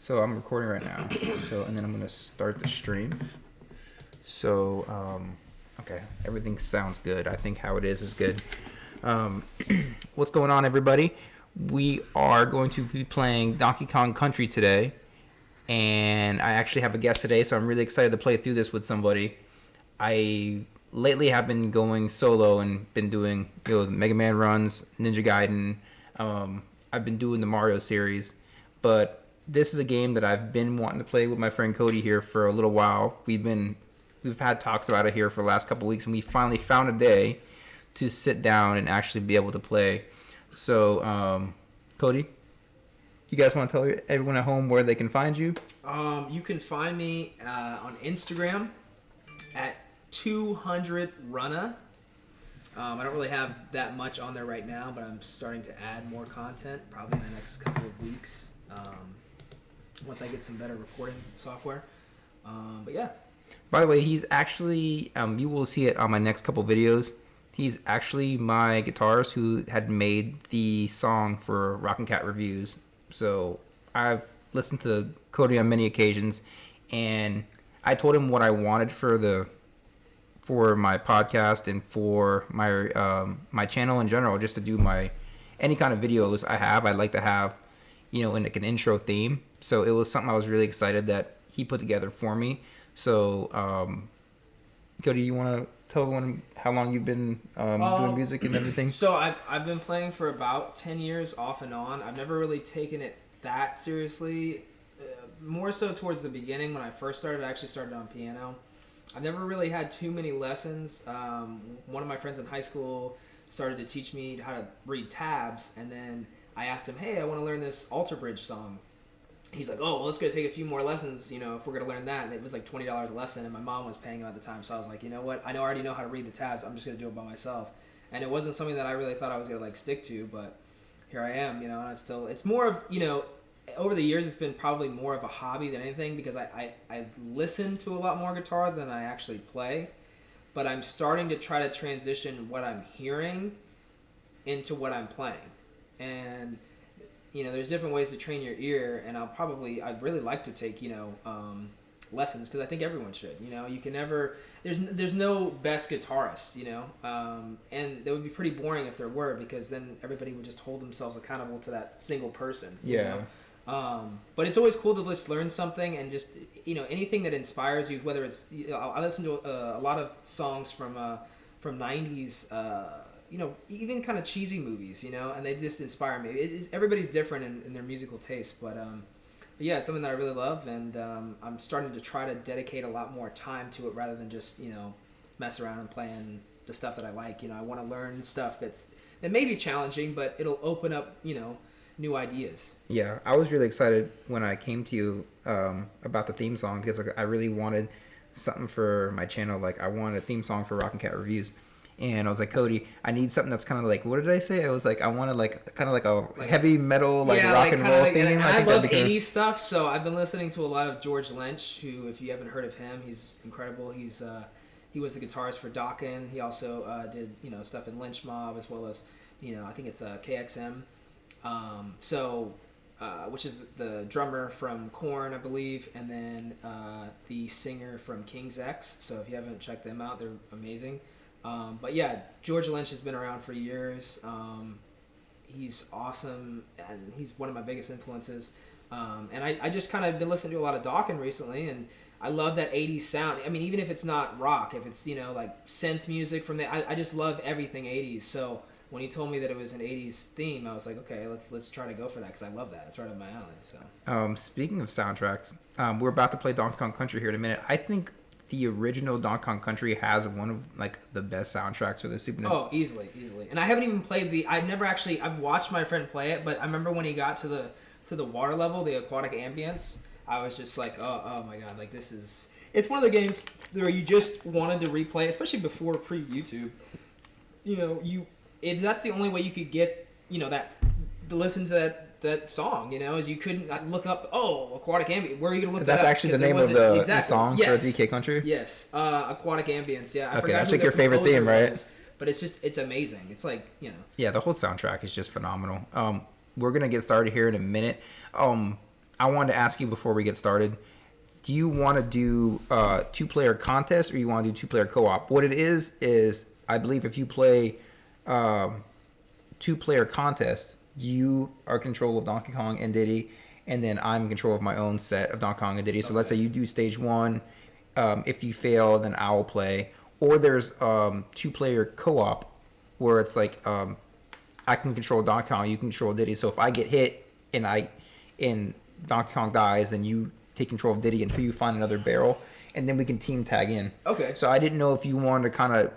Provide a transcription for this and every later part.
So I'm recording right now. And then I'm gonna start the stream. Okay, everything sounds good. I think how it is good. What's going on, everybody? We are going to be playing Donkey Kong Country today, and I actually have a guest today, so I'm really excited to play through this with somebody. I lately have been going solo and been doing the Mega Man runs, Ninja Gaiden. I've been doing the Mario series, but this is a game that I've been wanting to play with my friend Cody here for a little while. We've had talks about it here for the last couple of weeks, and we finally found a day to sit down and actually be able to play. So, Cody, you guys want to tell everyone at home where they can find you? You can find me on Instagram at 200runna. I don't really have that much on there right now, but I'm starting to add more content probably in the next couple of weeks once I get some better recording software. But yeah. By the way, he's actually, you will see it on my next couple videos. He's actually my guitarist who had made the song for Rockin' Cat Reviews. So I've listened to Cody on many occasions, and I told him what I wanted for my podcast and for my channel in general, just to do any kind of videos I have. I'd like to have, in like an intro theme. So it was something I was really excited that he put together for me. So, Cody, you want to tell everyone how long you've been doing music and everything? So I've been playing for about 10 years off and on. I've never really taken it that seriously. More so towards the beginning when I first started. I actually started on piano. I've never really had too many lessons. One of my friends in high school started to teach me how to read tabs, and then I asked him, hey, I want to learn this Alter Bridge song. He's like, oh, well, let's go take a few more lessons, if we're going to learn that. And it was like $20 a lesson, and my mom was paying him at the time. So I was like, you know what? I already know how to read the tabs. I'm just going to do it by myself. And it wasn't something that I really thought I was going to stick to, but here I am, and it's more of, over the years, it's been probably more of a hobby than anything because I listen to a lot more guitar than I actually play. But I'm starting to try to transition what I'm hearing into what I'm playing. And, there's different ways to train your ear. And I'd really like to take, lessons because I think everyone should. You can never, there's no best guitarist, and that would be pretty boring if there were, because then everybody would just hold themselves accountable to that single person. Yeah. But it's always cool to just learn something and just, anything that inspires you, whether it's, I listen to a lot of songs from 90s, even kind of cheesy movies, and they just inspire me. Everybody's different in their musical taste, but yeah, it's something that I really love, and I'm starting to try to dedicate a lot more time to it rather than just, mess around and playing the stuff that I like. I want to learn stuff that may be challenging, but it'll open up, new ideas. Yeah, I was really excited when I came to you about the theme song because I really wanted something for my channel. Like, I wanted a theme song for Rockin' Cat Reviews. And I was like, Cody, I need something that's kind of like, what did I say? I was like, I wanted kind of like a heavy metal, rock and roll theme. And I love 80s stuff, so I've been listening to a lot of George Lynch, who, if you haven't heard of him, he's incredible. He was the guitarist for Dokken. He also did, stuff in Lynch Mob, as well as, I think it's KXM. Which is the drummer from Korn, I believe, and then the singer from King's X. So if you haven't checked them out, they're amazing. But yeah, George Lynch has been around for years. He's awesome, and he's one of my biggest influences. And I just kind of been listening to a lot of Dokken recently, and I love that 80s sound. I mean, even if it's not rock, if it's, like synth music from I just love everything 80s. So when he told me that it was an 80s theme, I was like, okay, let's try to go for that, because I love that. It's right up my alley. So speaking of soundtracks, we're about to play Donkey Kong Country here in a minute. I think the original Donkey Kong Country has one of the best soundtracks for the Super Nintendo. Oh, easily. And I haven't even played I've watched my friend play it, but I remember when he got to the water level, the aquatic ambience, I was just like, oh my god, it's one of the games where you just wanted to replay, especially before pre-YouTube. If that's the only way you could get, that's to listen to that song, is you couldn't look up, aquatic ambient. Where are you going to look that up? That's actually the name of the song for DK Country? Yes, aquatic ambience, yeah. Okay, that's your favorite theme, right? But it's amazing. It's Yeah, the whole soundtrack is just phenomenal. We're going to get started here in a minute. I wanted to ask you before we get started. Do you want to do 2-player contest or you want to do 2-player co-op? What it is I believe if you play 2-player contest, you are in control of Donkey Kong and Diddy, and then I'm in control of my own set of Donkey Kong and Diddy. So let's say you do stage 1. If you fail, then I will play. Or there's 2-player co-op where it's like I can control Donkey Kong, you can control Diddy. So if I get hit and Donkey Kong dies, then you take control of Diddy until you find another barrel, and then we can team tag in. Okay. So I didn't know if you wanted to kind of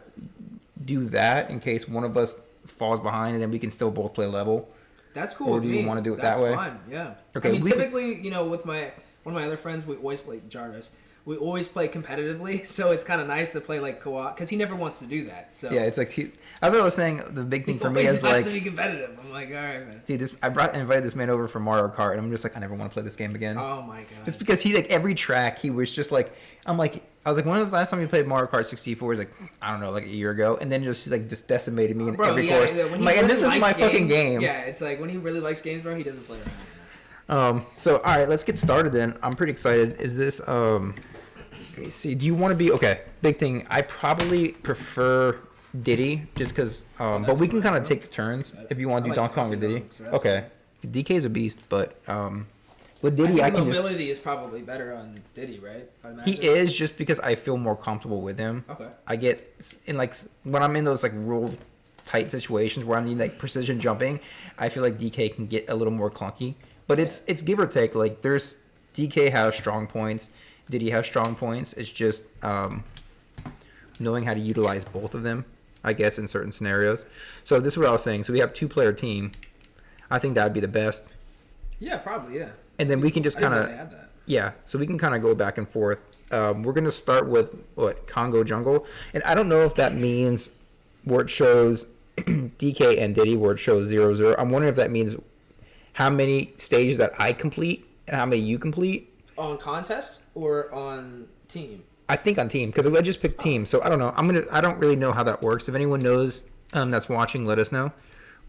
do that in case one of us falls behind, and then we can still both play level. That's cool. Or do you want to do it that way? That's fine. Yeah. Okay. I mean, typically, with one of my other friends, we always play Jarvis. We always play competitively, so it's kind of nice to play like co-op because he never wants to do that. So yeah, it's like as I was saying, the big thing for me is has to be competitive. I'm like, all right, man. Dude, invited this man over for Mario Kart, and I'm just like, I never want to play this game again. Oh my god! It's because he like every track he was just like, I was like, when was the last time you played Mario Kart 64? He's like, I don't know, like a year ago, and then he's like just decimated me in every course. Yeah, I'm like, and this is my fucking game. Yeah, it's like when he really likes games, bro, he doesn't play around. So all right, let's get started then. I'm pretty excited. Is this Let me see. Do you want to be okay? Big thing. I probably prefer Diddy just because. But we can kind of take the turns if you want to do Donkey Kong or Diddy. Okay. DK's a beast, but with Diddy, I can mobility is probably better on Diddy, right? He is just because I feel more comfortable with him. Okay. I get in like when I'm in those like real tight situations where I need like precision jumping, I feel like DK can get a little more clunky. But it's give or take. Like there's DK has strong points. Diddy has strong points. It's just knowing how to utilize both of them, I guess, in certain scenarios. So this is what I was saying. So we have 2-player team. I think that would be the best. Yeah, probably, yeah. And then we can just kind of... Yeah, so we can kind of go back and forth. We're going to start with, Congo Jungle. And I don't know if that means where it shows DK and Diddy, where it shows 0-0. I'm wondering if that means how many stages that I complete and how many you complete. On contest or on team? I think on team because I just picked team, so I don't know. I don't really know how that works. If anyone knows that's watching, let us know.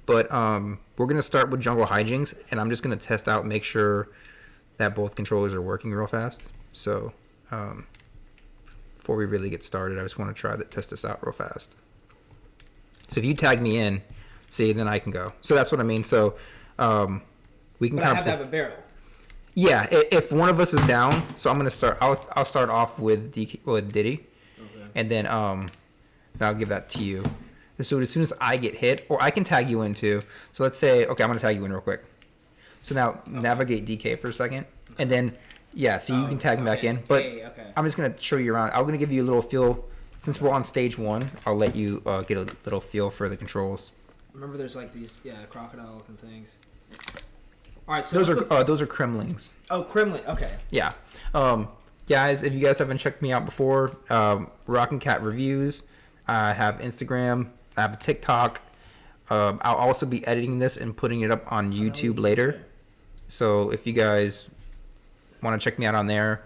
But we're gonna start with Jungle Hijinks, and I'm just gonna test out, make sure that both controllers are working real fast. So before we really get started, I just want to test this out real fast. So if you tag me in, see, then I can go. So that's what I mean. So we can. But I have to have a barrel. Yeah, if one of us is down, so I'm gonna start. I'll start off with Diddy, okay. And then I'll give that to you. So as soon as I get hit, or I can tag you in too. So let's say, okay, I'm gonna tag you in real quick. So now navigate DK for a second, and then you can tag me back in. But I'm just gonna show you around. I'm gonna give you a little feel. Since we're on stage 1, I'll let you get a little feel for the controls. Remember, there's like these crocodile looking things. All right, so those are Kremlings. Oh, Kremling. Okay. Yeah. Guys, if you guys haven't checked me out before, Rockin' Cat Reviews. I have Instagram. I have a TikTok. I'll also be editing this and putting it up on YouTube later. So if you guys want to check me out on there,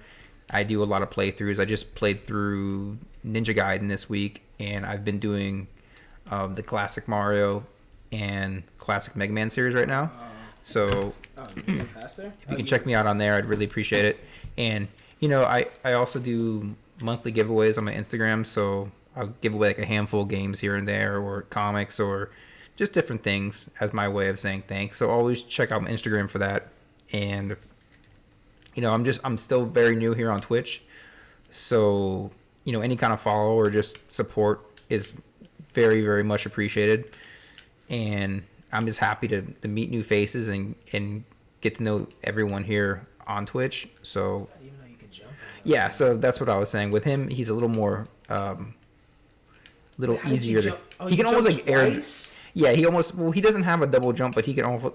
I do a lot of playthroughs. I just played through Ninja Gaiden this week, and I've been doing the classic Mario and classic Mega Man series right now. So if you can check me out on there, I'd really appreciate it. And I also do monthly giveaways on my Instagram, so I'll give away like a handful of games here and there, or comics, or just different things as my way of saying thanks. So always check out my Instagram for that. And I'm still very new here on Twitch, so any kind of follow or just support is very, very much appreciated. And I'm just happy to meet new faces and get to know everyone here on Twitch. So even though you can jump. Yeah, so that's what I was saying. With him, he's a little more, easier to. He can almost like air. Yeah, he doesn't have a double jump, but he can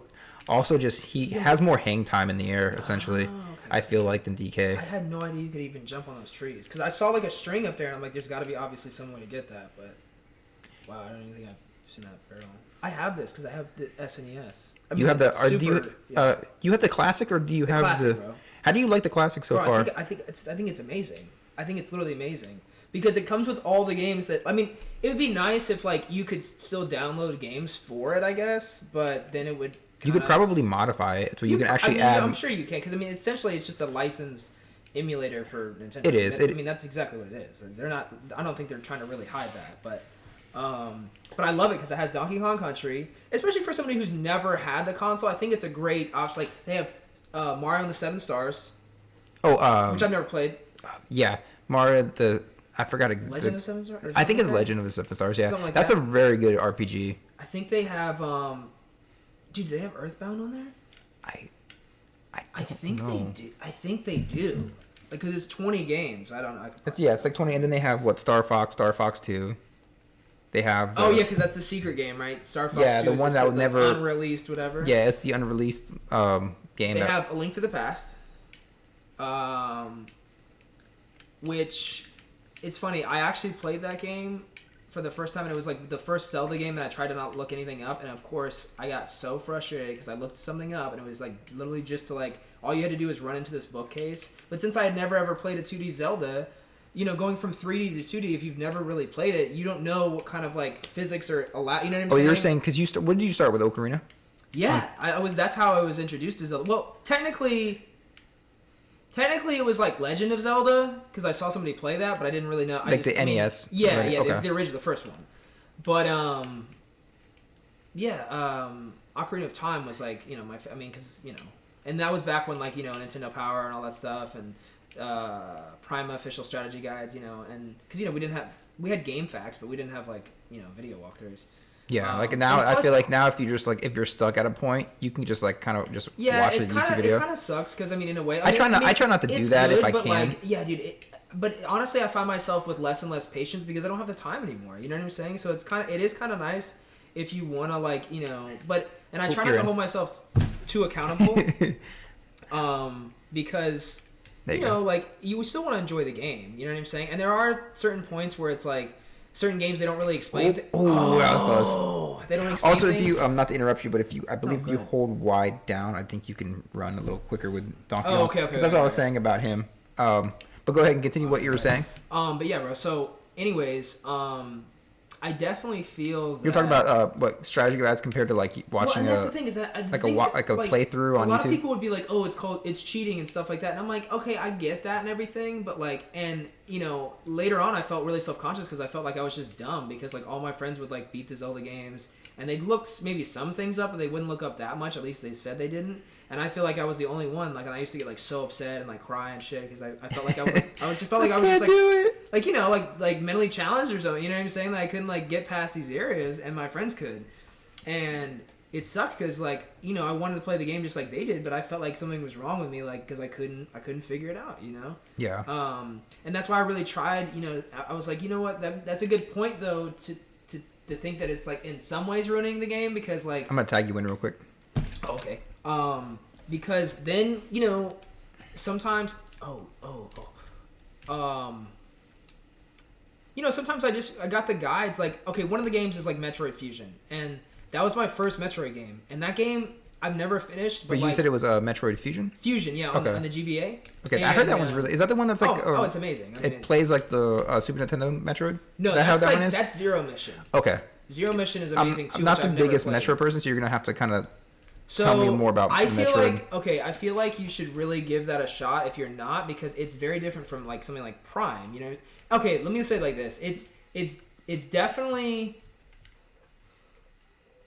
also he has more hang time in the air essentially. Okay. I feel like than DK. I had no idea you could even jump on those trees because I saw like a string up there and I'm like, there's got to be obviously some way to get that, but wow, I don't even think I've seen that barrel. I have this because I have the SNES. You have the you have the classic, or do you have classic, the? Bro. How do you like the classic so far? I think it's amazing. I think it's literally amazing because it comes with all the games that it would be nice if like you could still download games for it, I guess, but then it would You could probably modify it so you can actually add. add. I'm sure you can, because I mean, essentially, it's just a licensed emulator for Nintendo. It is. I mean, that's exactly what it is. They're not. I don't think they're trying to really hide that, but I love it because it has Donkey Kong Country, especially for somebody who's never had the console. I think it's a great option. Like they have Mario and the Seven Stars. Oh, which I've never played. Yeah, Mario I forgot exactly. Legend of Seven Stars. I think it's Legend of the Seven Stars. Yeah, like that's that. a very good RPG. I think they have. Dude, do they have Earthbound on there? I think know. they do. I think they do. Because it's 20 games. I don't know. It's like 20, and then they have Star Fox 2. They have. Oh yeah, because that's the secret game, right? Star Fox 2. Yeah, the one that would never unreleased, whatever. Yeah, it's the unreleased game. They have A Link to the Past, which it's funny. I actually played that game for the first time, and it was like the first Zelda game that I tried to not look anything up, and of course I got so frustrated because I looked something up, and it was like literally just to like all you had to do was run into this bookcase. But since I had never ever played a 2D Zelda, going from 3D to 2D, if you've never really played it, you don't know what kind of like physics are allowed. You know what I'm saying? Oh, you're saying because what did you start with, Ocarina? Yeah, I was. That's how I was introduced to Zelda. Well, technically it was like Legend of Zelda because I saw somebody play that, but I didn't really know. Like the NES. Yeah, right? yeah, Okay. the original, the first one. But Ocarina of Time was like because and that was back when like Nintendo Power and all that stuff and Prima official strategy guides, and because we had game facts, but we didn't have like video walkthroughs. Yeah, like now I feel like now if you're stuck at a point, you can just like kind of just watch a YouTube video. It kind of sucks because in a way I try not to do that good, if I but can. Like, yeah, dude. But honestly, I find myself with less and less patience because I don't have the time anymore. You know what I'm saying? So it is kind of nice if you want to like and I try not to hold myself too accountable, because like you still want to enjoy the game. You know what I'm saying? And there are certain points where it's like. Certain games they don't really explain. They don't explain. Also, things. if you not to interrupt you, but I believe if you ahead. hold wide down, I think you can run a little quicker with Donkey Kong. Okay. That's what I was saying about him. But go ahead and continue what you were saying. But yeah, bro. So, anyways, I definitely feel that... You're talking about what strategy guides compared to like watching that's the thing is that a playthrough on YouTube. A lot of people would be like, "Oh, it's cheating and stuff like that," and I'm like, "Okay, I get that and everything," but like, and later on, I felt really self-conscious because I felt like I was just dumb because like all my friends would like beat the Zelda games and they'd look maybe some things up, but they wouldn't look up that much. At least they said they didn't. And I feel like I was the only one. Like, and I used to get like so upset and like cry and shit because I felt like I was like, I just felt like I was just like mentally challenged or something. You know what I'm saying? That I couldn't like get past these areas, and my friends could. And it sucked because like I wanted to play the game just like they did, but I felt like something was wrong with me, like because I couldn't figure it out. Yeah. And that's why I really tried. I was like, what? That's a good point though to think that it's like in some ways ruining the game because like I'm gonna tag you in real quick. Okay. Because then sometimes sometimes I got the guides like okay, one of the games is like Metroid Fusion, and that was my first Metroid game, and that game I've never finished. But you said it was Metroid Fusion. Fusion, yeah, on the GBA. Okay, I heard that one's really. Is that the one that's like? It's amazing. It plays like the Super Nintendo Metroid. No, is that how that one is? That's Zero Mission. Okay. Zero Mission is amazing too. I'm not the biggest Metroid person, so you're gonna have to kind of tell me more about Metroid. I feel like you should really give that a shot if you're not, because it's very different from like something like Prime. Okay, let me say it like this. It's definitely.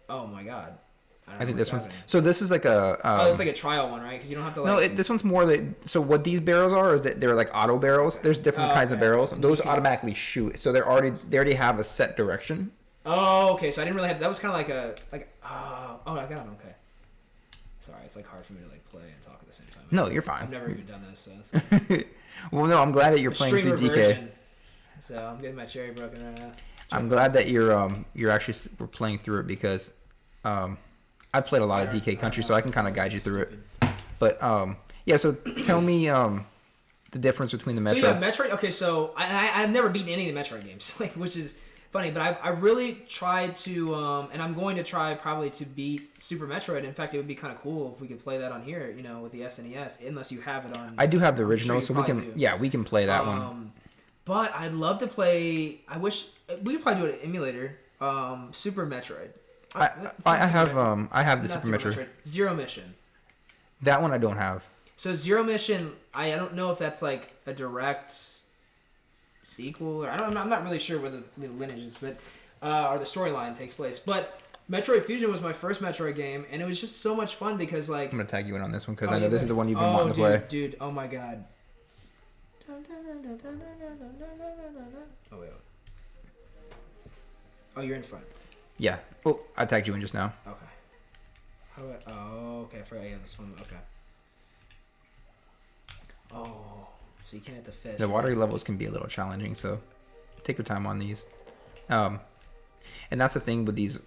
Oh my god. I think this one's happening. So this is like a. It's like a trial one, right? Because you don't have to. Like... No, this one's more so what these barrels are is that they're like auto barrels. There's different kinds of barrels. Those automatically shoot, so they already have a set direction. Oh, okay. So I didn't really have. That was kind of like I got them. Okay. Sorry, it's like hard for me to like play and talk at the same time. No, you're fine. I've never even done this, so. It's well, no, I'm glad that you're playing through DK. Version. So I'm getting my cherry broken right now. I'm glad that you're actually playing through it because I played a lot of DK Country, so I can kind of guide you through it. But yeah, so tell me the difference between the Metroids. So yeah, Metroid. Okay, so I've never beaten any of the Metroid games, like, which is funny. But I really tried to, and I'm going to try probably to beat Super Metroid. In fact, it would be kind of cool if we could play that on here, with the SNES, unless you have it on. I do have the original, so we can play that one. But I'd love to play. I wish we could probably do it in emulator. Super Metroid. I have the Not Super Metroid. Zero Mission. That one I don't have. So Zero Mission, I don't know if that's like a direct sequel or I'm not really sure where the lineage is, but or the storyline takes place. But Metroid Fusion was my first Metroid game, and it was just so much fun because like I'm gonna tag you in on this one because I know this is the one you've been wanting to play. Dude, oh my god. Oh wait. Oh, you're in front. Yeah. Oh, I tagged you in just now. Okay. How do I? Oh, okay. I forgot. Yeah, this one. Okay. Oh, so you can't hit the fish. The watery levels can be a little challenging, so take your time on these. And that's the thing with these,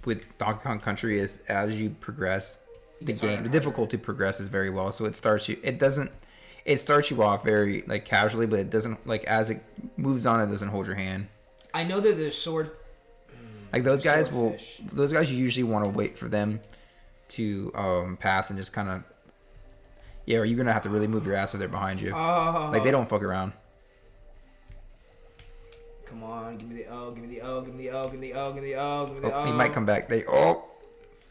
with Donkey Kong Country is as you progress, the game, the difficulty progresses very well. So it starts you off very like casually, but it doesn't like as it moves on, it doesn't hold your hand. I know that there's sword. Like those guys you usually want to wait for them to pass and just kind of. Yeah, or you're gonna have to really move your ass if they're behind you. Oh. Like they don't fuck around. Come on, give me the O, give me the O, give me the O, give me the O, give me the O, give me the O. He might come back. Oh.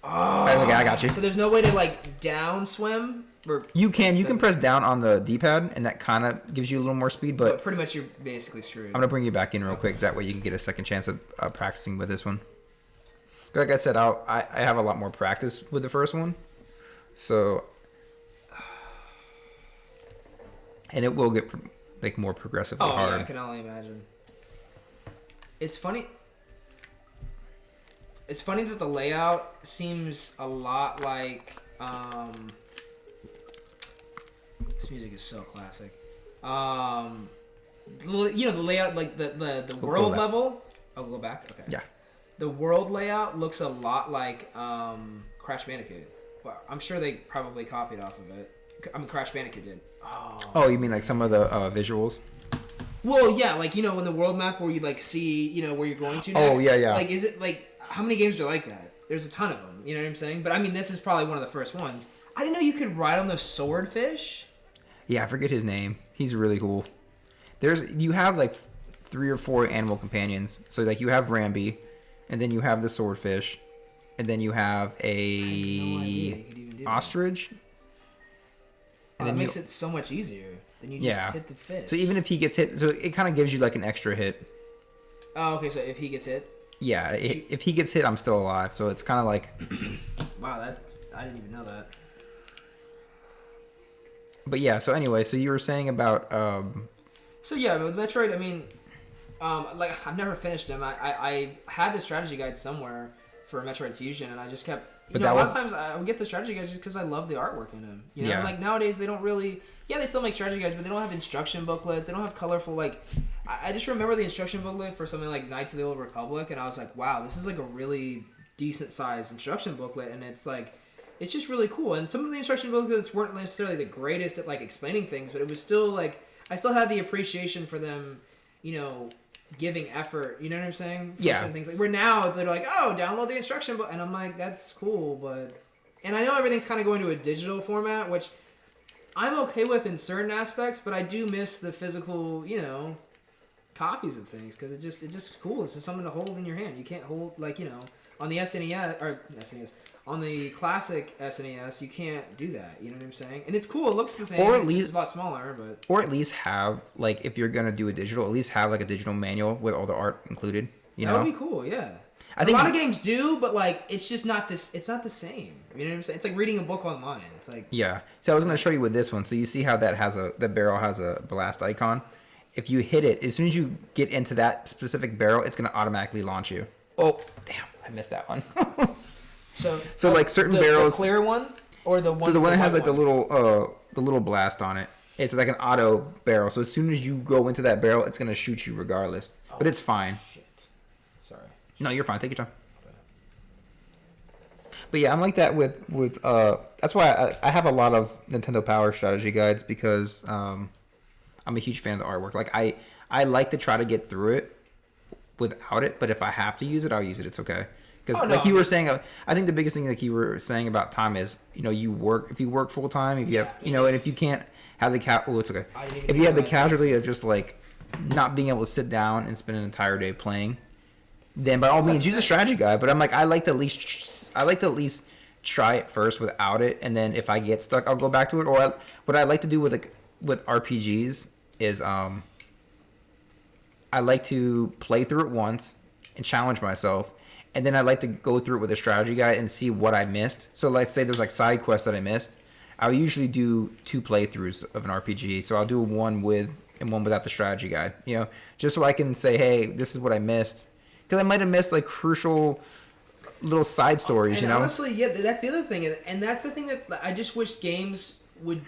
Okay, I got you. So there's no way to like down swim? Or you can press down on the D-pad and that kind of gives you a little more speed, but pretty much you're basically screwed. I'm gonna bring you back in real quick. That way you can get a second chance of practicing with this one. Like I said, I have a lot more practice with the first one, so. And it will get like more progressively hard. Yeah, I can only imagine. It's funny. It's funny that the layout seems a lot like. This music is so classic. The layout, like the world level. Oh, go back. Okay. Yeah. The world layout looks a lot like Crash Bandicoot. Well, I'm sure they probably copied off of it. I mean, Crash Bandicoot did. Oh, you mean like some of the visuals? Well, yeah, like, in the world map where you, like, see, where you're going to next. Oh, yeah. Like, is it, like, how many games are like that? There's a ton of them, you know what I'm saying? But, I mean, this is probably one of the first ones. I didn't know you could ride on the swordfish. Yeah, I forget his name. He's really cool. You have, like, 3 or 4 animal companions. So, like, you have Rambi, and then you have the swordfish, and then you have ostrich. And that makes it so much easier. Then you just hit the fish. So even if he gets hit, so it kind of gives you like an extra hit. Oh, okay. So if he gets hit. Yeah, if he gets hit, I'm still alive. So it's kind of like. Wow, I didn't even know that. But yeah, so anyway, so you were saying about. So yeah, with Metroid, I mean, like I've never finished them. I had the strategy guide somewhere for Metroid Fusion, and I just kept. A lot of times I would get the strategy guides just because I love the artwork in them. Like nowadays they don't really. Yeah, they still make strategy guides, but they don't have instruction booklets. They don't have colorful like. I just remember the instruction booklet for something like Knights of the Old Republic, and I was like, wow, this is like a really decent sized instruction booklet, and it's like, it's just really cool. And some of the instruction booklets weren't necessarily the greatest at like explaining things, but it was still like I still had the appreciation for them, giving effort, you know what I'm saying? For certain things. Like, where now they're like, oh, download the instruction book, and I'm like, that's cool, but, and I know everything's kind of going to a digital format, which I'm okay with in certain aspects, but I do miss the physical, copies of things because it's just cool. It's just something to hold in your hand. You can't hold like on the SNES on the classic SNES you can't do that. You know what I'm saying? And it's cool. It looks the same. Or at least it's a lot smaller, but or at least have like if you're gonna do a digital, at least have like a digital manual with all the art included. That would be cool. Yeah. I think a lot of games do, but like it's just not this. It's not the same. You know what I'm saying? It's like reading a book online. It's like So I was gonna show you with this one. So you see how that barrel has a blast icon. If you hit it, as soon as you get into that specific barrel, it's gonna automatically launch you. Oh damn! I missed that one. So like certain barrels, the clear one or the one. So the one that has like the little blast on it. It's like an auto barrel. So as soon as you go into that barrel, it's gonna shoot you regardless. But it's fine. Shit. Sorry. No, you're fine. Take your time. But yeah, I'm like that with that's why I have a lot of Nintendo Power strategy guides because I'm a huge fan of the artwork. Like I like to try to get through it without it, but if I have to use it, I'll use it. It's okay. Because you were saying, I think the biggest thing like you were saying about time is, if you work full time, if you have, and if you can't have the it's okay. If you have the casualty of just like not being able to sit down and spend an entire day playing, then by all means use a strategy guide. But I'm like, I like to at least try it first without it, and then if I get stuck, I'll go back to it. Or what I like to do with RPGs is I like to play through it once and challenge myself, and then I like to go through it with a strategy guide and see what I missed. So let's say there's like side quests that I missed. I'll usually do 2 playthroughs of an RPG. So I'll do one with and one without the strategy guide, just so I can say, hey, this is what I missed. Because I might have missed like crucial little side stories, Honestly, yeah, that's the other thing. And that's the thing that I just wish games would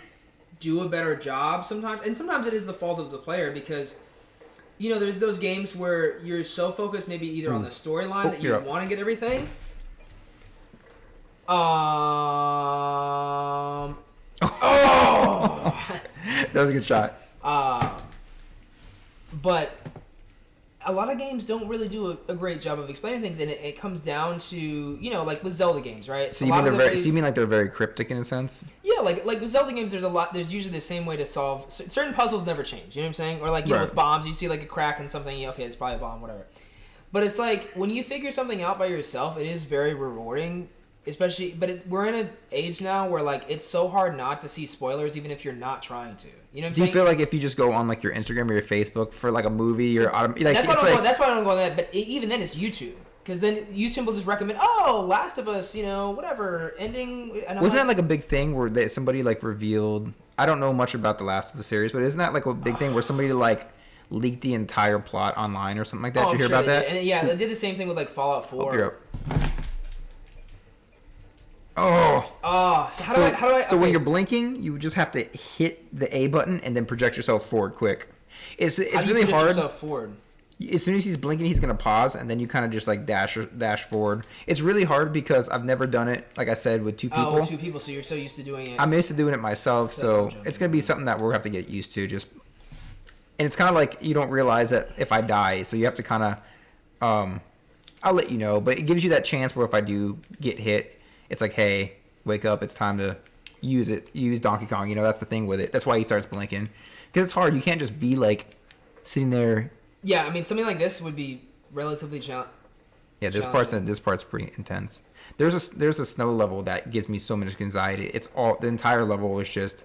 do a better job sometimes. And sometimes it is the fault of the player because, there's those games where you're so focused maybe either on the storyline that you want to get everything. That was a good shot. But a lot of games don't really do a great job of explaining things, and it comes down to, like with Zelda games, right? So you mean like they're very cryptic in a sense? Yeah, like with Zelda games, there's usually the same way to solve certain puzzles. Never change. You know what I'm saying? Or like with bombs, you see like a crack in something. Okay, it's probably a bomb, whatever. But it's like when you figure something out by yourself, it is very rewarding. Especially, but we're in an age now where like it's so hard not to see spoilers, even if you're not trying to. You know what I'm saying? Do you feel like if you just go on like your Instagram or your Facebook for like a movie or that's why I don't go on that. But even then, it's YouTube because then YouTube will just recommend, Last of Us, whatever ending. And wasn't that like a big thing where somebody like revealed? I don't know much about the Last of the series, but isn't that like a big thing where somebody like leaked the entire plot online or something like that? Did you hear about that? And they did the same thing with like Fallout 4. So how do I? So when you're blinking, you just have to hit the A button and then project yourself forward quick. It's really hard. Yourself forward? As soon as he's blinking, he's gonna pause, and then you kind of just like dash forward. It's really hard because I've never done it. Like I said, with 2 people. Oh, with 2 people. So you're so used to doing it. I'm used to doing it myself, so it's gonna be something that we'll have to get used to. And it's kind of like you don't realize that if I die, so you have to kind of. I'll let you know, but it gives you that chance where if I do get hit. It's like, hey, wake up! It's time to use Donkey Kong. That's the thing with it. That's why he starts blinking, because it's hard. You can't just be like sitting there. Yeah, I mean, something like this would be relatively challenging. Yeah, this part's pretty intense. There's a snow level that gives me so much anxiety. The entire level is just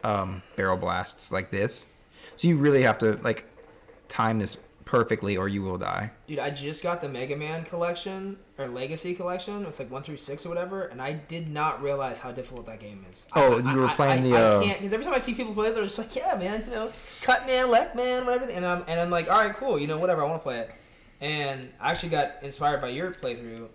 barrel blasts like this. So you really have to like time this perfectly or you will die. Dude, I just got the Mega Man collection or Legacy collection. It's like 1 through 6 or whatever, and I did not realize how difficult that game is. You were playing the. I can't, because every time I see people play it, they're just like, yeah, man, Cut Man, Lek Man, whatever. And I'm like, all right, cool, whatever, I want to play it. And I actually got inspired by your playthrough.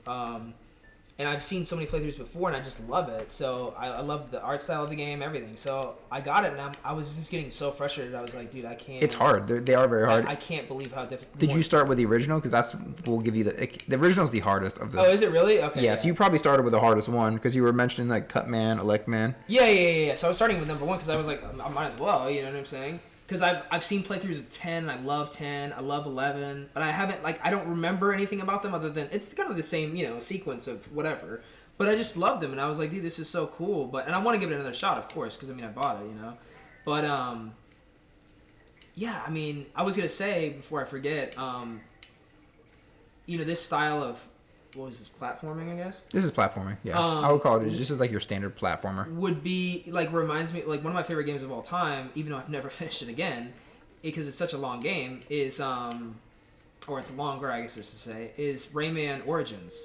And I've seen so many playthroughs before, and I just love it. So I love the art style of the game, everything. So I got it, and I was just getting so frustrated. I was like, dude, I can't. It's hard. They are very hard. I can't believe how difficult. Did you start with the original? Because we'll give you the original is the hardest of the. Oh, is it really? Okay. Yeah, so you probably started with the hardest one because you were mentioning like Cut Man, Elect Man. Yeah. So I was starting with number 1 because I was like, I might as well. You know what I'm saying? Because I've seen playthroughs of 10, I love 10, I love 11, but I haven't I don't remember anything about them other than it's kind of the same sequence of whatever. But I just loved him, and I was like, dude, this is so cool. And I want to give it another shot, of course, because, I bought it, But, yeah, I was going to say, before I forget, this style of, what was this, platforming, I guess? This is platforming, yeah. I would call it, this is like your standard platformer. Would be, reminds me, one of my favorite games of all time, even though I've never finished it again, because it's such a long game, is, or it's longer, I guess I should say, is Rayman Origins.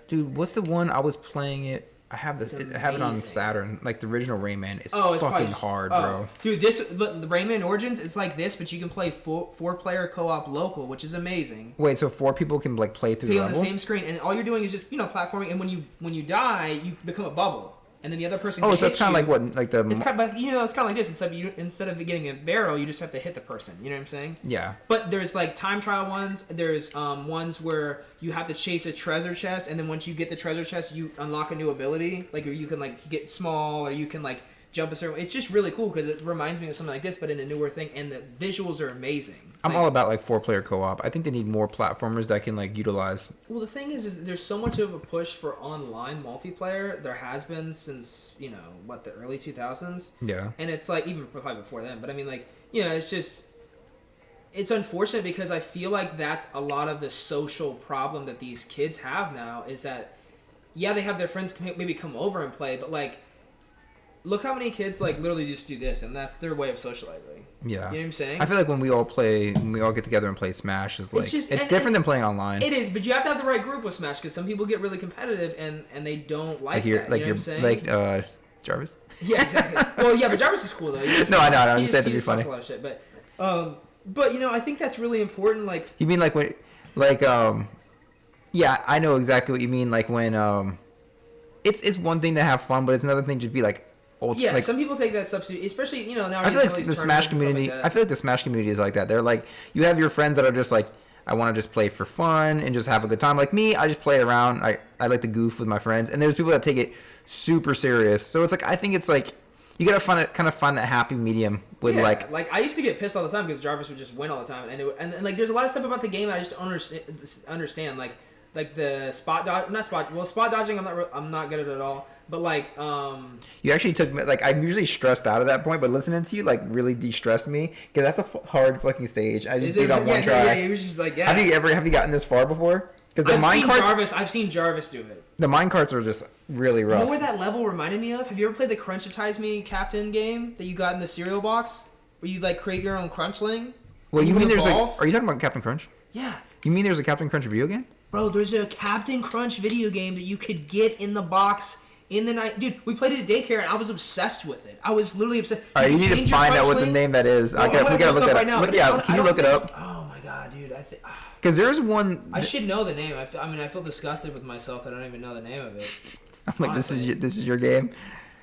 Dude, what's the one I was playing it? I have it on Saturn. Like the original Rayman is fucking hard, bro. Dude, but the Rayman Origins, it's like this, but you can play 4-player co-op local, which is amazing. Wait, so 4 people can play through the level? On the same screen, and all you're doing is just platforming. And when you die, you become a bubble, and then the other person. So that's kind of like what, like the. It's kind of, it's kind of like this. Instead of getting a barrel, you just have to hit the person. You know what I'm saying? Yeah. But there's time trial ones. There's ones where you have to chase a treasure chest, and then once you get the treasure chest, you unlock a new ability. Like you can get small, or you can jump a certain way. It's just really cool because it reminds me of something like this, but in a newer thing, and the visuals are amazing. I'm all about 4-player co-op. I think they need more platformers that can utilize. Well, the thing is there's so much of a push for online multiplayer. There has been since the early 2000s. Yeah. And it's even probably before then. But it's just it's unfortunate because I feel like that's a lot of the social problem that these kids have now is that, yeah, they have their friends maybe come over and play, but like, look how many kids like literally just do this, and that's their way of socializing. Yeah. You know what I'm saying? I feel like when we all get together and play Smash, is like it's different than playing online. It is, but you have to have the right group with Smash because some people get really competitive and they don't like that. You know what I'm saying? Like Jarvis. Yeah, exactly. Well, yeah, but Jarvis is cool though. You know I know. I'm saying to be funny. A lot of shit, but you know, I think that's really important. Like, you mean like when, like yeah, I know exactly what you mean. Like when it's one thing to have fun, but it's another thing to be like. Yeah, like, some people take that stuff, especially, you know, now. I feel like the Smash community. I feel like the Smash community is like that. They're like, you have your friends that are just like, I want to just play for fun and just have a good time. Like me, I just play around. I like to goof with my friends, and there's people that take it super serious. So it's like I think it's like you gotta find that happy medium with like I used to get pissed all the time because Jarvis would just win all the time, and like there's a lot of stuff about the game that I just don't understand. Like the spot dodging. I'm not good at it at all. But like, you actually took like I'm usually stressed out at that point, but listening to you like really de-stressed me because that's a hard fucking stage. I just did it on one try. Yeah, it was just like Have you gotten this far before? Because I've seen Jarvis do it. The minecarts are just really rough. You know where that level reminded me of? Have you ever played the Crunchitize Me Captain game that you got in the cereal box, where you like create your own Crunchling? Well, you mean there's like? Are you talking about Captain Crunch? Yeah. You mean there's a Captain Crunch video game? Bro, there's a Captain Crunch video game that you could get in the box. In the night, dude, we played it at daycare, and I was obsessed with it. I was literally obsessed. All right, you need to find out what the name that is. We gotta look that up right now. Can you look it up? Oh my god, dude! Because there's one. I should know the name. I mean, I feel disgusted with myself that I don't even know the name of it. I'm like, honestly. This is your game,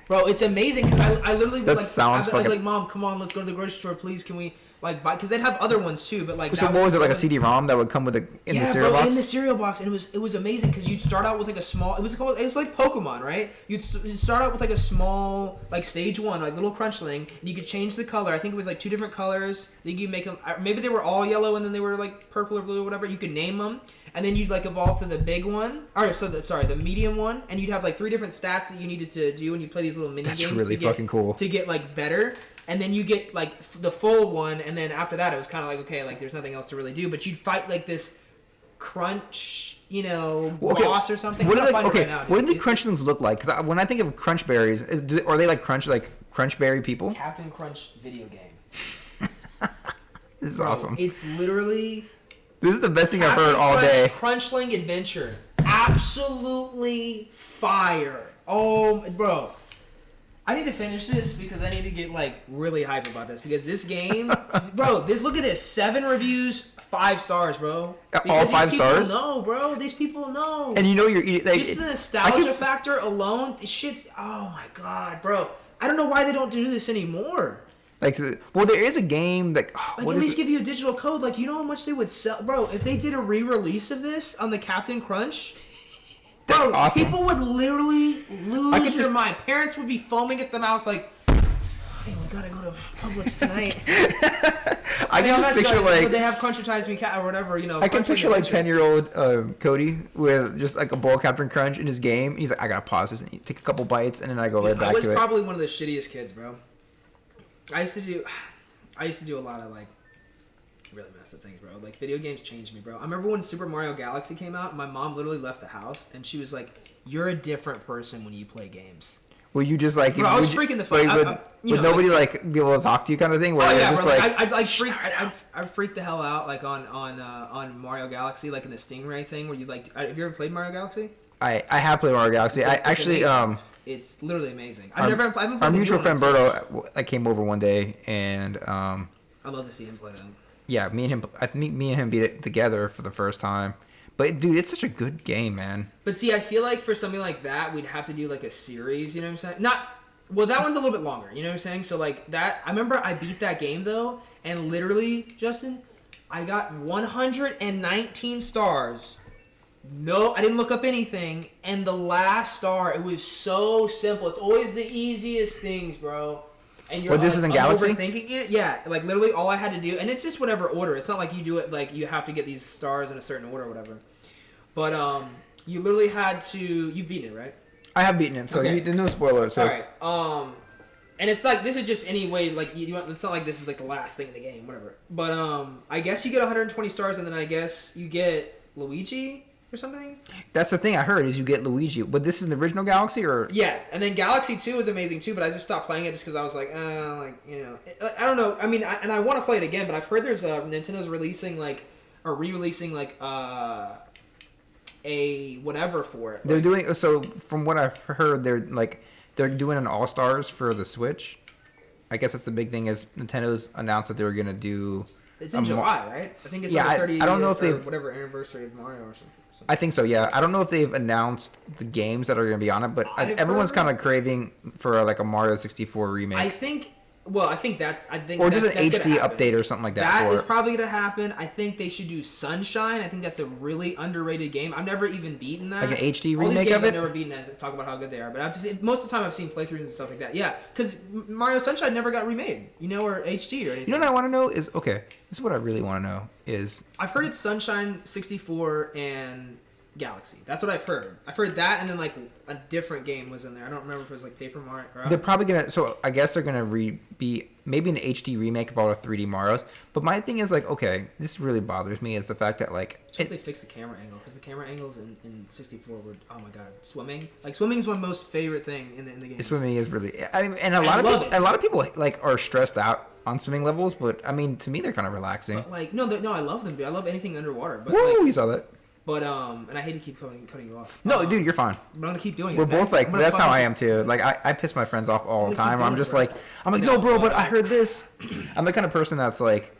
bro. It's amazing because I literally sounds fucking. Like, Mom, come on, let's go to the grocery store, please. Can we? Like, because they'd have other ones too, but like. So what was it, like a CD-ROM that would come with the cereal box? In the cereal box, and it was amazing because you'd start out with like a small. It was like Pokemon, right? You'd start out with like a small, like stage 1, like little Crunchling, and you could change the color. I think it was like 2 different colors. Then you could make them. Maybe they were all yellow, and then they were like purple or blue or whatever. You could name them, and then you'd like evolve to the big one. The medium one, and you'd have like 3 different stats that you needed to do, and you play these little mini games. That's really fucking cool. To get like better. And then you get, like, the full one, and then after that, it was kind of like, okay, like, there's nothing else to really do. But you'd fight, like, this Crunch, boss or something. What do Crunchlings look like? Because when I think of Crunch Berries, are they, like, Crunchberry people? Captain Crunch video game. This is awesome. It's literally... This is the best thing I've heard all day. Crunchling Adventure. Absolutely fire. Oh, bro. I need to finish this because I need to get like really hype about this because this game, bro. Look at this, 7 reviews, 5 stars, bro. Because all 5 stars? No, bro. These people know. And you're eating. Like, just the nostalgia factor alone. This shit's. Oh my god, bro. I don't know why they don't do this anymore. Like, well, there is a game that. Like, at least give you a digital code. Like, you know how much they would sell, bro. If they did a re-release of this on the Captain Crunch. Bro, awesome. People would literally lose their mind. Parents would be foaming at the mouth like, hey, we gotta go to Publix tonight. I can just picture like... They have Crunchitize Me Cat or whatever, I can picture like 10-year-old Cody with just like a bowl of Captain Crunch in his game. He's like, I gotta pause this and take a couple bites and then I go right back to it. I was probably one of the shittiest kids, bro. I used to do a lot of like really messed up things, bro. Like, video games changed me, bro. I remember when Super Mario Galaxy came out, my mom literally left the house, and she was like, you're a different person when you play games. Were you just like... Bro, I was freaking the fuck. Would nobody like be able to talk to you kind of thing? Where just bro, like... I'd freak the hell out, like, on Mario Galaxy, like in the Stingray thing, where you like... Have you ever played Mario Galaxy? I have played Mario Galaxy. It's literally amazing. Our mutual friend Berto came over one day, and... I'd love to see him play them. Yeah, I think me and him beat it together for the first time. But, dude, it's such a good game, man. But, see, I feel like for something like that, we'd have to do, like, a series, you know what I'm saying? Well, that one's a little bit longer, you know what I'm saying? So, like, that... I remember I beat that game, though, and literally, Justin, I got 119 stars. No, I didn't look up anything. And the last star, it was so simple. It's always the easiest things, bro. And you're this is in Galaxy? Overthinking it? Yeah, like literally all I had to do, and it's just whatever order. It's not like you do it like you have to get these stars in a certain order or whatever. But you literally had to. You've beaten it, right? I have beaten it, so there's no spoilers. So. All right. And it's like, this is just any way, like, it's not like this is like the last thing in the game, whatever. But I guess you get 120 stars, and then I guess you get Luigi or something. That's the thing I heard is you get Luigi. But this is the original Galaxy, or yeah, and then Galaxy 2 was amazing too. But I just stopped playing it just because I was like, I don't know. I mean, and I want to play it again, but I've heard there's Nintendo's releasing re-releasing a whatever for it. They're doing so. From what I've heard, they're doing an All Stars for the Switch. I guess that's the big thing is Nintendo's announced that they were gonna do. It's in July, right? I think it's yeah. like 30 I don't know if they've whatever anniversary of Mario or something. I think so. Yeah, I don't know if they've announced the games that are gonna be on it, but everyone's kind of craving for like a Mario 64 remake. I think that's or just an HD update or something like that. That is probably gonna happen. I think they should do Sunshine. I think that's a really underrated game. I've never even beaten that. Like an HD All remake these games of it. I've never beaten that. Talk about how good they are, but most of the time I've seen playthroughs and stuff like that. Yeah, because Mario Sunshine never got remade, or HD or anything. You know what I want to know is okay. This is what I really want to know is. I've heard it's Sunshine, 64, and Galaxy. That's what I've heard. I've heard that, and then like a different game was in there. I don't remember if it was like Paper Mario. They're probably gonna. So I guess they're gonna be maybe an HD remake of all the 3D Mario's. But my thing is like, okay, this really bothers me is the fact that like. I hope they fix the camera angle because the camera angles in 64 were oh my god, swimming. Like swimming is my most favorite thing in the game. Swimming is really. I mean, and a lot of people like are stressed out on swimming levels, but I mean, to me, they're kind of relaxing. But, like no, I love them. Dude. I love anything underwater. But woo, like, you saw that. But and I hate to keep cutting you off. No, dude, you're fine. But I'm gonna keep doing it. We're both like that's how I am too. Like I piss my friends off all the time. I'm just like no, bro, but I heard this. I'm the kind of person that's like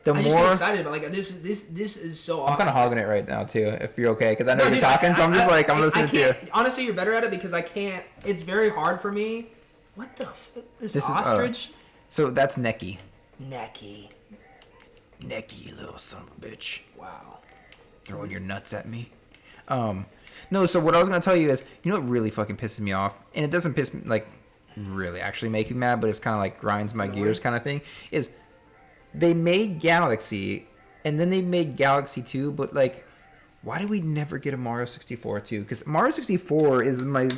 I just get excited, but like this is so awesome. I'm kind of hogging it right now too. If you're okay, because I know you're talking, so I'm just like I'm listening to you. Honestly, you're better at it because I can't. It's very hard for me. What the this ostrich? So that's Neki. Neki, you little son of a bitch. Wow. Throwing your nuts at me. No, so what I was going to tell you is, you know what really fucking pisses me off? And it doesn't piss me, like, really actually make me mad, but it's kind of like grinds my gears kind of thing, is they made Galaxy, and then they made Galaxy 2, but, like, why did we never get a Mario 64 2? Because Mario 64 is my...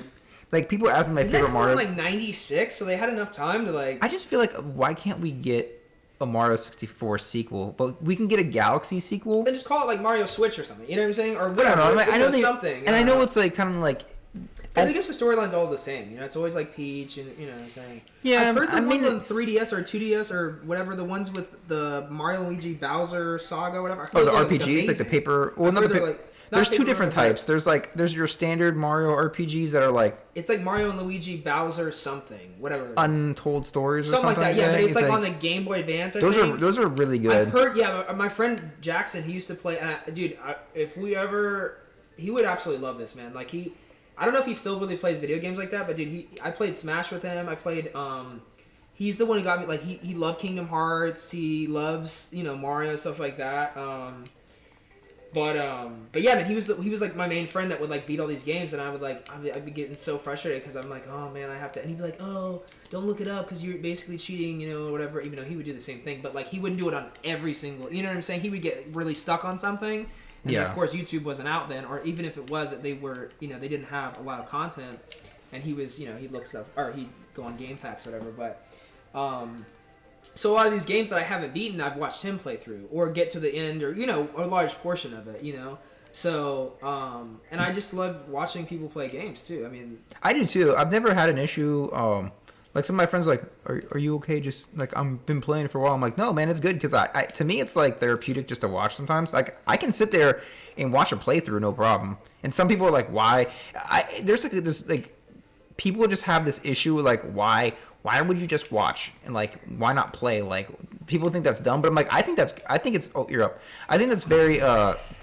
Like, people ask me my favorite Mario... like 96, so they had enough time to, like... I just feel like, why can't we get a Mario 64 sequel, but we can get a Galaxy sequel. Then just call it like Mario Switch or something. You know what I'm saying? Or whatever. I know something. And I know it's like kind of like. Because I guess the storyline's all the same. You know, it's always like Peach, and you know what I'm saying. Yeah, I've heard the ones on 3DS or 2DS or whatever. The ones with the Mario, Luigi, Bowser saga, whatever. Oh, the RPGs, like the paper. Well, not the paper. There's two different types. There's your standard Mario RPGs that are like it's like Mario and Luigi, Bowser something, whatever. Untold stories or something like that. Yeah, but it's like on the Game Boy Advance. Those are really good. I've heard. Yeah, my friend Jackson, he used to play. Dude, if we ever, he would absolutely love this, man. Like I don't know if he still really plays video games like that, but dude, I played Smash with him. I played. He's the one who got me. Like he loved Kingdom Hearts. He loves Mario, stuff like that. But yeah, man, he was like my main friend that would like beat all these games, and I'd be getting so frustrated because I'm like, oh man, I have to, and he'd be like, oh, don't look it up because you're basically cheating, or whatever. Even though he would do the same thing, but like he wouldn't do it on every single, you know what I'm saying? He would get really stuck on something, and then, of course YouTube wasn't out then, or even if it was, they were, they didn't have a lot of content, and he was, he'd look stuff, or he'd go on GameFAQs or whatever, but. So a lot of these games that I haven't beaten, I've watched him play through or get to the end or, a large portion of it, So, and I just love watching people play games too. I mean... I do too. I've never had an issue, like some of my friends are like, are you okay? Just like, I've been playing for a while. I'm like, no, man, it's good. Because to me, it's like therapeutic just to watch sometimes. Like I can sit there and watch a playthrough, no problem. And some people are like, why? There's like this, like, people just have this issue, like, why would you just watch and like why not play? Like people think that's dumb, but I'm like I think it's you're up. I think that's very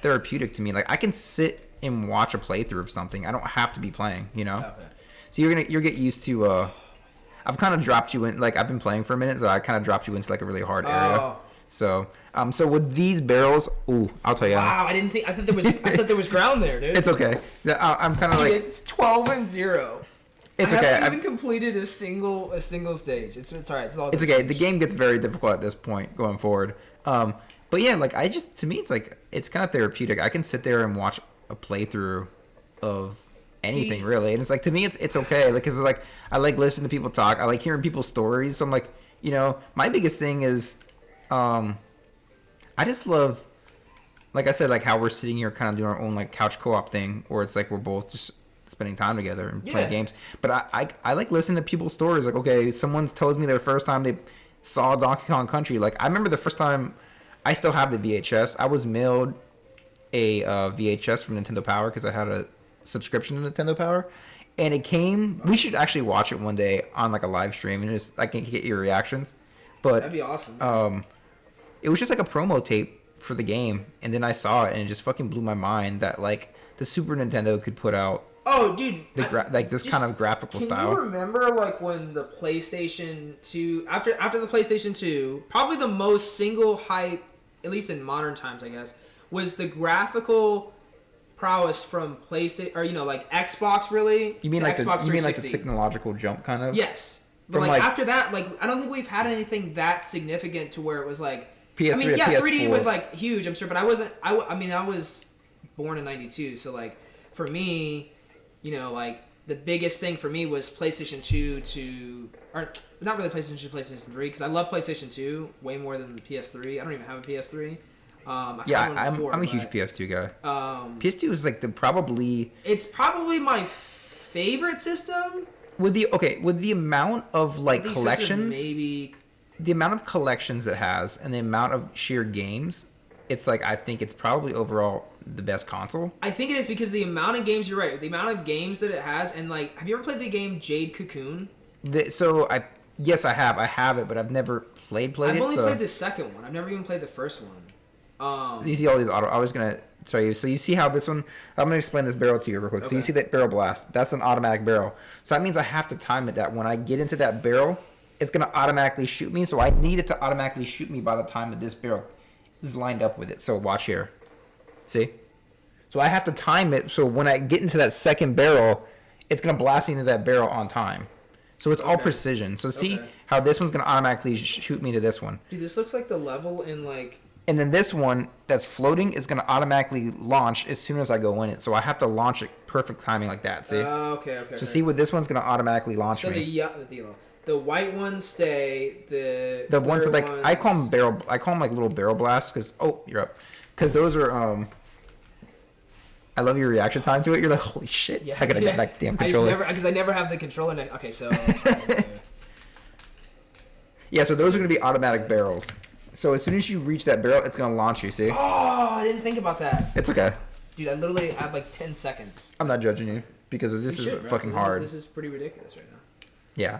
therapeutic to me. Like I can sit and watch a playthrough of something. I don't have to be playing, Okay. So you'll get used to I've kind of dropped you in, like I've been playing for a minute, so I kind of dropped you into like a really hard area. So so with these barrels, I'll tell you. Wow, I thought there was ground there, dude. It's okay. I'm kind of like it's 12-0. It's I okay. haven't even completed a single stage. It's all right. It's okay. The game gets very difficult at this point going forward. But yeah, like to me, it's like it's kind of therapeutic. I can sit there and watch a playthrough of anything really. And it's like, to me, it's okay. Like, cause like I like listening to people talk. I like hearing people's stories. So I'm like, you know, my biggest thing is, I just love, like I said, like how we're sitting here kind of doing our own like couch co-op thing, where it's like we're both just spending time together and playing games. But I like listening to people's stories. Like, okay, someone tells me their first time they saw Donkey Kong Country. Like, I remember the first time. I still have the VHS. I was mailed a VHS from Nintendo Power because I had a subscription to Nintendo Power, and it came. We should actually watch it one day on like a live stream, and just I can get your reactions. But that'd be awesome. It was just like a promo tape for the game, and then I saw it, and it just fucking blew my mind that like the Super Nintendo could put out. Oh, dude! Like this kind of graphical style. Can you remember like when the PlayStation 2, after the PlayStation 2, probably the most single hype, at least in modern times, I guess, was the graphical prowess from PlayStation, or like Xbox, really. You mean like the technological jump, kind of? Yes, but like after that, like I don't think we've had anything that significant to where it was like. PS3 I mean, yeah, PS4. 3D was like huge, I'm sure, but I wasn't. I mean, I was born in '92, so like for me, like the biggest thing for me was PlayStation 2 or not really PlayStation 2, PlayStation 3, because I love PlayStation 2 way more than the PS3. I don't even have a PS3. I'm a huge PS2 guy. PS2 is like it's probably my favorite system. With the amount of like collections, maybe the amount of collections it has and the amount of sheer games, it's like I think it's probably overall the best console. I think it is because the amount of games, you're right, the amount of games that it has, and like, have you ever played the game Jade Cocoon? Yes, I have. I have it, but I've never played it. I've only played the second one. I've never even played the first one. You see all these I was gonna tell you. So you see how this one? I'm gonna explain this barrel to you real quick. Okay. So you see that barrel blast? That's an automatic barrel. So that means I have to time it that when I get into that barrel, it's gonna automatically shoot me. So I need it to automatically shoot me by the time that this barrel is lined up with it. So watch here. See? So I have to time it so when I get into that second barrel, it's going to blast me into that barrel on time. So it's all precision. So see how this one's going to automatically shoot me to this one. Dude, this looks like the level in like... And then this one that's floating is going to automatically launch as soon as I go in it. So I have to launch it perfect timing like that. See? Okay. So see what this one's going to automatically launch me. So the white ones stay. The ones that like ones... I call them like little barrel blasts because you're up. Because those are I love your reaction time to it. You're like, holy shit! Yeah, I gotta get that damn controller. Because I never have the controller. Okay, so. Yeah, so those are gonna be automatic barrels. So as soon as you reach that barrel, it's gonna launch you. See? Oh, I didn't think about that. It's okay. Dude, I literally have like 10 seconds. I'm not judging you because this is fucking hard. This is pretty ridiculous right now. Yeah.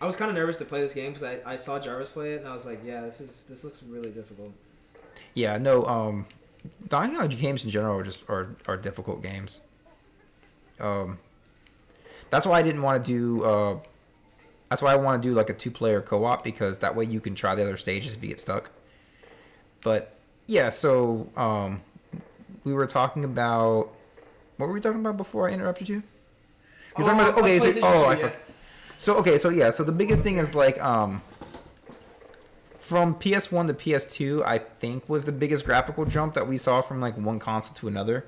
I was kind of nervous to play this game because I saw Jarvis play it and I was like, yeah, this looks really difficult. Yeah, no. Donkey Kong games in general are difficult games. That's why I didn't want to do. That's why I want to do like a 2-player co-op because that way you can try the other stages if you get stuck. But yeah, so we were talking about what were we talking about before I interrupted you? You're talking about So the biggest thing is like from PS1 to PS2, I think was the biggest graphical jump that we saw from like one console to another,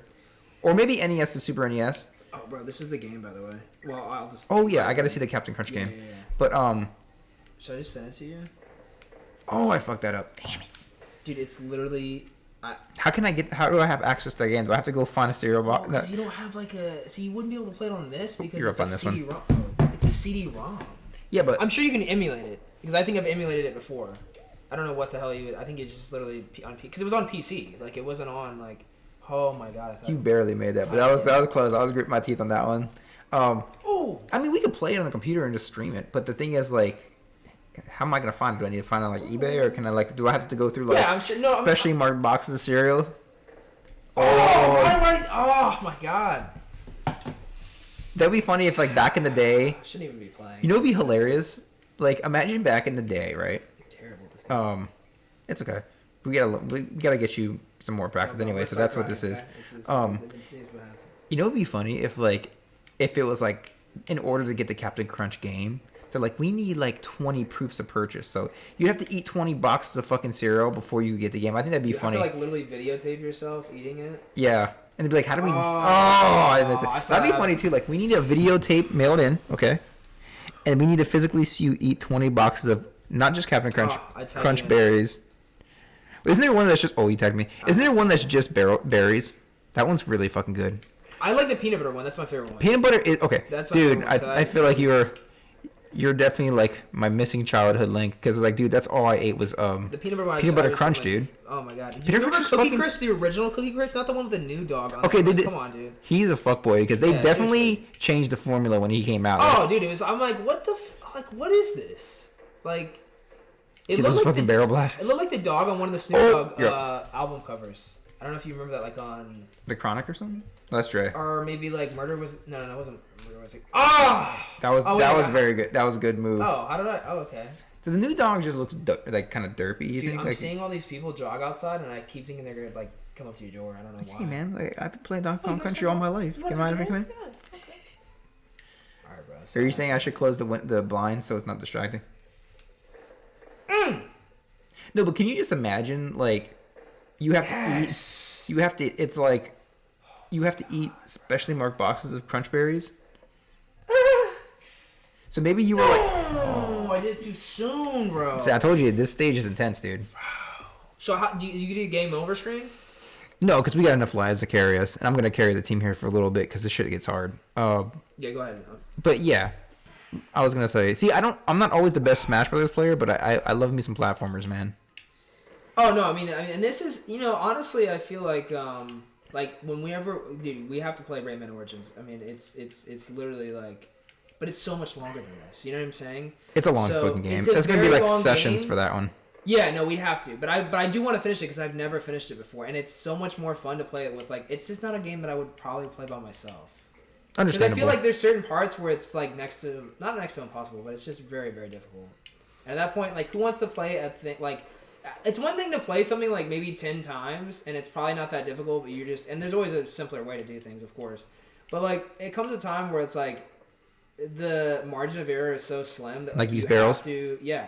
or maybe NES to Super NES. Oh, bro, this is the game, by the way. Well, I'll just. Oh yeah, I got to see the Captain Crunch game. Yeah. But should I just send it to you? Oh, I fucked that up. Damn it, dude! It's literally. How do I have access to the game? Do I have to go find a serial box? Because you don't have like a. So you wouldn't be able to play it on this because You're it's a CD-ROM. It's a CD-ROM. Yeah, but I'm sure you can emulate it because I think I've emulated it before. I don't know what the hell you would. I think it's just literally on because it was on PC. Like it wasn't on like. Oh my god! You barely made that, but that was close. I was gritting my teeth on that one. I mean, we could play it on a computer and just stream it, but the thing is, like, how am I gonna find it? Do I need to find it on like eBay, or can I like? Do I have to go through like I'm sure, no, specially marked boxes of cereal? Oh my god! That'd be funny if like back in the day. I shouldn't even be playing. You know, it'd be hilarious. Like, imagine back in the day, right? Terrible. This game. It's okay. We gotta get you some more practice anyway. So that's what this is. You know, it'd be funny if it was like in order to get the Captain Crunch game, they're like, we need like 20 proofs of purchase. So you have to eat 20 boxes of fucking cereal before you get the game. I think that'd be funny. You have to like literally videotape yourself eating it. Yeah. And they'd be like, how do we... I miss it. That'd be funny, too. Like, we need a videotape mailed in, okay? And we need to physically see you eat 20 boxes of not just Captain Crunch berries. Isn't there one that's just... Oh, you tagged me. Isn't there one that's just berries? That one's really fucking good. I like the peanut butter one. That's my favorite one. Peanut butter is... Okay. That's my dude, favorite one, so I feel like you're definitely like my missing childhood link because it's like, dude, that's all I ate was the peanut butter crunch, dude. Oh my god, peanut remember Crisp Cookie Crisp, the original Cookie Crisp, not the one with the new dog on okay, it. Come on, dude. He's a fuckboy because they definitely changed the formula when he came out. Oh, like, dude, it was. I'm like, what the what is this? Like, see those fucking barrel blasts. It looked like the dog on one of the Snoop Dogg album covers. I don't know if you remember that, like on The Chronic or something. That's Dre. Or maybe like Murder was it wasn't Murder was like that was very good. That was a good move. Oh, how did I? Oh, okay. So the new dog just looks like kind of derpy. You think? I'm seeing all these people jog outside, and I keep thinking they're gonna like come up to your door. I don't know why. Hey man, like, I've been playing Donkey Kong Country all my life. Can I come in? Yeah, okay. All right, bro. So are you saying I should close the blinds so it's not distracting? No, but can you just imagine like you have to eat? You have to. It's like you have to eat specially marked boxes of Crunch berries. So maybe you were like, oh, I did it too soon, bro. See, I told you this stage is intense, dude. So how do you do game over screen? No, because we got enough lives to carry us, and I'm gonna carry the team here for a little bit because this shit gets hard. Yeah, go ahead. But yeah, I was gonna say. See, I'm not always the best Smash Brothers player, but I love me some platformers, man. Oh no, I mean, and this is honestly, I feel like when we have to play Rayman Origins. I mean, it's literally like. But it's so much longer than this. You know what I'm saying? It's a long fucking game. It's going to be like sessions for that one. Yeah, no, we'd have to. But I do want to finish it because I've never finished it before. And it's so much more fun to play it with. Like, it's just not a game that I would probably play by myself. Understandable. Because I feel like there's certain parts where it's like not next to impossible, but it's just very, very difficult. And at that point, like, who wants to play a thing? Like, it's one thing to play something like maybe 10 times, and it's probably not that difficult, but you're just... And there's always a simpler way to do things, of course. But, like, it comes a time where it's like... The margin of error is so slim that like these barrels. Yeah.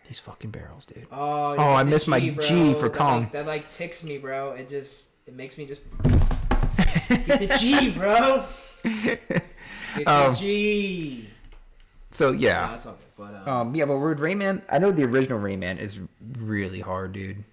These fucking barrels, dude. Oh, I missed my G for Kong. That ticks me, bro. It makes me just get the G, bro. Get the G. So yeah. No, that's all good. But yeah, but with Rayman, I know the original Rayman is really hard, dude.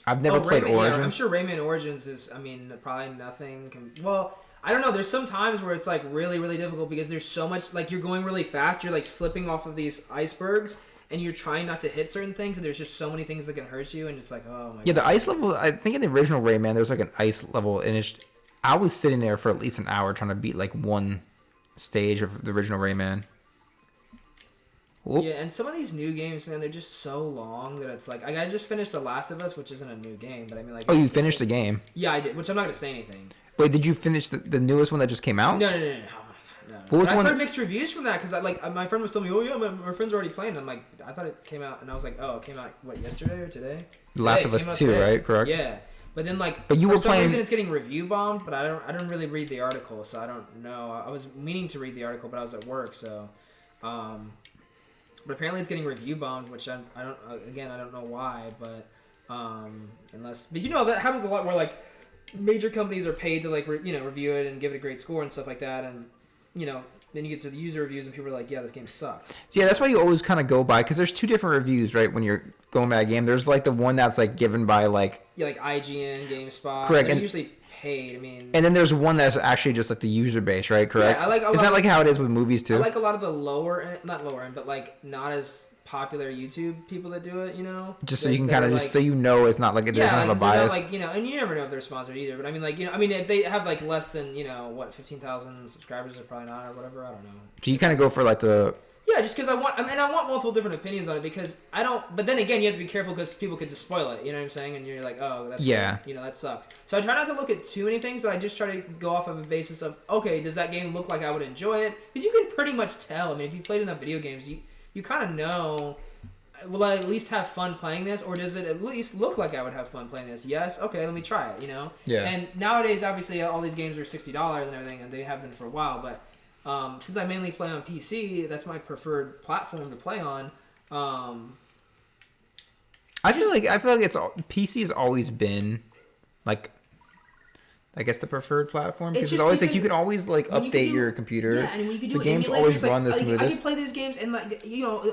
I've never played Origins. Yeah, I'm sure Rayman Origins is. I mean, probably nothing. Well. I don't know. There's some times where it's like really, really difficult because there's so much. Like you're going really fast. You're like slipping off of these icebergs, and you're trying not to hit certain things. And there's just so many things that can hurt you. And it's like, oh my. Yeah, the ice level. I think in the original Rayman, there's like an ice level, and I was sitting there for at least an hour trying to beat like one stage of the original Rayman. Oop. Yeah, and some of these new games, man, they're just so long that it's like I just finished The Last of Us, which isn't a new game, but I mean like. Oh, you finished the game? Yeah, I did. Which I'm not gonna say anything. Wait, did you finish the newest one that just came out? No. Oh my god, no. What was I've heard mixed reviews from that because my friend was telling me, oh yeah, my friend's already playing. And I'm like, I thought it came out, and I was like, oh, it came out what, yesterday or today? The Last of Us 2, right? Correct. Yeah, but then like, but you for some reason it's getting review bombed, but I don't really read the article, so I don't know. I was meaning to read the article, but I was at work, so. But apparently it's getting review bombed, which I don't know why, but but you know that happens a lot where like major companies are paid to like review it and give it a great score and stuff like that, and then you get to the user reviews and people are like, yeah, this game sucks. So yeah, that's why you always kind of go by because there's two different reviews, right? When you're going by a game, there's like the one that's like given by like IGN, GameSpot. Correct. They're usually paid. I mean, and then there's one that's actually just like the user base, right? Correct. Yeah, Isn't that like how it is with movies too? I like a lot of the not lower end, but like not as popular YouTube people that do it. Just so you can kind of just so it's not like it doesn't have a bias. Like and you never know if they're sponsored either. But I mean, like if they have like less than 15,000 subscribers, they're probably not or whatever. I don't know. So you kind of go for like the. Yeah, just because I want multiple different opinions on it because I don't. But then again, you have to be careful because people could just spoil it. You know what I'm saying? And you're like, oh, that's that sucks. So I try not to look at too many things, but I just try to go off of a basis of okay, does that game look like I would enjoy it? Because you can pretty much tell. I mean, if you played enough video games, you kind of know. Will I at least have fun playing this, or does it at least look like I would have fun playing this? Yes, okay, let me try it. Yeah. And nowadays, obviously, all these games are $60 and everything, and they have been for a while, but. Since I mainly play on PC, that's my preferred platform to play on. I feel like PC has always been like I guess the preferred platform It's because just it's always like because you can always like when you can update do- your computer. Yeah, and when you can So do games emulators, always like, run the I smoothest. can play these games and like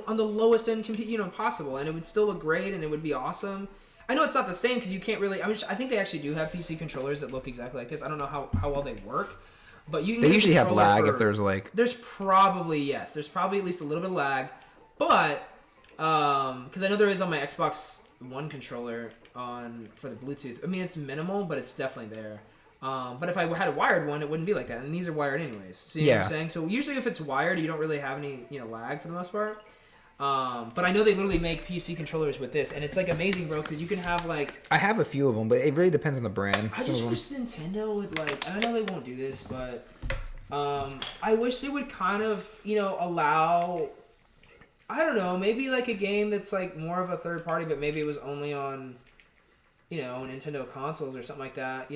on the lowest end computer possible, and it would still look great and it would be awesome. I know it's not the same because you can't really. I think they actually do have PC controllers that look exactly like this. I don't know how well they work, but you can. They get a usually have controller lag for- if there's like. There's probably There's probably at least a little bit of lag, but because I know there is on my Xbox One controller for the Bluetooth. I mean, it's minimal, but it's definitely there. But if I had a wired one, it wouldn't be like that, and these are wired anyways. See what I'm saying? So usually, if it's wired, you don't really have any lag for the most part. But I know they literally make PC controllers with this, and it's like amazing, bro, because you can have like. I have a few of them, but it really depends on the brand. I just wish Nintendo would like. I know they won't do this, but I wish they would kind of allow. I don't know, maybe like a game that's like more of a third party, but maybe it was only on. Nintendo consoles or something like that.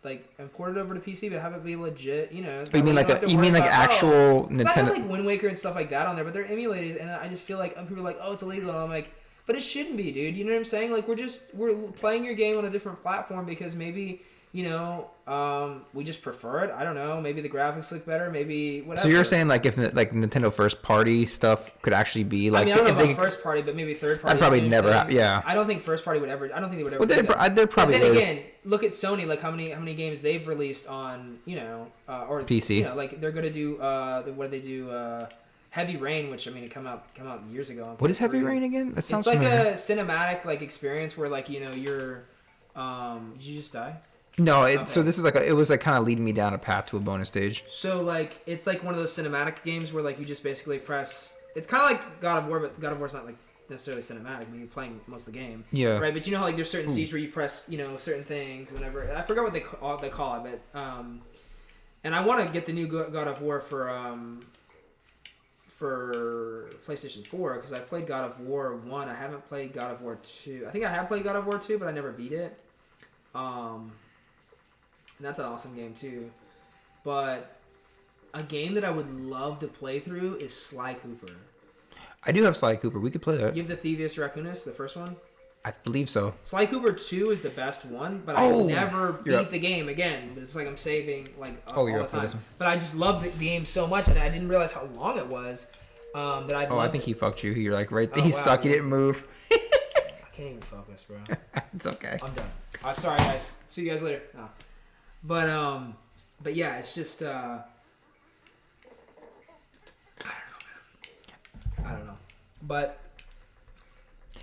Like import it over to PC, but have it be legit. You mean like actual Nintendo? I have like Wind Waker and stuff like that on there, but they're emulated, and I just feel like people are like, oh, it's illegal. And I'm like, but it shouldn't be, dude. You know what I'm saying? Like we're playing your game on a different platform because maybe we just prefer it. I don't know. Maybe the graphics look better. Maybe whatever. So you're saying like if like Nintendo first party stuff could actually be like. I mean, I don't know about first party, but maybe third party. I'd probably never. Yeah. I don't think first party would ever. I don't think they would ever. Well, they're probably. But then again, look at Sony. Like how many games they've released on or PC. Like they're gonna do what did they do? Heavy Rain, which I mean, it come out years ago. What is Heavy Rain again? That sounds. It's like familiar. a cinematic like experience where like you're. Did you just die? No, Okay. So this is like it was like kind of leading me down a path to a bonus stage. So like it's like one of those cinematic games where like you just basically press. It's kind of like God of War, but God of War's not like necessarily cinematic. I mean, you're playing most of the game. Yeah. Right, but you know how like there's certain scenes where you press certain things whenever. I forgot what they call it, but and I want to get the new God of War for PlayStation 4 because I played God of War 1. I haven't played God of War 2. I think I have played God of War 2, but I never beat it. And that's an awesome game too. But a game that I would love to play through is Sly Cooper. I do have Sly Cooper. We could play that. You have the Thievius Raccoonus, the first one? I believe so. Sly Cooper 2 is the best one, but I never beat the game again. It's like I'm saving like all the time. But I just love the game so much, and I didn't realize how long it was. That I think he fucked you. You're like right there. He's stuck. He didn't move. I can't even focus, bro. It's okay. I'm done. I'm sorry, guys. See you guys later. No. But yeah, it's just I don't know. But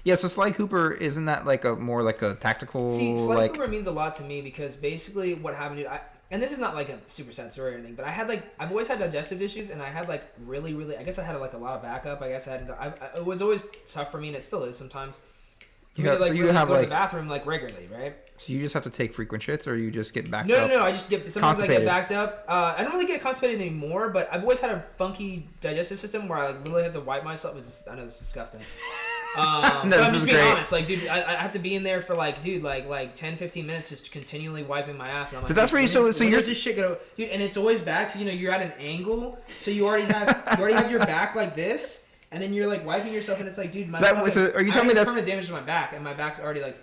yeah, so Sly Cooper isn't that like more like a tactical? See, Sly Cooper means a lot to me because basically what happened, dude. And this is not like a super sad story or anything, but I've always had digestive issues, and I had like really, I guess I had like a lot of backup. I guess it was always tough for me, and it still is sometimes. You go to the bathroom like regularly, right? So you just have to take frequent shits, or you just get backed up? No. I just sometimes I get backed up. I don't really get constipated anymore, but I've always had a funky digestive system where I like literally have to wipe myself. I know it's disgusting. No, but I'm just being honest. Like, dude, I have to be in there for like 10, 15 minutes just continually wiping my ass. And I'm like, so that's where you. So you're this shit go, dude, and it's always bad because you're at an angle, so you already have your back like this. And then you're like wiping yourself, and it's like, dude, so are you telling me that's permanent damage to my back, and my back's already like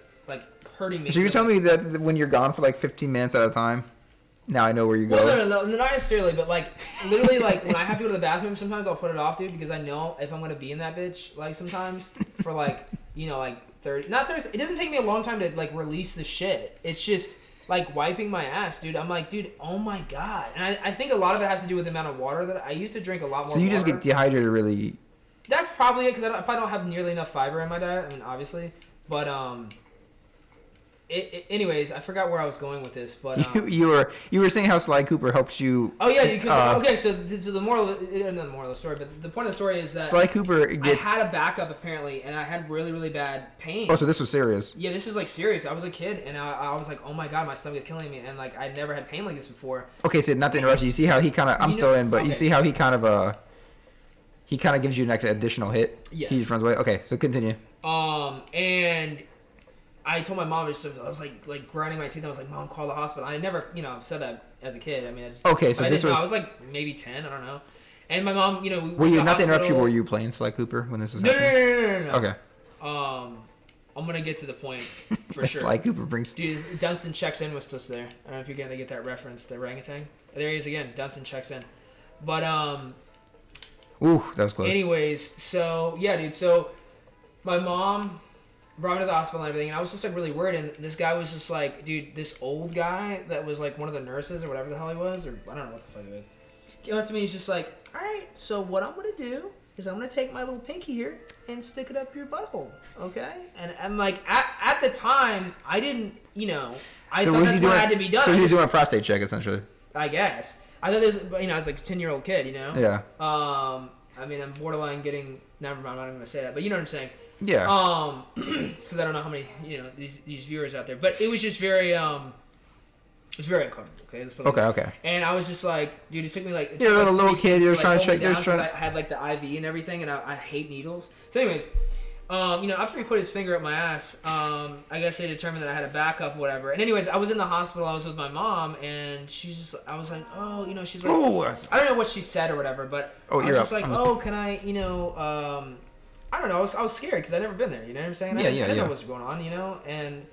hurting me. So you're telling me that when you're gone for like 15 minutes at a time, now I know where you go. Well, no, not necessarily, but like literally, like when I have to go to the bathroom, sometimes I'll put it off, dude, because I know if I'm gonna be in that bitch, like sometimes for like like 30, not 30. It doesn't take me a long time to like release the shit. It's just like wiping my ass, dude. I'm like, dude, oh my god, and I think a lot of it has to do with the amount of water that I used to drink a lot more. So you just get dehydrated really. That's probably it because I probably don't have nearly enough fiber in my diet. I mean, obviously, but anyways, I forgot where I was going with this, but you were saying how Sly Cooper helps you. Oh yeah, because okay, so the moral, not the moral of the story, but the point of the story is that Sly Cooper I had a backup apparently, and I had really bad pain. Oh, so this was serious? Yeah, this is like serious. I was a kid, and I was like, oh my god, my stomach is killing me, and like I never had pain like this before. Okay, so not to interrupt you. You see how he kind of? I'm still in, but you see how he kind of he kind of gives you an additional hit. Yes. He just runs away. Okay, so continue. And I told my mom, I was like grinding my teeth. I was like, Mom, call the hospital. I never, said that as a kid. I mean, okay, so this was. I was like maybe 10. I don't know. And my mom, we were you not to interrupt you? Were you playing Sly Cooper when this was happening? No. Okay. I'm gonna get to the point for sure. Sly Cooper brings. Dude, Dunstan checks in was still there. I don't know if you're gonna get that reference. The orangutan. There he is again. Dunstan checks in. But Ooh, that was close. Anyways, so yeah, dude. So my mom brought me to the hospital and everything, and I was just like really worried. And this guy was just like, dude, this old guy that was like one of the nurses or whatever the hell he was, or I don't know what the fuck he was, came up to me. He's just like, all right, so what I'm gonna do is I'm gonna take my little pinky here and stick it up your butthole, okay? And I'm like, at the time, I didn't, I thought that's what had to be done. So he was doing a prostate check, essentially. I guess. I thought this, I was like a 10-year-old kid, Yeah. I mean, I'm borderline getting. Never mind, I'm not even gonna say that, but you know what I'm saying. Yeah. Because I don't know how many, these viewers out there, but it was just very, it was very uncomfortable. Okay. Okay. And I was just like, dude, it took me like. You're a little kid. You're trying to check. I had like the IV and everything, and I hate needles. So, anyways, after he put his finger up my ass, I guess they determined that I had a backup, whatever. And anyways, I was in the hospital. I was with my mom, and I was like, oh, she's like, I don't know what she said or whatever, but I was just like, oh, can I, I don't know. I was scared because I'd never been there. You know what I'm saying? I didn't know what's going on. And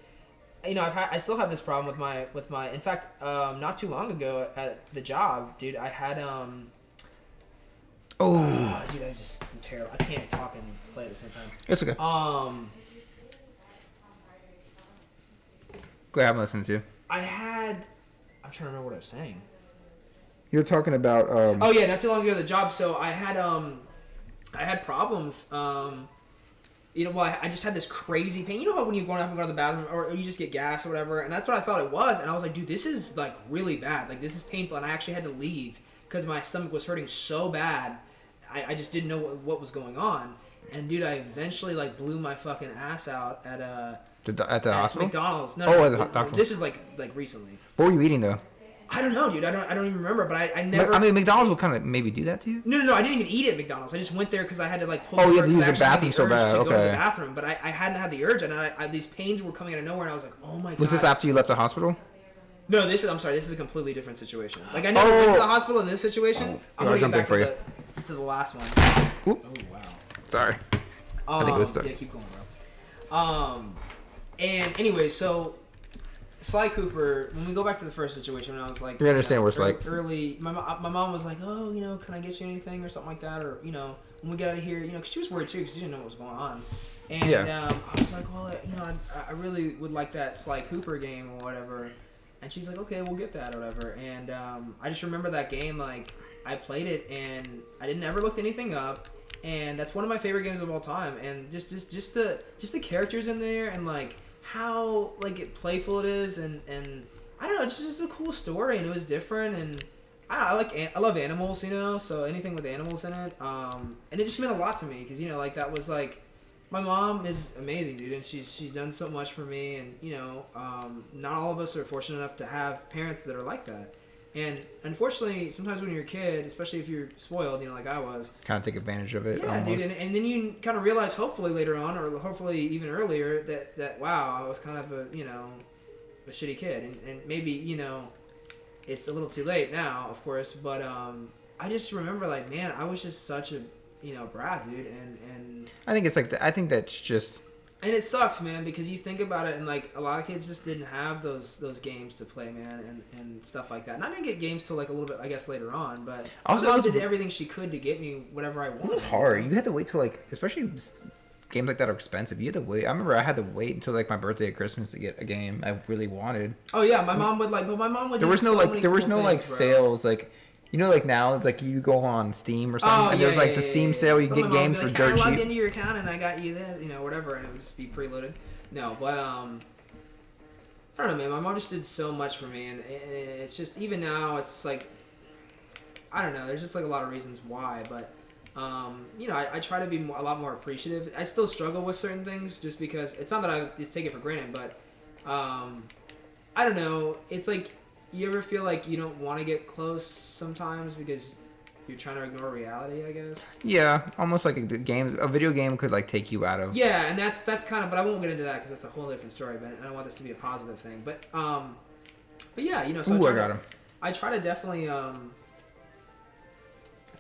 I still have this problem with my. In fact, not too long ago at the job, dude, I had dude, I'm terrible. I can't talk and play at the same time. It's okay. Go ahead, I'm listening to you. I'm trying to remember what I was saying. You're talking about. Oh yeah, not too long ago at the job. So I had problems. I just had this crazy pain. You know how when you're going up and go to the bathroom, or you just get gas or whatever, and that's what I thought it was. And I was like, dude, this is like really bad. Like this is painful, and I actually had to leave because my stomach was hurting so bad. I just didn't know what was going on. And dude, I eventually like blew my fucking ass out at the hospital, McDonald's. No, this is like recently. What were you eating though? I don't know, dude. I don't even remember. But I never. I mean, McDonald's will kind of maybe do that to you. No. I didn't even eat at McDonald's. I just went there because I had to like pull. Oh, you had to use the bathroom so bad. To go to the bathroom, but I hadn't had the urge, and these pains were coming out of nowhere, and I was like, oh my god. Was this after you left the hospital? No, I'm sorry. This is a completely different situation. Like I never went to the hospital in this situation. I'm gonna get back to the last one. Oop. Oh wow. Sorry. I think it was stuck. Yeah, keep going, bro. And anyway, so Sly Cooper. When we go back to the first situation, when I was like, you understand where it's like early. My mom was like, oh, can I get you anything or something like that, or when we get out of here, because she was worried too, because she didn't know what was going on. And I was like, well, I really would like that Sly Cooper game or whatever. And she's like, okay, we'll get that or whatever. And I just remember that game, like I played it and I didn't ever look anything up. And that's one of my favorite games of all time. And just the characters in there and like how like playful it is and I don't know, it's just a cool story and it was different and I love animals, so anything with animals in it. And it just meant a lot to me because like that was like. My mom is amazing, dude, and she's done so much for me, and not all of us are fortunate enough to have parents that are like that. And unfortunately, sometimes when you're a kid, especially if you're spoiled, like I was, kind of take advantage of it. Yeah, almost. Dude, and then you kind of realize, hopefully later on, or hopefully even earlier, that wow, I was kind of a shitty kid, and maybe it's a little too late now, of course, but I just remember like, man, I was just such a brat, dude, and I think it's like I think that's just. And it sucks, man, because you think about it, and like a lot of kids just didn't have those games to play, man, and stuff like that. And I didn't get games till like a little bit, I guess, later on. But my mom did everything she could to get me whatever I wanted. It was hard. You had to wait till like, especially games like that are expensive. You had to wait. I remember I had to wait until like my birthday or Christmas to get a game I really wanted. Oh yeah, my mom would like, but my mom would. There was no sales like. Like now, it's like you go on Steam or something, and there's like the Steam sale, you get games for dirt cheap. I logged into your account and I got you this, whatever, and it would just be preloaded. No, but I don't know, man. My mom just did so much for me, and it's just even now, it's like I don't know. There's just like a lot of reasons why, but I try to be a lot more appreciative. I still struggle with certain things just because it's not that I just take it for granted, but I don't know. It's like. You ever feel like you don't want to get close sometimes because you're trying to ignore reality, I guess? Yeah, almost like a video game could like take you out of. Yeah, and that's kind of, but I won't get into that because that's a whole different story. But I don't want this to be a positive thing. But yeah, so I got him. I try to definitely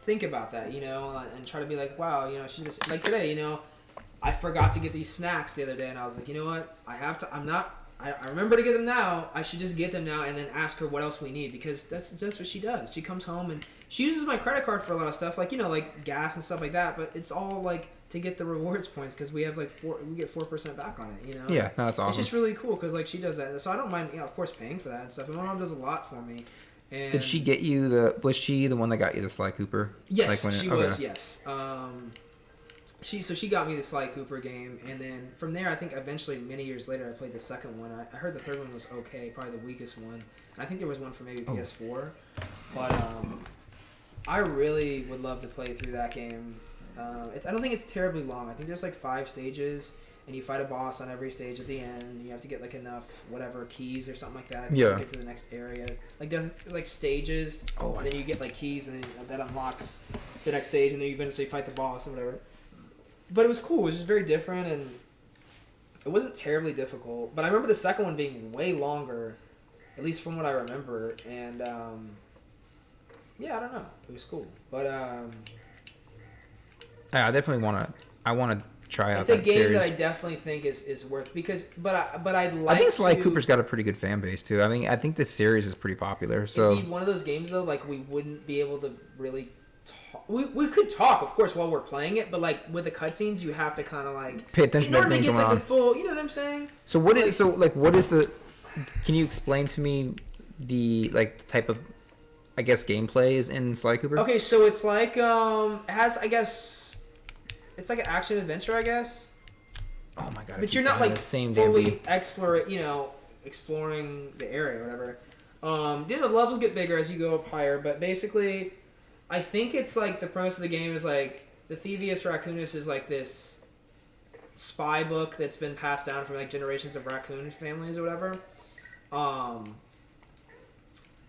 think about that, and try to be like, wow, she just like today, I forgot to get these snacks the other day, and I was like, you know what? I remember to get them now. I should just get them now and then ask her what else we need, because that's what she does. She comes home and she uses my credit card for a lot of stuff, like, like gas and stuff like that. But it's all like to get the rewards points, because we have we get 4% back on it. Yeah, no, that's awesome. It's just really cool because like she does that, so I don't mind, of course, paying for that and stuff. And my mom does a lot for me. And did she get you was she the one that got you the Sly Cooper? Yes, she was. Yes. She got me the Sly Cooper game, and then from there, I think eventually, many years later, I played the second one. I heard the third one was okay, probably the weakest one. And I think there was one for maybe PS4, but I really would love to play through that game. I don't think it's terribly long. I think there's like 5 stages, and you fight a boss on every stage at the end. You have to get like enough keys or something like that. To get to the next area. Like there's like stages, and then you get like keys, and then that unlocks the next stage, and then you eventually fight the boss and whatever. But it was cool. It was just very different, and it wasn't terribly difficult. But I remember the second one being way longer, at least from what I remember. And yeah, I don't know. It was cool, but I definitely want to try out that series. It's a game that I definitely think is worth, but I'd like. I think Sly Cooper's got a pretty good fan base too. I mean, I think this series is pretty popular. So it'd be one of those games though, like we wouldn't be able to really. We could talk, of course, while we're playing it, but like with the cutscenes, you have to kind of like pay attention to everything going on. The full, you know what I'm saying? So what is the? Can you explain to me the type of, I guess, gameplay is in Sly Cooper? Okay, so it's like it has, I guess, it's like an action adventure, I guess. Oh my god! But you're not like fully exploring the area or whatever. The levels get bigger as you go up higher, but basically, I think it's like the premise of the game is like the Thievius Raccoonus is like this spy book that's been passed down from like generations of raccoon families or whatever.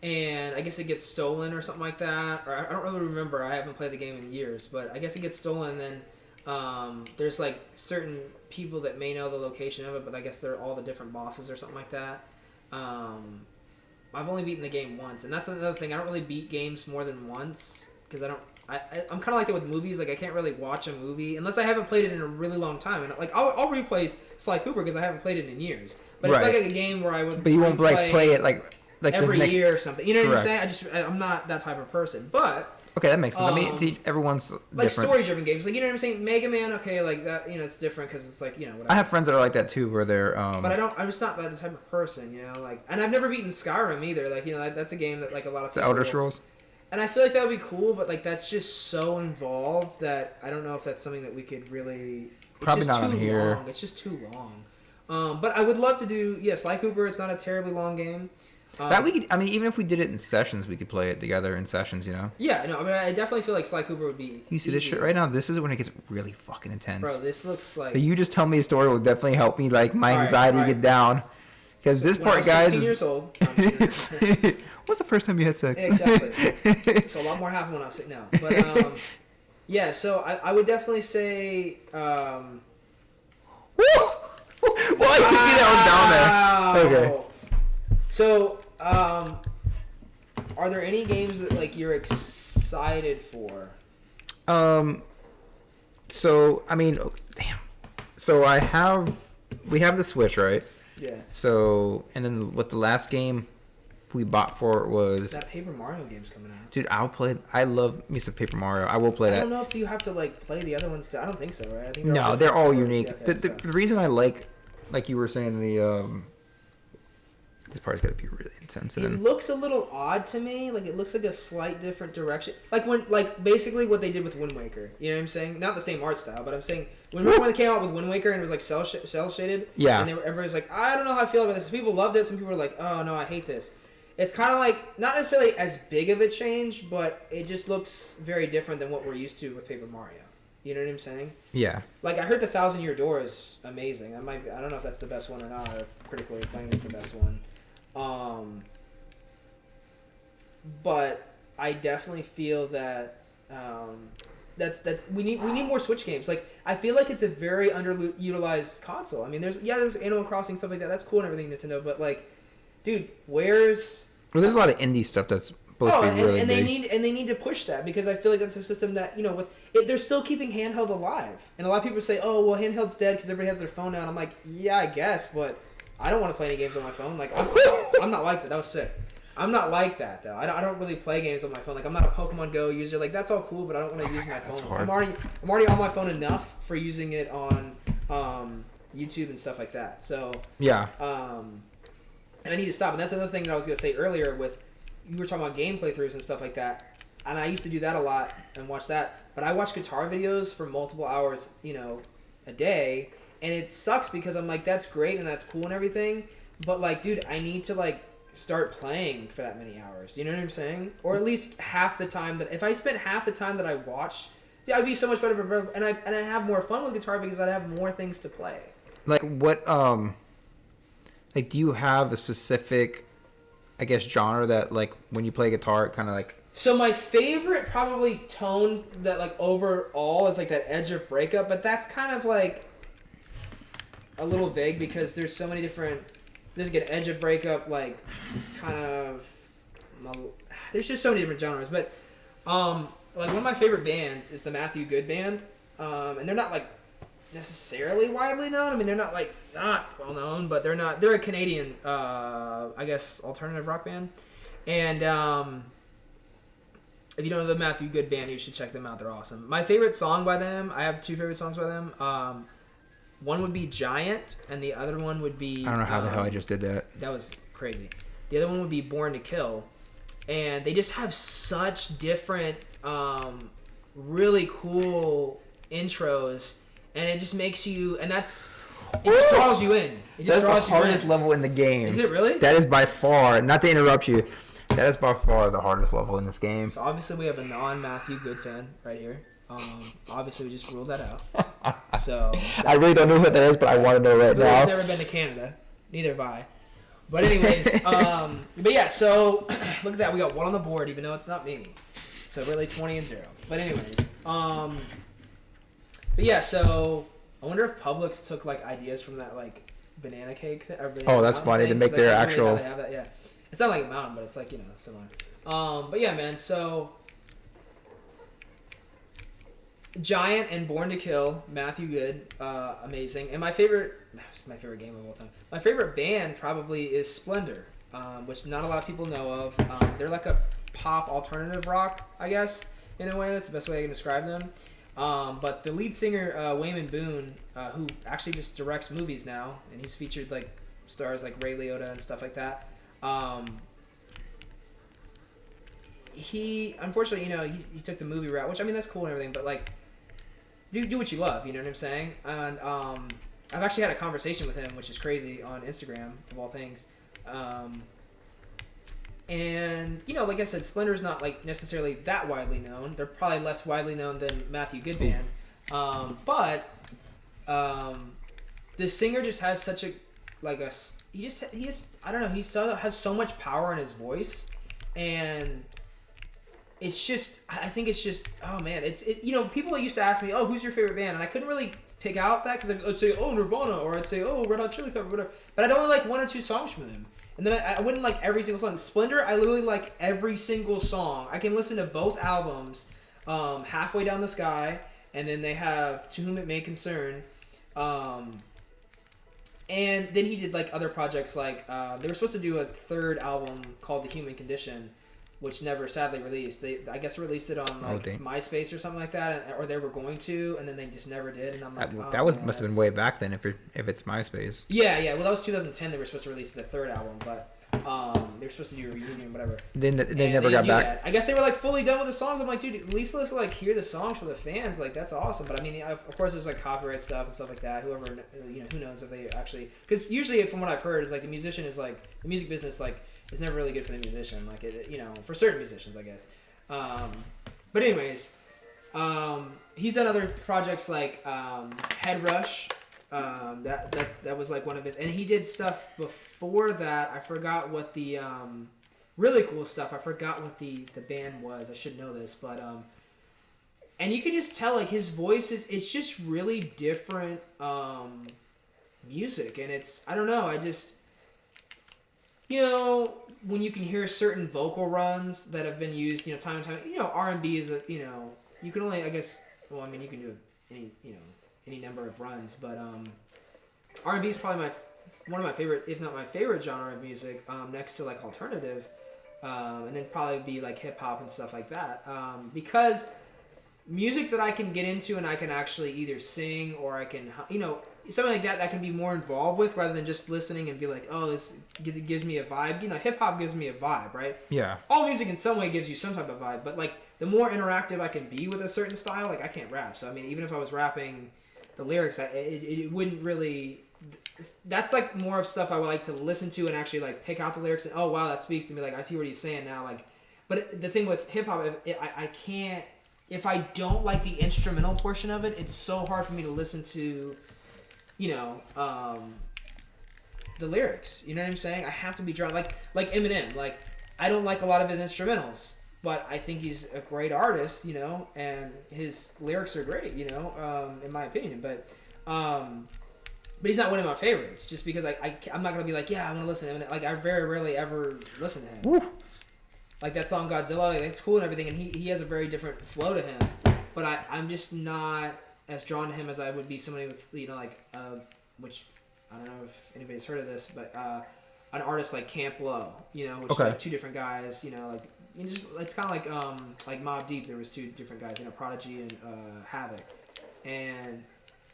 And I guess it gets stolen or something like that. Or I don't really remember. I haven't played the game in years, but I guess it gets stolen. And then there's like certain people that may know the location of it, but I guess they're all the different bosses or something like that. I've only beaten the game once, and that's another thing. I don't really beat games more than once because I'm kind of like that with movies. Like I can't really watch a movie unless I haven't played it in a really long time. And like I'll replay Sly Cooper because I haven't played it in years. But it's like a game where I would. But you won't play it like every year or something. You know what I'm saying? I'm not that type of person. But okay, that makes sense. I mean, everyone's like different. Story-driven games. Like you know what I'm saying? Mega Man. Okay, like that. It's different because it's like whatever. I have friends that are like that too, where they're. But I'm just not that type of person. Like, and I've never beaten Skyrim either. Like that's a game that like a lot of people. The Elder Scrolls. And I feel like that would be cool, but like that's just so involved that I don't know if that's something that we could really. Probably not on here. Long. It's just too long. But I would love to do Sly Cooper. It's not a terribly long game. That we could, I mean, even if we did it in sessions, we could play it together in sessions, Yeah, no, I mean, I definitely feel like Sly Cooper would be. You see this shit right now? This is when it gets really fucking intense. Bro, this looks like. But you just tell me a story will definitely help me, like my anxiety get down. Because this part, guys, is. Years old. What's the first time you had sex? Exactly. So a lot more happened when I was now. But yeah, so I would definitely say. Woo! Well, I can see that one down there. Okay. So, are there any games that like you're excited for? So I mean, damn. So we have the Switch, right? Yeah. So and then what the last game we bought for it was that Paper Mario game's coming out. Dude, I love me some Paper Mario. I will play that. I don't know if you have to like play the other ones too. I don't think so, right? I think they're all unique. Okay, the reason I like you were saying this part's gotta be really intense. It looks a little odd to me. Like it looks like a slight different direction. Like basically what they did with Wind Waker. You know what I'm saying? Not the same art style, but I'm saying when they came out with Wind Waker and it was like cell shaded. Yeah. And everybody's like, I don't know how I feel about this. Some people loved it. Some people were like, oh no, I hate this. It's kind of like not necessarily as big of a change, but it just looks very different than what we're used to with Paper Mario. You know what I'm saying? Yeah. Like I heard the 1,000-Year Door is amazing. I don't know if that's the best one or not. Or critically acclaimed is the best one. But I definitely feel that that's we need more Switch games. Like I feel like it's a very underutilized console. I mean, there's Animal Crossing stuff like that. That's cool and everything, Nintendo. But like, dude, there's a lot of indie stuff that's supposed to be really big. They need to push that, because I feel like that's a system that, you know, they're still keeping handheld alive. And a lot of people say, oh, well, handheld's dead because everybody has their phone now. And I'm like, yeah, I guess, but I don't want to play any games on my phone. Like, I'm not like that. That was sick. I'm not like that, though. I don't really play games on my phone. Like, I'm not a Pokemon Go user. Like, that's all cool, but I don't want to use my phone. I'm already on my phone enough for using it on YouTube and stuff like that. So yeah. And I need to stop. And that's another thing that I was going to say earlier with, you were talking about game playthroughs and stuff like that. And I used to do that a lot and watch that. But I watch guitar videos for multiple hours, you know, a day. And it sucks because I'm like, that's great and that's cool and everything. But, like, dude, I need to, like, start playing for that many hours. You know what I'm saying? Or at least half the time. That if I spent half the time that I watched, yeah, I'd be so much better. And I have more fun with guitar because I'd have more things to play. Like, what, like, do you have a specific, I guess, genre that, like, when you play guitar, it kind of, like... So my favorite probably tone that, like, overall is, like, that edge of breakup, but that's kind of, like, a little vague because there's so many different... There's, like, an edge of breakup, like, kind of... There's just so many different genres, but, like, one of my favorite bands is the Matthew Good Band, and they're not, like, necessarily widely known. I mean, they're not, like, not well known, but they're a Canadian, I guess, alternative rock band. And if you don't know the Matthew Good Band, you should check them out. They're awesome. My favorite song by them, I have two favorite songs by them. One would be Giant, and the other one would be... I don't know how the hell I just did that. That was crazy. The other one would be Born to Kill. And they just have such different, really cool intros. And it just makes you, and that's, it just draws you in. That's the hardest level in the game. Is it really? That is by far, not to interrupt you, that is by far the hardest level in this game. So obviously we have a non-Matthew Good fan right here. Obviously we just ruled that out. So I really don't know what that is, but I want to know right now. I've never been to Canada. Neither have I. But anyways, but yeah, so look at that. We got one on the board, even though it's not me. So really 20-0. But anyways, but yeah, so I wonder if Publix took, like, ideas from that, like, banana cake thing. Oh, that's funny to make their actual. Really how they have that, yeah. It's not like a mountain, but it's, like, you know, similar. But yeah, man. So Giant and Born to Kill, Matthew Good, amazing. And my favorite game of all time. My favorite band probably is Splendor, which not a lot of people know of. They're like a pop alternative rock, I guess, in a way. That's the best way I can describe them. But the lead singer, Wayman Boone, who actually just directs movies now, and he's featured, like, stars like Ray Liotta and stuff like that. He, unfortunately, you know, he took the movie route, which, I mean, that's cool and everything, but, like, do what you love, you know what I'm saying? And I've actually had a conversation with him, which is crazy, on Instagram, of all things. And, you know, like I said, Splendor's not, like, necessarily that widely known. They're probably less widely known than Matthew Good Band. But the singer just has such a, like, he just, I don't know, has so much power in his voice. And it's just, I think it's just, oh, man. You know, people used to ask me, oh, who's your favorite band? And I couldn't really pick out that because I'd say, oh, Nirvana, or I'd say, oh, Red Hot Chili Peppers, whatever. But I'd only like one or two songs from them. And then I wouldn't like every single song. Splendor, I literally like every single song. I can listen to both albums, Halfway Down the Sky, and then they have To Whom It May Concern. And then he did like other projects, like they were supposed to do a third album called The Human Condition, which never sadly released. They, I guess, released it on like MySpace or something like that, or they were going to, and then they just never did. And I'm like, must have been way back then if it's MySpace. Yeah. Well, that was 2010. They were supposed to release the third album, but they were supposed to do a reunion, whatever. They never got back. That. I guess they were like fully done with the songs. I'm like, dude, at least let's like hear the songs for the fans. Like that's awesome. But I mean, of course, there's like copyright stuff and stuff like that. Whoever, you know, who knows if they actually? Because usually, from what I've heard, is like the musician is like the music business like. It's never really good for the musician, like it, you know, for certain musicians, I guess. But anyways, he's done other projects like Head Rush. That was like one of his, and he did stuff before that. I forgot what the really cool stuff. I forgot what the band was. I should know this, but and you can just tell like his voice it's just really different music, and it's I don't know. you know, when you can hear certain vocal runs that have been used, you know, time and time. You know, R&B is a, you know, you can only, I guess, well, I mean, you can do any, you know, any number of runs, but R&B is probably one of my favorite, if not my favorite genre of music, next to like alternative, and then probably be like hip hop and stuff like that, because music that I can get into and I can actually either sing or I can, you know, something like that I can be more involved with rather than just listening and be like, oh, this gives me a vibe. You know, hip hop gives me a vibe, right? Yeah. All music in some way gives you some type of vibe, but like the more interactive I can be with a certain style, like I can't rap. So I mean, even if I was rapping the lyrics, it wouldn't really. That's like more of stuff I would like to listen to and actually like pick out the lyrics and, oh wow, that speaks to me. Like I see what he's saying now. Like, but the thing with hip hop, I can't. If I don't like the instrumental portion of it, it's so hard for me to listen to, you know, the lyrics. You know what I'm saying? I have to be drawn. Like Eminem. Like, I don't like a lot of his instrumentals, but I think he's a great artist, you know, and his lyrics are great, you know, in my opinion. But he's not one of my favorites, just because I'm not going to be like, yeah, I'm going to listen to Eminem. Like, I very rarely ever listen to him. Woo. Like that song Godzilla, like, it's cool and everything, and he has a very different flow to him. But I'm just not as drawn to him as I would be somebody with, you know, like, which I don't know if anybody's heard of this, but an artist like Camp Lo, you know, which is like two different guys, you know, like, you know, just it's kind of like Mobb Deep. There was two different guys, you know, Prodigy and Havoc, and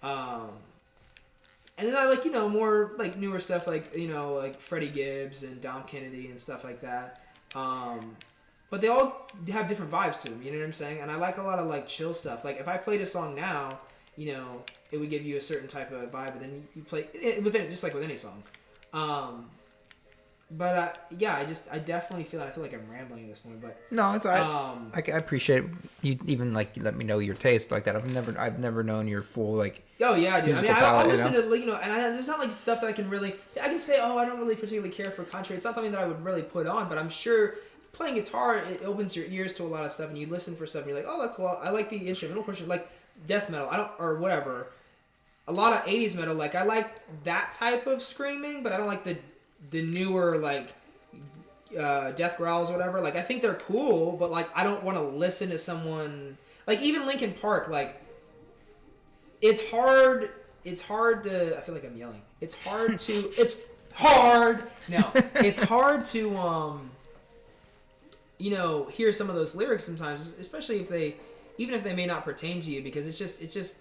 then I like, you know, more like newer stuff like, you know, like Freddie Gibbs and Dom Kennedy and stuff like that. But they all have different vibes to them, you know what I'm saying? And I like a lot of like chill stuff. Like if I played a song now, you know, it would give you a certain type of vibe, but then you play it within it, just like with any song. Yeah, I definitely feel like I'm rambling at this point, but no, it's I appreciate you even like let me know your taste like that. I've never known your full like. Oh yeah, dude. I mean, I listen you know? to, you know, and there's not like stuff that I can say, oh, I don't really particularly care for country. It's not something that I would really put on, but I'm sure playing guitar, it opens your ears to a lot of stuff, and you listen for stuff, and you're like, oh, that's cool. I like the instrumental portion, like death metal. or whatever. A lot of '80s metal, like I like that type of screaming, but I don't like the newer like death growls or whatever. Like I think they're cool, but like I don't want to listen to someone like even Linkin Park. Like it's hard to. I feel like I'm yelling. It's hard to. It's hard. No, it's hard to you know, hear some of those lyrics sometimes, especially if they may not pertain to you, because it's just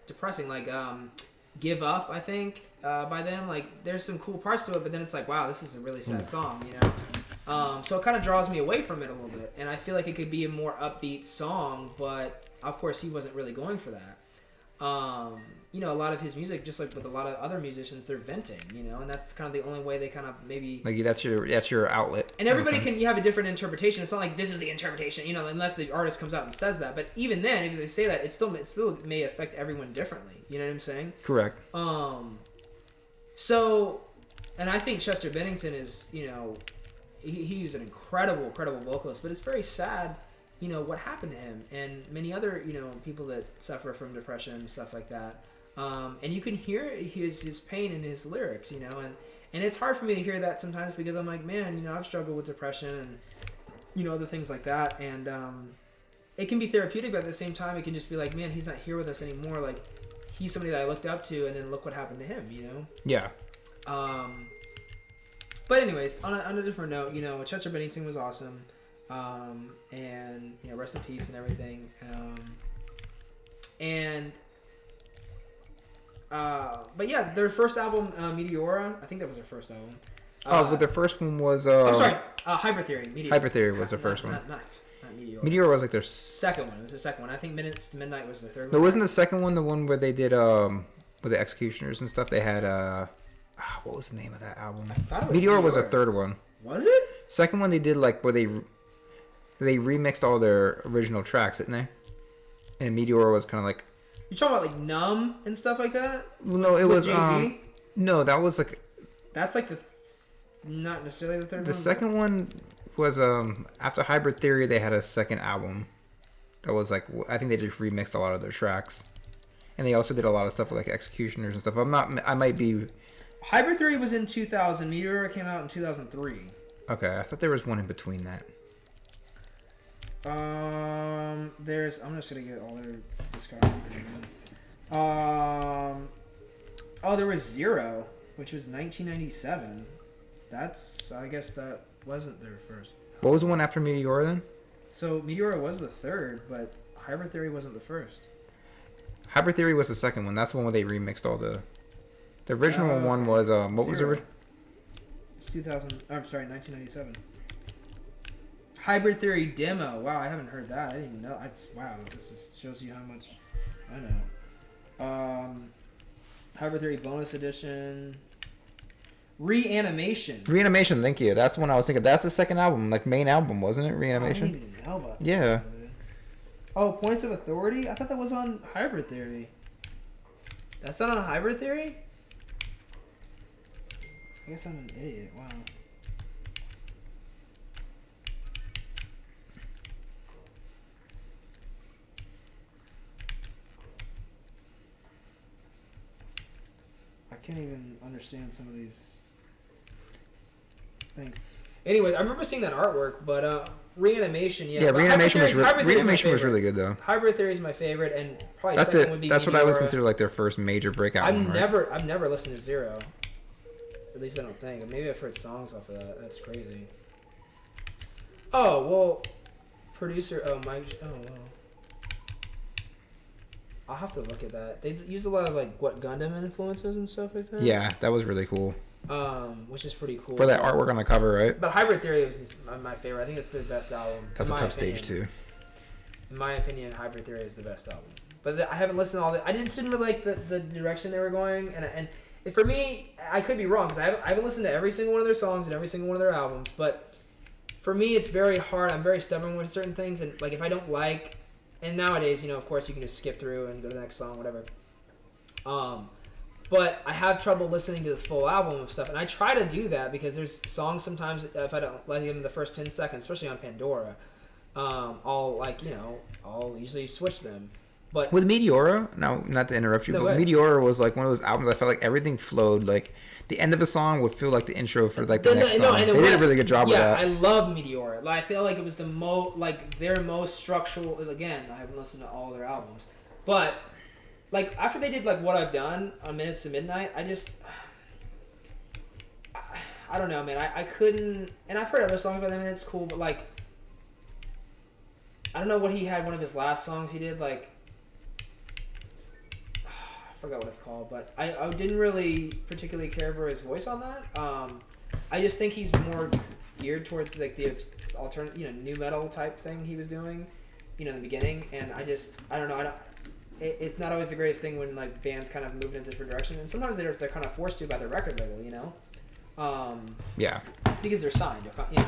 depressing. Like Give Up, I think, by them. Like there's some cool parts to it, but then it's like, wow, this is a really sad song, you know. So it kind of draws me away from it a little bit, and I feel like it could be a more upbeat song, but of course he wasn't really going for that. You know, a lot of his music, just like with a lot of other musicians, they're venting, you know, and that's kind of the only way they kind of maybe like that's your outlet. And everybody you have a different interpretation. It's not like this is the interpretation, you know, unless the artist comes out and says that. But even then, if they say that, it still may affect everyone differently. You know what I'm saying? Correct. So, and I think Chester Bennington is, you know, he's an incredible vocalist, but it's very sad, you know, what happened to him and many other, you know, people that suffer from depression and stuff like that. And you can hear his pain in his lyrics, you know, and it's hard for me to hear that sometimes because I'm like, man, you know, I've struggled with depression and, you know, other things like that. And it can be therapeutic, but at the same time, it can just be like, man, he's not here with us anymore. Like, he's somebody that I looked up to, and then look what happened to him, you know? Yeah. But anyways, on a different note, you know, Chester Bennington was awesome. And, you know, rest in peace and everything. But yeah, their first album, Meteora, I think that was their first album. But their first one was... I'm sorry, Hyper Theory. Meteora. Hyper Theory was their first one. Not Meteora. Meteora was like their... Second one. It was their second one. I think Minutes to Midnight was their third one. No, wasn't the second one the one where they did, with the Executioners and stuff? They had, what was the name of that album? I thought it was Meteora was the third one. Was it? Second one they did, like, where they remixed all their original tracks, didn't they? And Meteora was kind of like... You talking about like Numb and stuff like that? Well, no, it was Jay-Z? No, that was like... That's like not necessarily the third one. The second one was after Hybrid Theory, they had a second album that was like, I think they just remixed a lot of their tracks, and they also did a lot of stuff with like Executioners and stuff. I might be Hybrid Theory was in 2000. Meteora came out in 2003. Okay, I thought there was one in between that. There's. I'm just gonna get all their discography. Oh, there was Zero, which was 1997. I guess that wasn't their first. What was the one after Meteora then? So Meteora was the third, but Hybrid Theory wasn't the first. Hybrid Theory was the second one. That's the one where they remixed all the. The original one was what Zero. was the original? It's 2000. I'm sorry, 1997. Hybrid Theory demo. Wow, I haven't heard that. I didn't even know. Wow, shows you how much I know. Hybrid Theory bonus edition. Reanimation. Reanimation, thank you. That's the one I was thinking. That's the second album, like main album, wasn't it? Reanimation. I didn't even know about that. Yeah. Oh, Points of Authority? I thought that was on Hybrid Theory. That's not on Hybrid Theory? I guess I'm an idiot. Wow. I can't even understand some of these things. Anyways, I remember seeing that artwork, but Reanimation, yeah. Reanimation was really good though. Hybrid Theory is my favorite, and probably That's second it. would be That's Meteora. what I would consider like their first major breakout. I've never listened to Zero. At least I don't think. Maybe I've heard songs off of that. That's crazy. Oh well, producer. Oh Mike. Oh well. I'll have to look at that. They used a lot of like Gundam influences and stuff like that. Yeah, that was really cool. Which is pretty cool. For that artwork on the cover, right? But Hybrid Theory was just my favorite. I think it's the best album. That's a tough stage too. In my opinion, Hybrid Theory is the best album. But I haven't listened to all the. I just didn't really like the direction they were going, and for me, I could be wrong because I haven't listened to every single one of their songs and every single one of their albums. But for me, it's very hard. I'm very stubborn with certain things, and like if I don't like, and nowadays, of course, you can just skip through and go to the next song, whatever. But I have trouble listening to the full album of stuff, and I try to do that because there's songs sometimes if I don't like them in the first 10 seconds, especially on Pandora, I'll usually switch them. But with Meteora, no, not to interrupt you, but Meteora was like one of those albums I felt like everything flowed. Like the end of a song would feel like the intro for like the next song. They did a really good job with that. I love Meteora. I feel like it was their most structural. Again, I haven't listened to all their albums, but like after they did like What I've Done on Minutes to Midnight, I don't know, man. I couldn't, and I've heard other songs by them, and it's cool, but like I don't know what he had. One of his last songs he did, like. I forgot what it's called, but I didn't really particularly care for his voice on that. I just think he's more geared towards like the alternate, new metal type thing he was doing, in the beginning. And I don't know. It's not always the greatest thing when like bands kind of move in a different direction, and sometimes they're kind of forced to by the record label, Yeah. Because they're signed, but and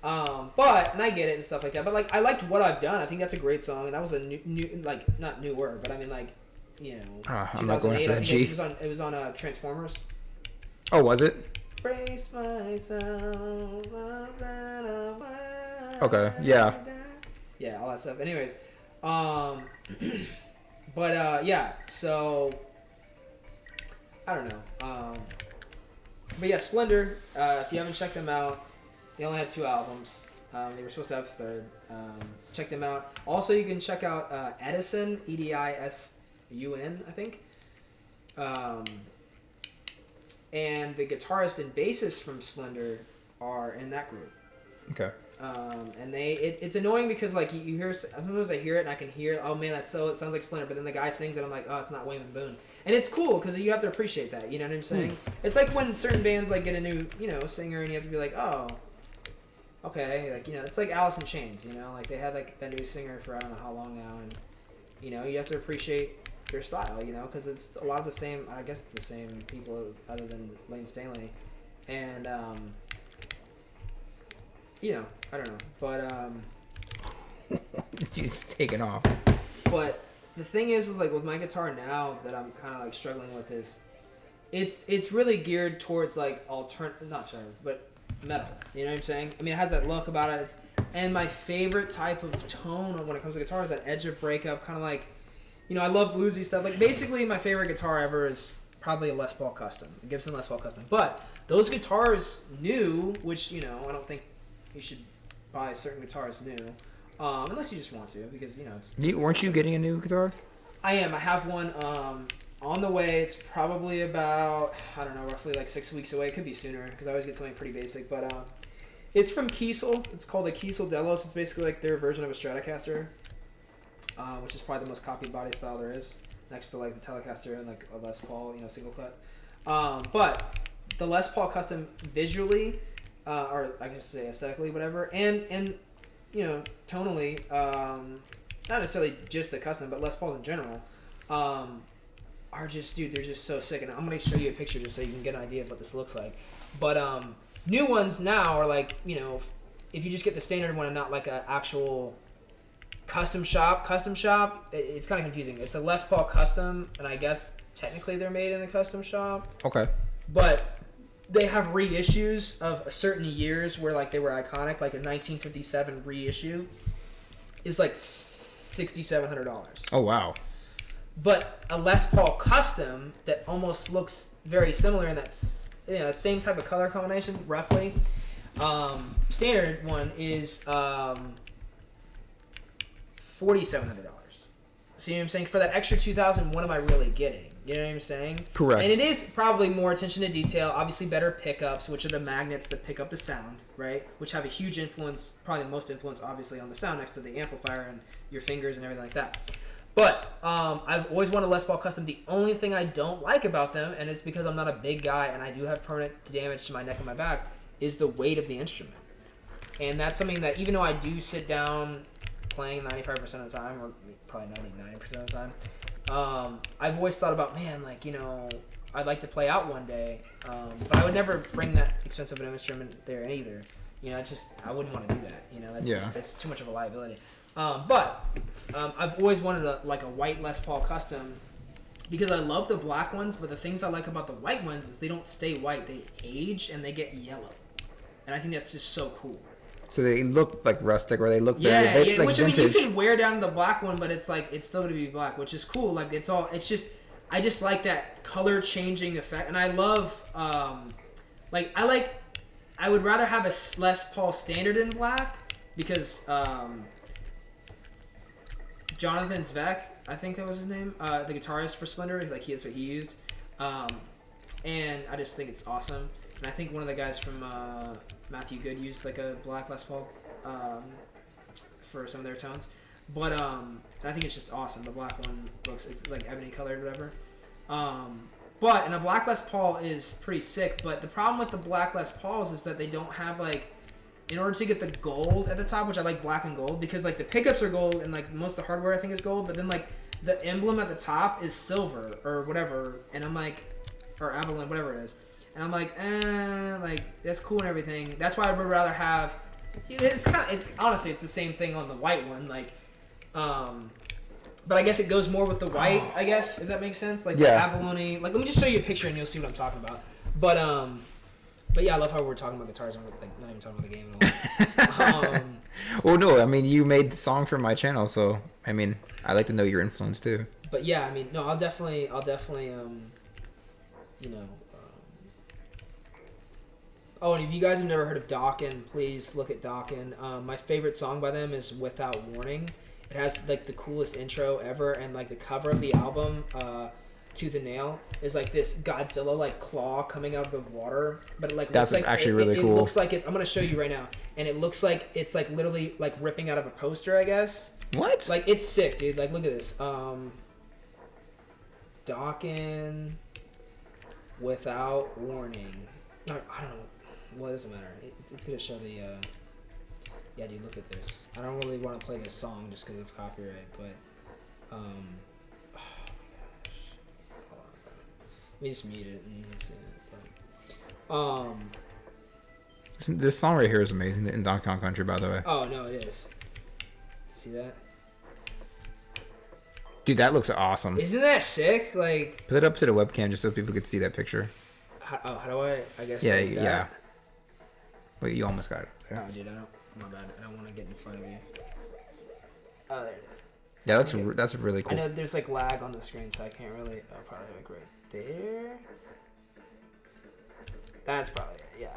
I get it and stuff like that. But like I liked What I've Done. I think that's a great song, and that was a new like not newer, but I mean like. I'm not going for that G. It was on Transformers. Oh, was it? Brace myself. Okay, yeah. Yeah, all that stuff. Anyways, but yeah. So I don't know. But yeah, Splendor. If you haven't checked them out, they only had 2 albums. They were supposed to have a third. Check them out. Also, you can check out Edison. EDISUN, I think. And the guitarist and bassist from Splendor are in that group. Okay. And it's annoying because like you hear, sometimes I hear it and I can hear, oh man, it sounds like Splendor, but then the guy sings it, I'm like, oh, it's not Wayman Boone. And it's cool because you have to appreciate that, you know what I'm saying? It's like when certain bands like get a new, singer, and you have to be like, oh, okay, like, it's like Alice in Chains, like they had like that new singer for I don't know how long now, and you have to appreciate their style, because it's a lot of the same. I guess it's the same people other than Lane Staley, and I don't know, but She's taken off. But the thing is like with my guitar now that I'm kind of like struggling with is, it's really geared towards like but metal. You know what I'm saying? I mean, it has that look about it. And my favorite type of tone when it comes to guitar is that edge of breakup, kind of like. I love bluesy stuff. Like, basically, my favorite guitar ever is probably a Les Paul Custom, a Gibson Les Paul Custom. But those guitars new, which I don't think you should buy certain guitars new, unless you just want to, because it's. Weren't you getting a new guitar? I am. I have one on the way. It's probably about roughly like 6 weeks away. It could be sooner because I always get something pretty basic, but. It's from Kiesel. It's called a Kiesel Delos. It's basically like their version of a Stratocaster, which is probably the most copied body style there is, next to like the Telecaster and like a Les Paul, single cut. But the Les Paul Custom visually, or I guess say aesthetically, whatever, and tonally, not necessarily just the Custom, but Les Pauls in general, are just, dude, they're just so sick. And I'm gonna show you a picture just so you can get an idea of what this looks like. But new ones now are like, if you just get the standard one and not like an actual custom shop, it's kind of confusing. It's a Les Paul Custom, and I guess technically they're made in the custom shop. Okay. But they have reissues of certain years where like they were iconic, like a 1957 reissue is like $6,700. Oh, wow. But a Les Paul Custom that almost looks very similar in that same type of color combination, roughly. Standard one is $4,700. See what I'm saying? For that extra $2,000, what am I really getting? You know what I'm saying? Correct. And it is probably more attention to detail. Obviously, better pickups, which are the magnets that pick up the sound, right? Which have a huge influence, probably the most influence, obviously, on the sound next to the amplifier and your fingers and everything like that. But I've always wanted a Les Paul Custom. The only thing I don't like about them, and it's because I'm not a big guy and I do have permanent damage to my neck and my back, is the weight of the instrument. And that's something that, even though I do sit down playing 95% of the time, or probably 99% of the time, I've always thought about, man, like, I'd like to play out one day, but I would never bring that expensive an instrument there either. I wouldn't want to do that. That's too much of a liability. But I've always wanted a white Les Paul Custom because I love the black ones, but the things I like about the white ones is they don't stay white. They age and they get yellow. And I think that's just so cool. So they look like rustic, or they look very like which vintage. I mean, you can wear down the black one, but it's still going to be black, which is cool. Like I just like that color changing effect. And I love, I would rather have a Les Paul Standard in black because, Jonathan Zvek, I think that was his name, the guitarist for Splendor, that's what he used, and I just think it's awesome. And I think one of the guys from Matthew Good used like a black Les Paul for some of their tones, but I think it's just awesome. The black one it's like ebony colored, whatever. And a black Les Paul is pretty sick. But the problem with the black Les Pauls is that they don't have in order to get the gold at the top, which I like black and gold, because like the pickups are gold and like most of the hardware I think is gold, but then like the emblem at the top is silver or whatever, and I'm like, or abalone, whatever it is, and I'm like, that's cool and everything. That's why I would rather have. It's honestly it's the same thing on the white one, but I guess it goes more with the white. I guess if that makes sense, the abalone. Let me just show you a picture and you'll see what I'm talking about. But yeah, I love how we're talking about guitars and not even talking about the game at all. Well, no, I mean, you made the song for my channel, so I mean, I like to know your influence too. But yeah, I mean, no, I'll definitely, Oh, and if you guys have never heard of Dokken, please look at Dokken. My favorite song by them is "Without Warning." It has the coolest intro ever, and the cover of the album. Tooth and Nail is this Godzilla claw coming out of the water, but that's looks actually really cool. It looks like it's. I'm gonna show you right now, and it looks like it's literally ripping out of a poster, I guess. What? It's sick, dude. Look at this. Dokken, Without Warning. I don't know. Well, it doesn't matter. It's gonna show the. Yeah, dude. Look at this. I don't really want to play this song just because of copyright, but. Let me just mute it and see it. This song right here is amazing in Donkey Kong Country, by the way. Oh no, it is. See that? Dude, that looks awesome. Isn't that sick? Put it up to the webcam just so people could see that picture. How do I guess. Yeah. Wait, you almost got it. There. Oh, dude, my bad. I don't want to get in front of you. Oh, there it is. Yeah, that's really cool. I know there's like lag on the screen, so I can't really. Oh, probably like right there. That's probably it. Yeah,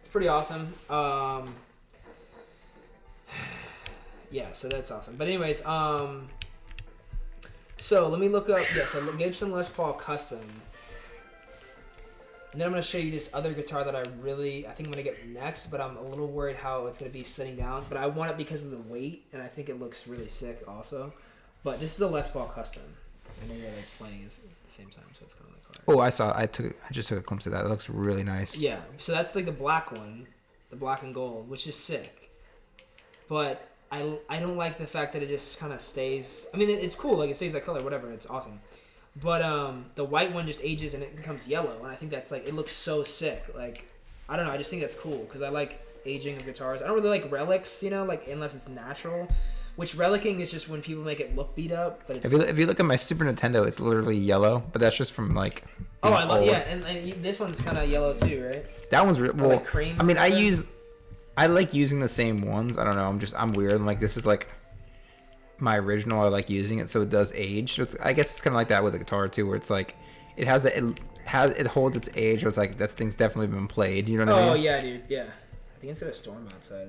it's pretty awesome. Yeah, so that's awesome. But anyways, so let me look up. Yes, yeah, so Gibson Les Paul Custom. And then I'm going to show you this other guitar that I think I'm going to get next, but I'm a little worried how it's going to be sitting down. But I want it because of the weight, and I think it looks really sick also. But this is a Les Paul Custom. I know you're like playing at the same time, so it's kind of like hard. Oh, I saw. I just took a glimpse of that. It looks really nice. Yeah, so that's like the black one, the black and gold, which is sick. But I don't like the fact that it just kind of stays. I mean, it's cool, like it stays that color, whatever. It's awesome. But the white one just ages and it becomes yellow, and I think that's like it looks so sick. Like I don't know, I just think that's cool because I like aging of guitars. I don't really like relics, like unless it's natural. Which relicking is just when people make it look beat up. But it's, if you look at my Super Nintendo, it's literally yellow, but that's just from like. Oh, I love and this one's kind of yellow too, right? That one's well. Like cream. I mean, I like using the same ones. I don't know. I'm weird. I'm like, this is like my original. I like using it, so it does age. So I guess it's kind of like that with the guitar too, where it's like it holds its age. Where it's like that thing's definitely been played. You know what I mean? Oh yeah, dude. Yeah. I think it's got a storm outside.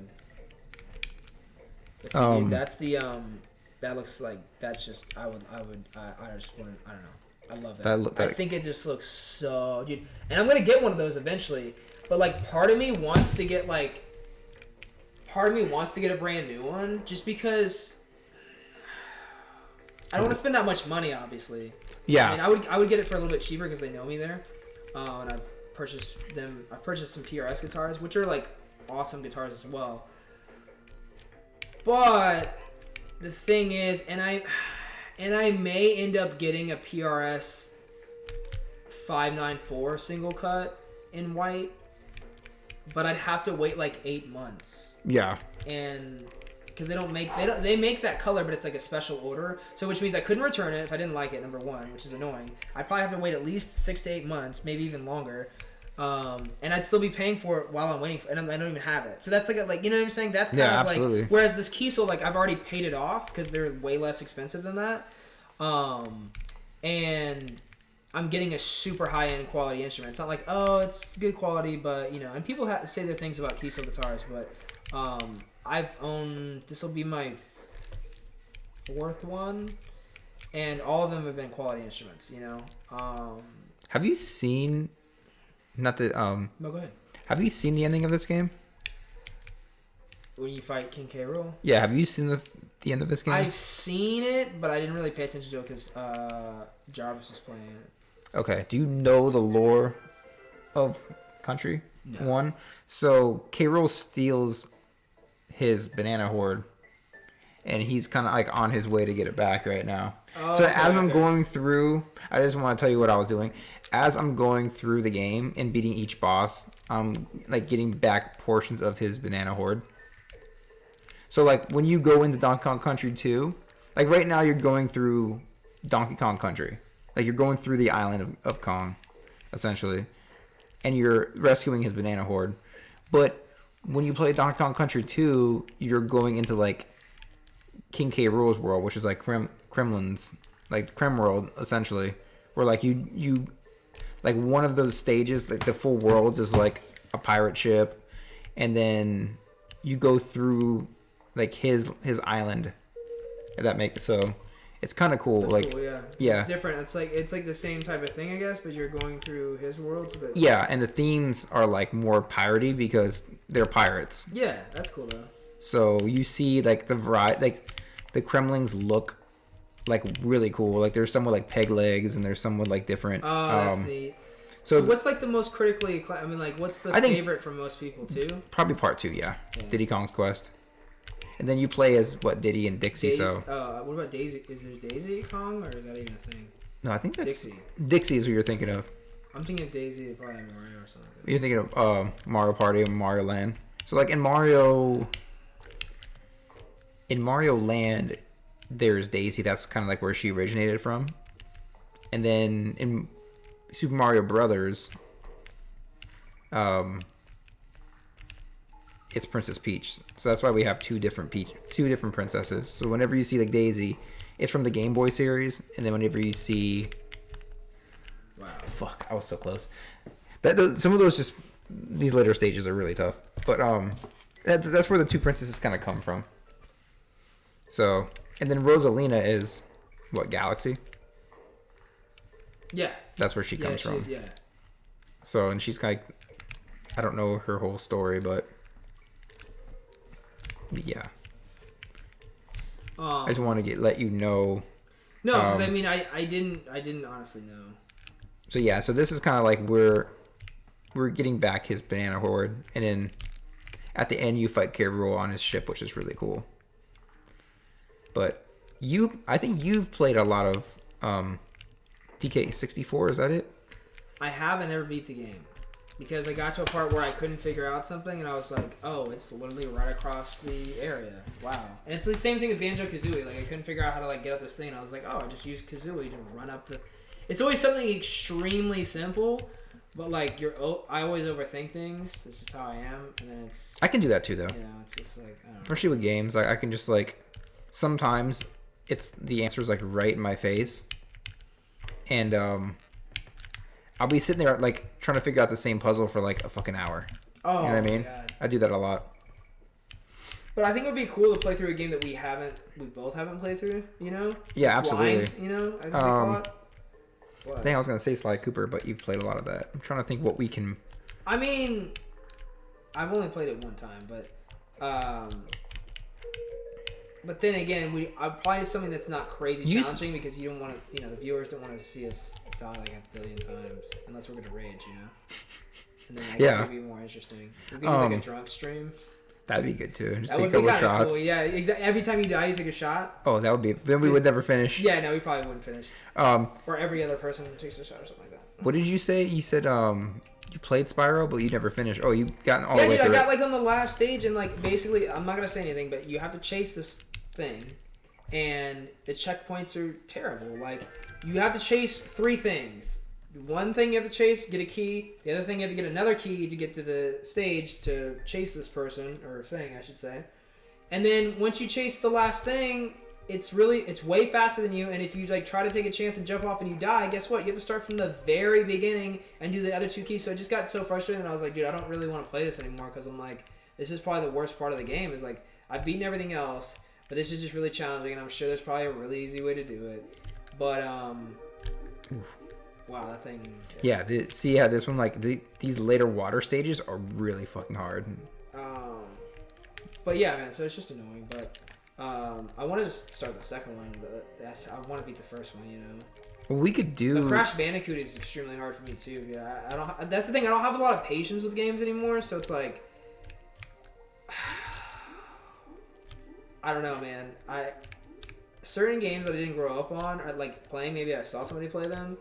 But see, dude, that's the that looks like that's just I just want I don't know. I love that. I think it just looks so, dude. And I'm gonna get one of those eventually. But like, part of me wants to get a brand new one, just because I don't want to spend that much money. Obviously. Yeah. I mean, I would get it for a little bit cheaper because they know me there, and I've purchased some PRS guitars, which are like awesome guitars as well. But the thing is, and I may end up getting a PRS 594 single cut in white, but I'd have to wait like 8 months. Yeah. And because they make that color, but it's like a special order, so which means I couldn't return it if I didn't like it. Number one, which is annoying. I'd probably have to wait at least 6 to 8 months, maybe even longer. And I'd still be paying for it while I'm waiting for it, and I don't even have it. So that's like you know what I'm saying? That's kind of absolutely. Like, whereas this Kiesel, like I've already paid it off because they're way less expensive than that. And I'm getting a super high-end quality instrument. It's not like, oh, it's good quality, but, and people say their things about Kiesel guitars, but this will be my 4th one, and all of them have been quality instruments, Have you seen... Not that No, go ahead. Have you seen the ending of this game? When you fight King K. Rool? Yeah, have you seen the end of this game? I've seen it, but I didn't really pay attention to it because Jarvis was playing it. Okay. Do you know the lore of Country 1? So K. Rool steals his banana horde, and he's kind of like on his way to get it back right now. Oh, so as I'm going through, I just want to tell you what I was doing. As I'm going through the game and beating each boss, I'm like getting back portions of his banana horde. So like when you go into Donkey Kong Country 2, like right now you're going through Donkey Kong Country. Like you're going through the island of Kong, essentially. And you're rescuing his banana horde. But when you play Donkey Kong Country 2, you're going into like King K. Rool's world, which is like Kremlin's, like Krem world, essentially. Where like you like one of those stages, like the full worlds is like a pirate ship, and then you go through like his island. If that makes so, it's kind of cool. That's like cool, yeah. Yeah, it's different. It's like the same type of thing, I guess, but you're going through his world. So yeah, and the themes are like more piratey because they're pirates. Yeah, that's cool though. So you see like the variety, like the Kremlings look like really cool. Like there's some with like peg legs, and there's some with like different. Oh, that's neat. So what's like the most critically? I mean, like what's the favorite for most people too? Probably part 2, yeah. Diddy Kong's Quest, and then you play as Diddy and Dixie. So what about Daisy? Is there Daisy Kong, or is that even a thing? No, I think that's Dixie. Dixie is what you're thinking of. I'm thinking of Daisy, probably Mario or something. You're thinking of Mario Party and Mario Land. So like in Mario Land, there's Daisy. That's kind of like where she originated from. And then in Super Mario Brothers, it's Princess Peach. So that's why we have two different princesses. So whenever you see like Daisy, it's from the Game Boy series, and then whenever you see, wow, fuck, I was so close. Some of those just these later stages are really tough, but that's where the two princesses kind of come from. So, and then Rosalina is what, Galaxy? Yeah, that's where she comes from. Yeah. So, and she's kind of, I don't know her whole story, but yeah. I just want to let you know. No, because I mean, I didn't honestly know. So yeah, so this is kind of like we're getting back his banana horde, and then at the end you fight K. Rool on his ship, which is really cool. But I think you've played a lot of DK64. Is that it? I haven't ever beat the game because I got to a part where I couldn't figure out something, and I was like, "Oh, it's literally right across the area." Wow, and it's the same thing with Banjo-Kazooie. Like I couldn't figure out how to like get up this thing, and I was like, "Oh, I just use Kazooie to run up the." It's always something extremely simple, but like I always overthink things. This is how I am, and then I can do that too, though. You know, it's just like I don't know. Especially with games, I can just like sometimes it's the answer's like right in my face, and I'll be sitting there like trying to figure out the same puzzle for like a fucking hour. Oh, you know what I mean? God. I do that a lot. But I think it would be cool to play through a game that we both haven't played through. You know? Yeah, absolutely. Blind, you know, I think they call it. I think I was gonna say Sly Cooper, but you've played a lot of that. I'm trying to think what we can. I mean, I've only played it one time, but then again, I probably something that's not crazy challenging because you don't want to, you know, the viewers don't want to see us die like a billion times unless we're gonna rage, you know. And then I guess it would be more interesting. We could do like a drunk stream. That'd be good too. Just that take a couple shots. Cool. Yeah, exactly. Every time you die, you take a shot. Oh, that would be. Then we would never finish. Yeah, no, we probably wouldn't finish. Or every other person takes a shot or something like that. What did you say? You said you played Spyro, but you never finished. Oh, you got all the way through. Yeah, dude, I got it. like on the last stage, and like basically, I'm not gonna say anything, but you have to chase this thing, and the checkpoints are terrible. Like you have to chase 3 things. One thing you have to chase, get a key. The other thing you have to get another key to get to the stage to chase this person or thing, I should say. And then once you chase the last thing, it's way faster than you. And if you like try to take a chance and jump off and you die, guess what? You have to start from the very beginning and do the other 2 keys. So it just got so frustrating, and I was like, dude, I don't really want to play this anymore because I'm like, this is probably the worst part of the game. Is like I've beaten everything else, but this is just really challenging, and I'm sure there's probably a really easy way to do it. But wow, that thing. Yeah, see how this one, like these later water stages are really fucking hard. But yeah, man. So it's just annoying. But I want to just start the second one, but I want to beat the first one. You know. Well, we could do. But Crash Bandicoot is extremely hard for me too. Yeah, I don't. That's the thing. I don't have a lot of patience with games anymore. So it's like, I don't know, man. Certain games that I didn't grow up on, or like playing. Maybe I saw somebody play them.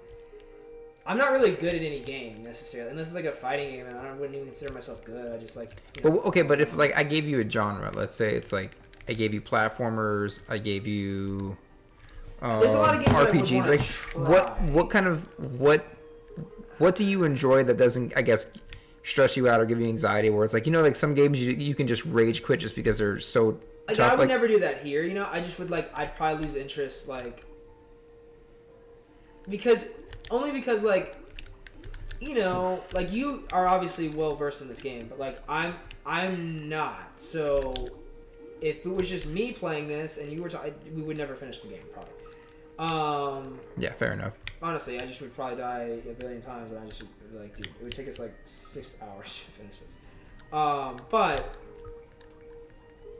I'm not really good at any game necessarily, and this is like a fighting game, and I wouldn't even consider myself good. I just like. But okay, but if like I gave you a genre, let's say it's like I gave you platformers, I gave you there's a lot of games RPGs. That I would like what kind of what do you enjoy that doesn't, I guess, stress you out or give you anxiety? Where it's like, you know, like some games you can just rage quit just because they're so tough. I would never do that here. You know, I just would like I'd probably lose interest like because. Only because, like, you know, like you are obviously well versed in this game, but like I'm not. So if it was just me playing this and you were, we would never finish the game probably. Yeah, fair enough. Honestly, I just would probably die a billion times, and I just would be like, dude, it would take us like 6 hours to finish this. But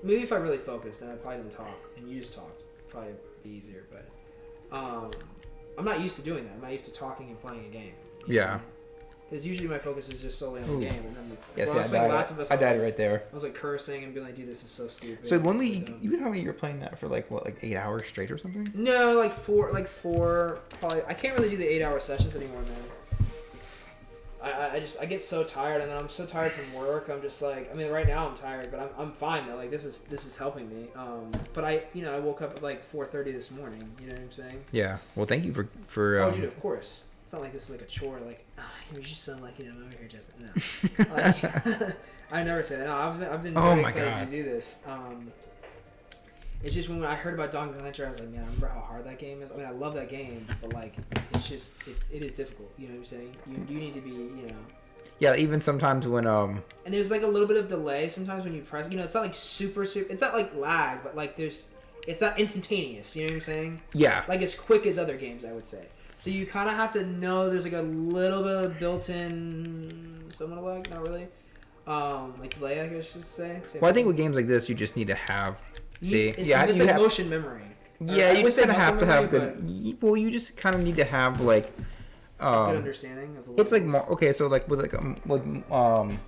maybe if I really focused and I probably didn't talk and you just talked, it'd probably be easier. But I'm not used to doing that. I'm not used to talking and playing a game. Yeah. Because usually my focus is just solely on the game. And then I died right there. I was like cursing and being like, dude, this is so stupid. So when you were telling me you were playing that for like, what, like 8 hours straight or something? No, like four, probably. I can't really do the 8-hour sessions anymore, man. I get so tired, and then I'm so tired from work. I'm just like, I mean, right now I'm tired, but I'm fine though. Like this is helping me. But I woke up at like 4:30 this morning. You know what I'm saying? Yeah. Well, thank you for. Oh, dude, of course. It's not like this is like a chore. Like you just sound like I'm over here, Jessica. No. I never say that. No, I've been Oh very my excited God. to do this. It's just when I heard about Donkey Kong Country, I was like, man, I remember how hard that game is. I mean, I love that game, but like, it is difficult. You know what I'm saying? You need to be, Yeah, even sometimes when And there's like a little bit of delay sometimes when you press. It's not like super. It's not like lag, but like it's not instantaneous. You know what I'm saying? Yeah. Like as quick as other games, I would say. So you kind of have to know there's like a little bit of built-in somewhat lag, not really. Like delay, I guess you should say. Well, I think with games like this, you just need to have. See, it's yeah, like you have motion memory. Yeah, you just kind of have to have good. Well, you just kind of need to have like. Good understanding of the levels. It's like more okay. So like with 1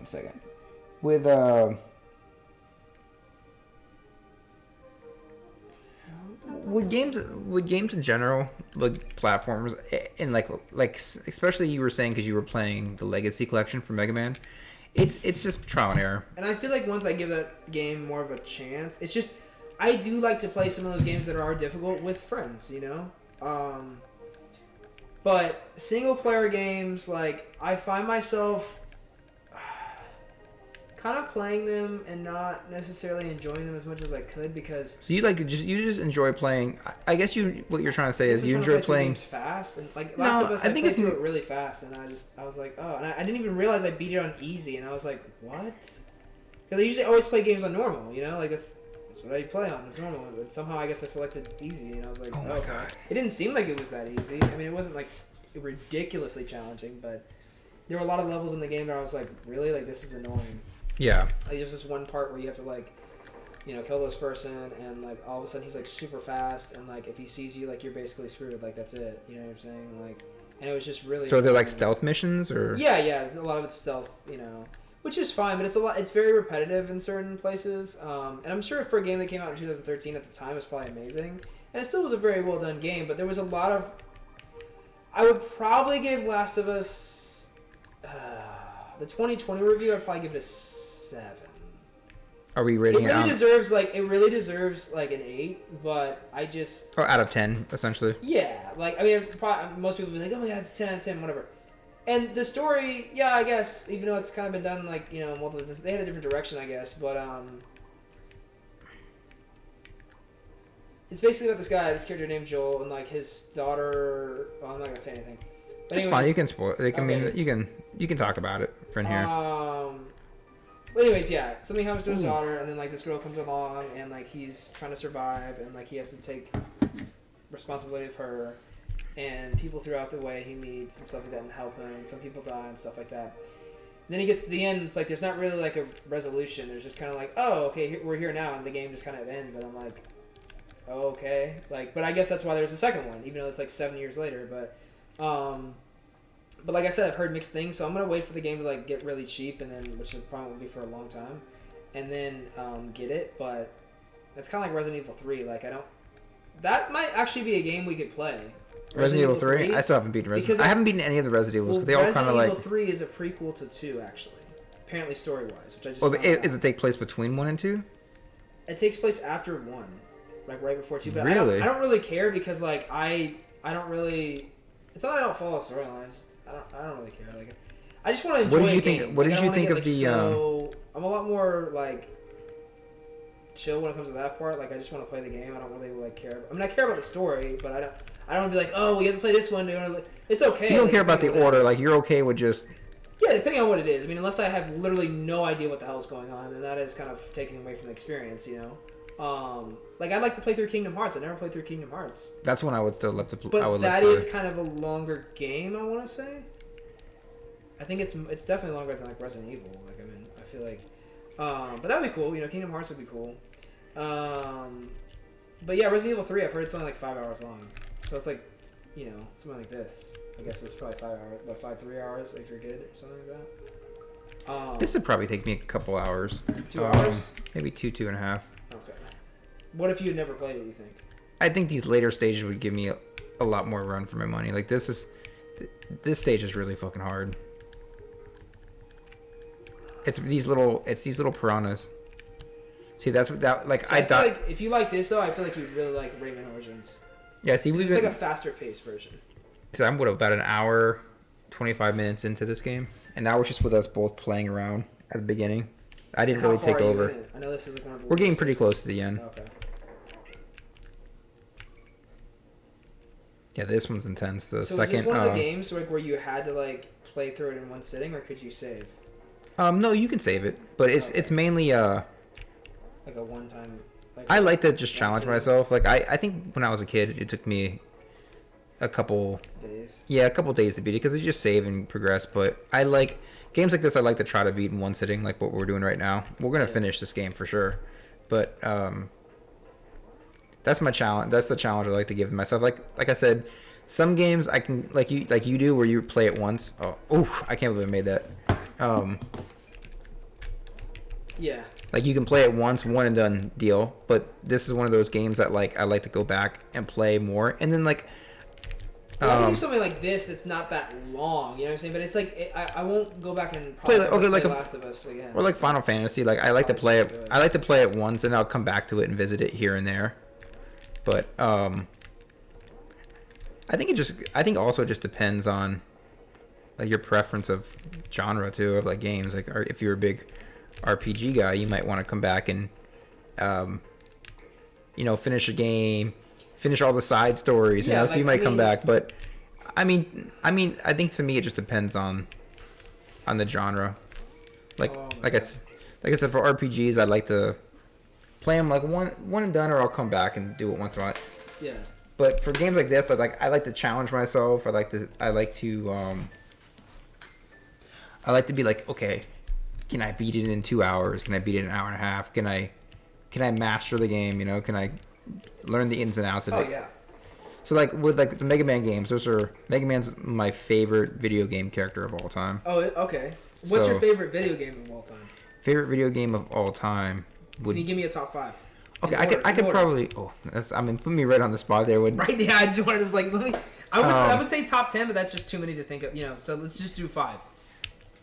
second, with games in general, like platformers, and like especially you were saying because you were playing the Legacy Collection for Mega Man, it's just trial and error. And I feel like once I give that game more of a chance, it's just I do like to play some of those games that are difficult with friends, But single player games, like I find myself kind of playing them and not necessarily enjoying them as much as I could because. So you just enjoy playing. I guess what you're trying to say is you enjoy playing games fast and like Last of Us. I played through it really fast and I was like, oh, and I didn't even realize I beat it on easy and I was like, what? Because I usually always play games on normal, like that's what I play on. It's normal, but somehow I guess I selected easy and I was like, oh my God. It didn't seem like it was that easy. I mean, it wasn't like ridiculously challenging, but there were a lot of levels in the game where I was like, really, like this is annoying. Yeah. Like, there's this one part where you have to like, kill this person, and like all of a sudden he's like super fast, and like if he sees you, like you're basically screwed. Like that's it. You know what I'm saying? Like, and it was just really. So they're like stealth missions, or. Yeah. A lot of it's stealth, which is fine, but it's very repetitive in certain places. And I'm sure for a game that came out in 2013 at the time, it's probably amazing, and it still was a very well done game. But there was a lot of. I would probably give Last of Us the 2020 review. I'd probably give it a 7. Are we rating it? It really deserves like an 8, but I just. Oh, out of 10, essentially. Yeah, like I mean, most people would be like, "Oh my god, it's 10 out of 10, whatever." And the story, yeah, I guess, even though it's kind of been done like multiple different, they had a different direction, I guess, but it's basically about this character named Joel, and like his daughter. Well, I'm not gonna say anything. But it's fine. You can spoil. Like, okay. I mean, you can talk about it from here. But anyways, yeah, something happens to his daughter, and then like this girl comes along, and like he's trying to survive, and like he has to take responsibility of her, and people throughout the way he meets and stuff like that, and help him. And some people die and stuff like that. And then he gets to the end. It's like there's not really like a resolution. There's just kind of like, oh, okay, we're here now, and the game just kind of ends, and I'm like. Oh, okay, like, but I guess that's why there's a second one, even though it's like 7 years later. But like I said, I've heard mixed things, so I'm gonna wait for the game to like get really cheap, and then which it probably won't be for a long time, and then get it. But that's kind of like Resident Evil 3. Like that might actually be a game we could play. Resident Evil 3? I still haven't beaten Resident Evil. I haven't beaten any of the Resident Evils because they all kind of like. Resident Evil 3 is a prequel to 2, actually, apparently story wise, which I just. Well, does it take place between 1 and 2? It takes place after 1. Like right before 2, but really? I don't really care because like I don't really. It's not that I don't follow storylines. I don't really care. Like I just want to enjoy. What did you think of the? So I'm a lot more like chill when it comes to that part. Like I just want to play the game. I don't really like care. I mean I care about the story, but I don't want to be like, oh, we have to play this one. It's okay. You don't care about the order. Like you're okay with just. Yeah, depending on what it is. I mean, unless I have literally no idea what the hell is going on, then that is kind of taking away from the experience, Like I'd like to play through Kingdom Hearts. I never played through Kingdom Hearts. That's one I would still love to play. But that is kind of a longer game. I want to say. I think it's definitely longer than like Resident Evil. Like I mean, I feel like, but that would be cool. Kingdom Hearts would be cool. But yeah, Resident Evil 3. I've heard it's only like 5 hours long. So it's like, something like this. I guess it's probably 5 hours, about 3 hours if you're good or something like that. This would probably take me a couple hours. 2 hours? Maybe 2.5. Okay. What if you had never played it, you think? I think these later stages would give me a lot more run for my money. Like this stage is really fucking hard. It's these little piranhas. See, that's what that like. So I thought like if you like this though, I feel like you'd really like Rayman Origins. Yeah, see, it's like a faster paced version. So I'm about an hour, 25 minutes into this game, and now it's just with us both playing around at the beginning. I didn't How really far take are you over. in it? I know this is like one of the We're getting longest pretty stages. close to the end. Okay. Yeah, this one's intense. The So second. is this one of the games like where you had to like play through it in one sitting, or could you save? No, you can save it, but it's mainly Like a one-time. Like I like to just one challenge sitting myself. Like I think when I was a kid, it took me a couple days to beat it because you just save and progress. But I like games like this. I like to try to beat in one sitting, like what we're doing right now. We're gonna finish this game for sure, but that's my challenge. That's the challenge I like to give myself. Like I said, some games I can like you do where you play it once. Oh, I can't believe I made that. Yeah. Like you can play it once, one and done deal. But this is one of those games that like I like to go back and play more, and then like. Well, I can do something like this that's not that long, you know what I'm saying? But it's like I won't go back and Play probably like play a- Last of Us again. Or like Final Fantasy, like I like to play it. I like to play it once, and I'll come back to it and visit it here and there. But I think also it just depends on like your preference of genre too of like games. Like or if you're a big RPG guy, you might want to come back and finish a game, finish all the side stories. Yeah, So you might come back. But I mean, I think for me it just depends on the genre. Like I said, for RPGs, I'd like to play them like one and done, or I'll come back and do it once in a while. Yeah. But for games like this, I like to challenge myself. I like to be like, okay, can I beat it in 2 hours? Can I beat it in an hour and a half? Can I master the game? Can I learn the ins and outs of it? Oh yeah. So like with like the Mega Man games, Mega Man's my favorite video game character of all time. Oh, okay. What's So- your favorite video game of all time? Favorite video game of all time would. Can you give me a top 5? Okay, I could probably. Oh, put me right on the spot there. Would Right, yeah, I just wanted to like, let me. I would say top 10, but that's just too many to think of. So let's just do 5.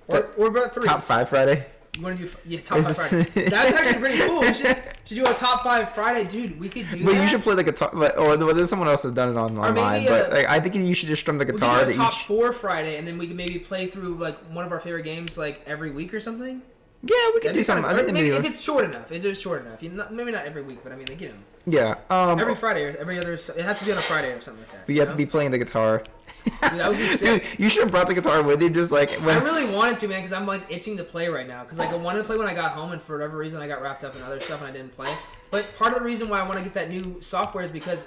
Or about 3. Top 5 Friday. You want to do top 5 Friday? That's actually pretty cool. We should do a top 5 Friday, dude. We could do But that. you should play the guitar. Or there's someone else that's done it online. But like, I think you should just strum the We guitar. could do a to top each. 4 Friday, and then we could maybe play through like one of our favorite games like every week or something. Yeah, we could do something. I think maybe maybe. if it's short enough. If it's short enough. Maybe not every week, but I mean like Yeah. every Friday or every other. It has to be on a Friday or something like that. But you have to be playing the guitar. Dude, that would be sick. Dude, you should have brought the guitar with you, just like when. I really wanted to, man, because I'm like itching to play right now. Because like I wanted to play when I got home, and for whatever reason I got wrapped up in other stuff and I didn't play. But part of the reason why I want to get that new software is because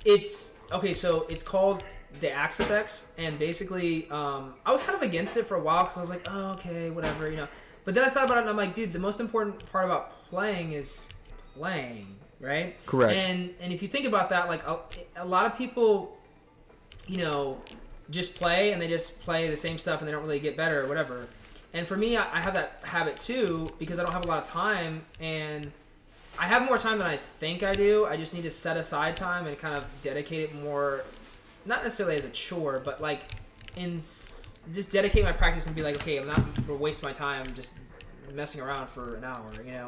it's okay. So it's called the Axe Effects, and basically I was kind of against it for a while because I was like, oh, okay, whatever, But then I thought about it, and I'm like, dude, the most important part about playing is playing, right? Correct. And if you think about that, like a lot of people, just play and they just play the same stuff and they don't really get better or whatever. And for me, I have that habit too because I don't have a lot of time, and I have more time than I think I do. I just need to set aside time and kind of dedicate it more, not necessarily as a chore, but like just dedicate my practice and be like, okay, I'm not going to waste my time just messing around for an hour,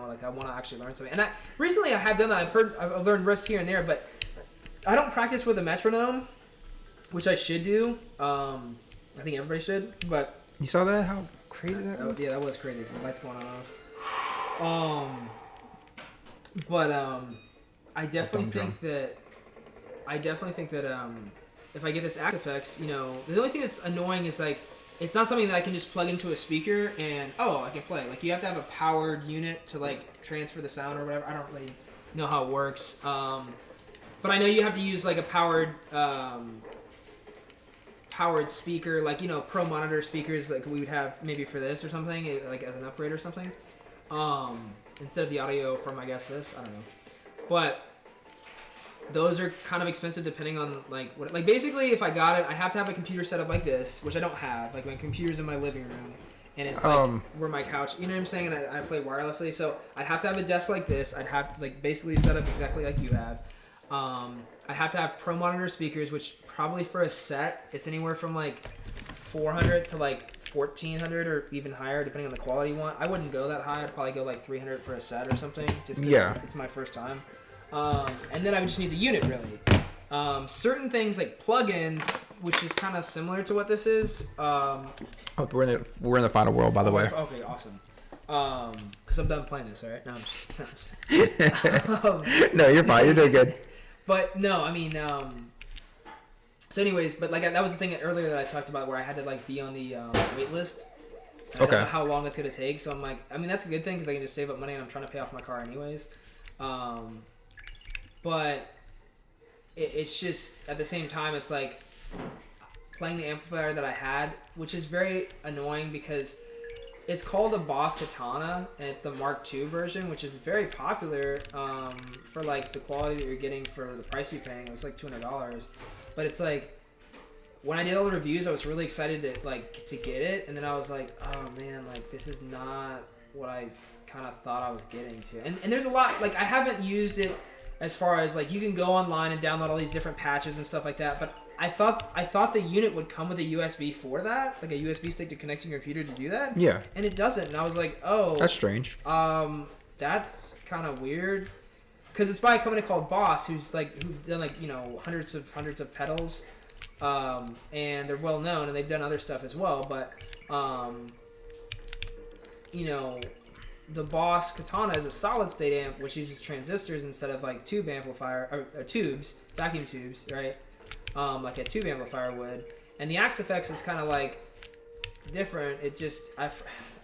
like I want to actually learn something. And recently I have done that. I've learned riffs here and there, but I don't practice with a metronome, which I should do. I think everybody should, but You saw that? How crazy that was? yeah, that was crazy because the light's going off. But I definitely think that if I get this Axe Effects, the only thing that's annoying is like it's not something that I can just plug into a speaker and I can play. Like you have to have a powered unit to like transfer the sound or whatever. I don't really know how it works. But I know you have to use like a powered speaker, like pro monitor speakers like we would have maybe for this or something, like as an upgrade or something. Instead of the audio from I guess this, I don't know. But those are kind of expensive depending on like what. Like basically, if I got it, I have to have a computer set up like this, which I don't have. Like my computer's in my living room, and it's like where my couch. You know what I'm saying? And I play wirelessly, so I'd have to have a desk like this. I'd have to like basically set up exactly like you have. I have to have pro monitor speakers, which probably for a set, it's anywhere from like 400 to like 1400 or even higher, depending on the quality you want. I wouldn't go that high. I'd probably go like 300 for a set or something, just because it's my first time. And then I would just need the unit, really. Certain things like plugins, which is kind of similar to what this is. We're in the final world, by the way. Okay, awesome. Because I'm done playing this, all right? No, I'm just No, you're fine. You're doing good. But no, I mean, so anyways, but like that was the thing earlier that I talked about where I had to like be on the wait list. I don't know how long it's gonna take, so I'm like, I mean that's a good thing because I can just save up money and I'm trying to pay off my car anyways. But it's just at the same time it's like playing the amplifier that I had, which is very annoying because it's called a Boss Katana and it's the Mark II version, which is very popular for like the quality that you're getting for the price you're paying. It was like $200, but it's like when I did all the reviews, I was really excited to get it, and then I was like, oh man, like this is not what I kind of thought I was getting to. And there's a lot, like I haven't used it as far as like you can go online and download all these different patches and stuff like that, but I thought the unit would come with a USB for that, like a USB stick to connect to your computer to do that. Yeah. And it doesn't, and I was like, oh, that's strange. That's kind of weird, because it's by a company called Boss, who've done like hundreds of pedals. And they're well known, and they've done other stuff as well. But the Boss Katana is a solid state amp, which uses transistors instead of like tube amplifier or tubes, vacuum tubes, right? Like a tube amplifier would. And the Axe-Fx is kind of like different. It just I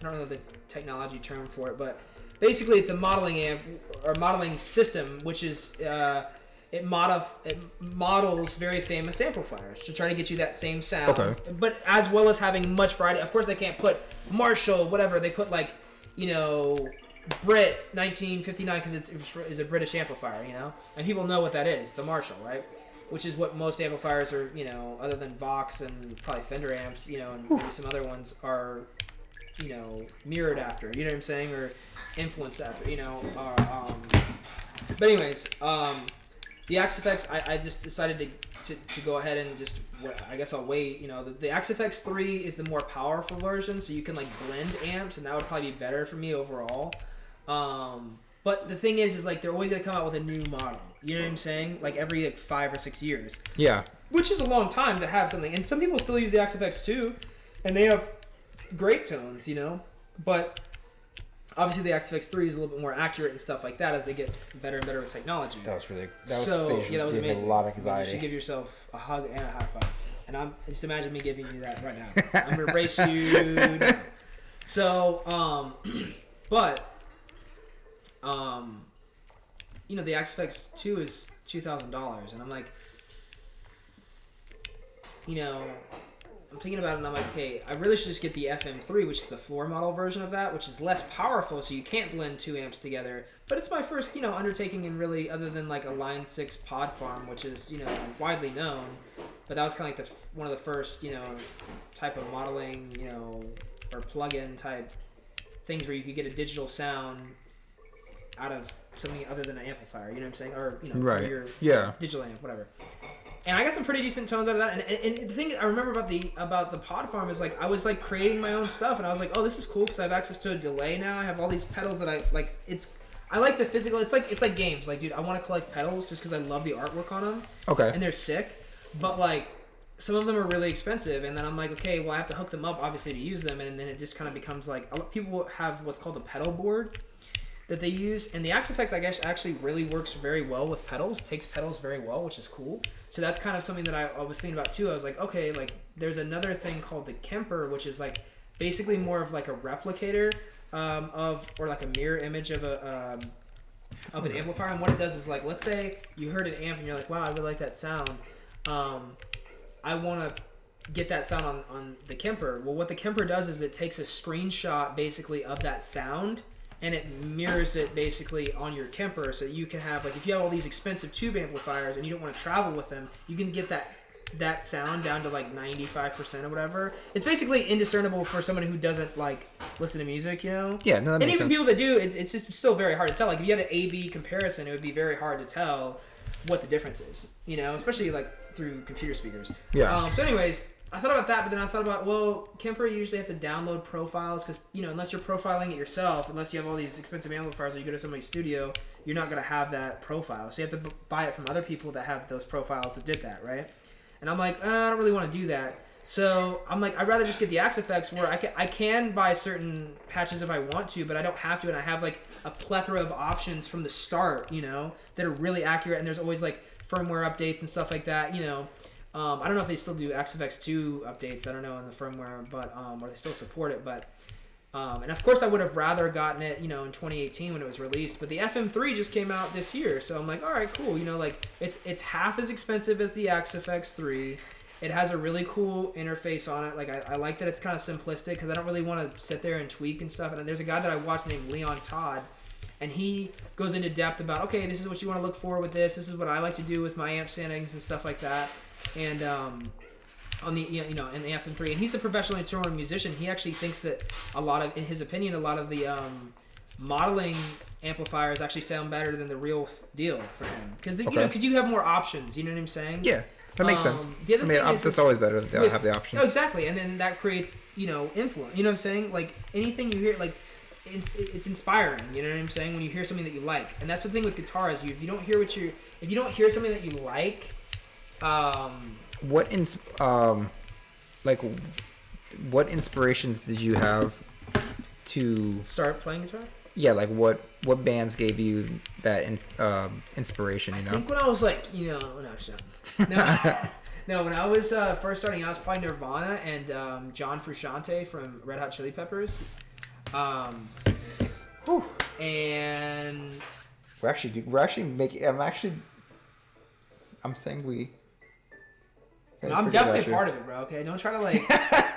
don't know the technology term for it, but basically it's a modeling amp or modeling system, which is it models very famous amplifiers to try to get you that same sound, but as well as having much variety. Of course, they can't put Marshall, whatever. They put like, Brit 1959 because it's a British amplifier, and people know what that is. It's a Marshall, right? Which is what most amplifiers are, other than Vox and probably Fender amps, and maybe some other ones are, mirrored after. You know what I'm saying, or influenced after. But anyways, the Axe-Fx, I just decided to go ahead and just, I guess I'll wait. The Axe-Fx 3 is the more powerful version, so you can like blend amps, and that would probably be better for me overall. But the thing is like they're always gonna come out with a new model. You know what I'm saying? Like every like 5 or 6 years. Yeah. Which is a long time to have something, and some people still use the Axe-Fx 2, and they have great tones, But obviously, the Axe-Fx 3 is a little bit more accurate and stuff like that as they get better and better with technology. That was amazing. A lot of anxiety. You should give yourself a hug and a high five. And just imagine me giving you that right now. I'm gonna brace you down. So, the Axe-Fx 2 is $2,000, and I'm like, I'm thinking about it and I'm like, okay, I really should just get the FM3, which is the floor model version of that, which is less powerful, so you can't blend 2 amps together. But it's my first, undertaking in really, other than like a Line 6 pod farm, which is, widely known. But that was kind of like one of the first, type of modeling, or plug-in type things where you could get a digital sound out of something other than an amplifier, you know what I'm saying? Or, right. Your digital amp, whatever. And I got some pretty decent tones out of that. And the thing I remember about the pod farm is like I was like creating my own stuff, and I was like, oh, this is cool because I have access to a delay now. I have all these pedals that I like. I like the physical. It's like games. Like, dude, I want to collect pedals just because I love the artwork on them. Okay. And they're sick, but like some of them are really expensive. And then I'm like, okay, well I have to hook them up obviously to use them, and then it just kind of becomes like people have what's called a pedal board that they use, and the Axe-Fx I guess actually really works very well with pedals. It takes pedals very well, which is cool. So that's kind of something that I was thinking about too. I was like, okay, like there's another thing called the Kemper, which is like basically more of like a replicator or like a mirror image of an amplifier. And what it does is like, let's say you heard an amp and you're like, wow, I really like that sound. I want to get that sound on the Kemper. Well, what the Kemper does is it takes a screenshot basically of that sound, and it mirrors it basically on your Kemper, so you can have, like, if you have all these expensive tube amplifiers and you don't want to travel with them, you can get that sound down to like 95% or whatever. It's basically indiscernible for someone who doesn't like listen to music, Yeah, no, that makes sense. And even people that do, it's just still very hard to tell. Like if you had an A/B comparison, it would be very hard to tell what the difference is, especially like through computer speakers. Yeah. So anyways, I thought about that, but then I thought about, well, Kemper you usually have to download profiles because, unless you're profiling it yourself, unless you have all these expensive amplifiers or you go to somebody's studio, you're not going to have that profile. So you have to buy it from other people that have those profiles that did that, right? And I'm like, I don't really want to do that. So I'm like, I'd rather just get the Axe effects where I can buy certain patches if I want to, but I don't have to, and I have like a plethora of options from the start, that are really accurate, and there's always like firmware updates and stuff like that, I don't know if they still do Axe FX 2 updates, I don't know in the firmware, but or they still support it, but and of course I would have rather gotten it, in 2018 when it was released, but the FM3 just came out this year, so I'm like, all right, cool, like it's half as expensive as the Axe FX 3. It has a really cool interface on it. Like I like that it's kind of simplistic because I don't really want to sit there and tweak and stuff. And there's a guy that I watched named Leon Todd, and he goes into depth about, okay, this is what you want to look for with this. This is what I like to do with my amp settings and stuff like that. And on the in the FM3, and he's a professionally touring musician. He actually thinks that in his opinion, a lot of the modeling amplifiers actually sound better than the real deal for him because because you have more options. You know what I'm saying? Yeah. That makes sense. The other thing is it's always better to have the options. Oh, exactly, and then that creates, influence. You know what I'm saying? Like anything you hear, like it's inspiring. You know what I'm saying? When you hear something that you like, and that's the thing with guitar is if you don't hear something that you like, what inspirations did you have to start playing guitar? Yeah, like what bands gave you that inspiration? I think when I was like, no, when I was first starting out, I was playing Nirvana and John Frusciante from Red Hot Chili Peppers. And I'm saying we. I'm definitely a part of it, bro. Okay, don't try to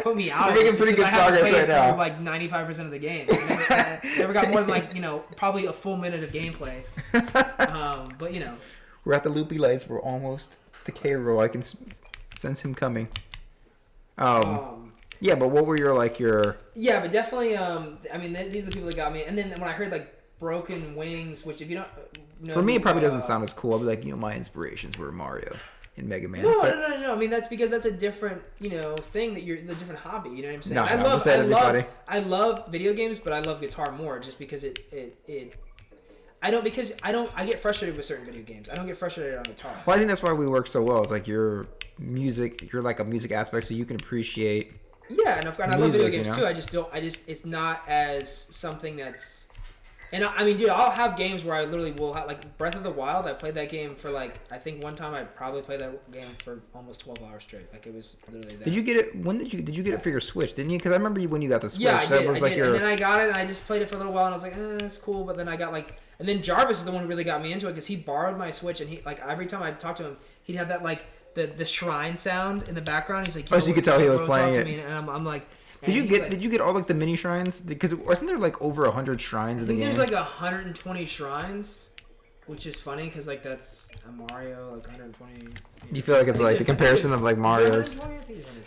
put me out. We're making pretty good progress right now. Like 95% of the game. I never got more than probably a full minute of gameplay. But we're at the loopy lights. We're almost the K roll. I can sense him coming. Yeah, but what were your? Yeah, but definitely. These are the people that got me. And then when I heard Broken Wings, which if you don't know, for me it probably doesn't sound as cool. I'll be like, my inspirations were Mario. In Mega Man. No. I mean, that's because that's a different, thing that the different hobby. You know what I'm saying? No, I love video games, but I love guitar more just because I get frustrated with certain video games. I don't get frustrated on guitar. Well, I think that's why we work so well. It's like you're like a music aspect, so you can appreciate. Yeah, and I love video games too. It's not as something that's. And I mean, dude, I'll have games where I literally will have, Breath of the Wild. I played that game for I think one time I probably played that game for almost 12 hours straight. It was literally that. Did you get it? When did you get it for your Switch? Didn't you? Because I remember when you got the Switch. Yeah, I did. Was I did. And then I got it and I just played it for a little while and I was like, that's cool. But then I got and then Jarvis is the one who really got me into it because he borrowed my Switch and he every time I talked to him, he'd have that the shrine sound in the background. He's like, so you could tell he was playing it. And I'm like. Did you get all the mini shrines? Because wasn't there over 100 shrines in the game? I think there's 120 shrines, which is funny because that's a Mario 120. You feel like it's the comparison of Mario's.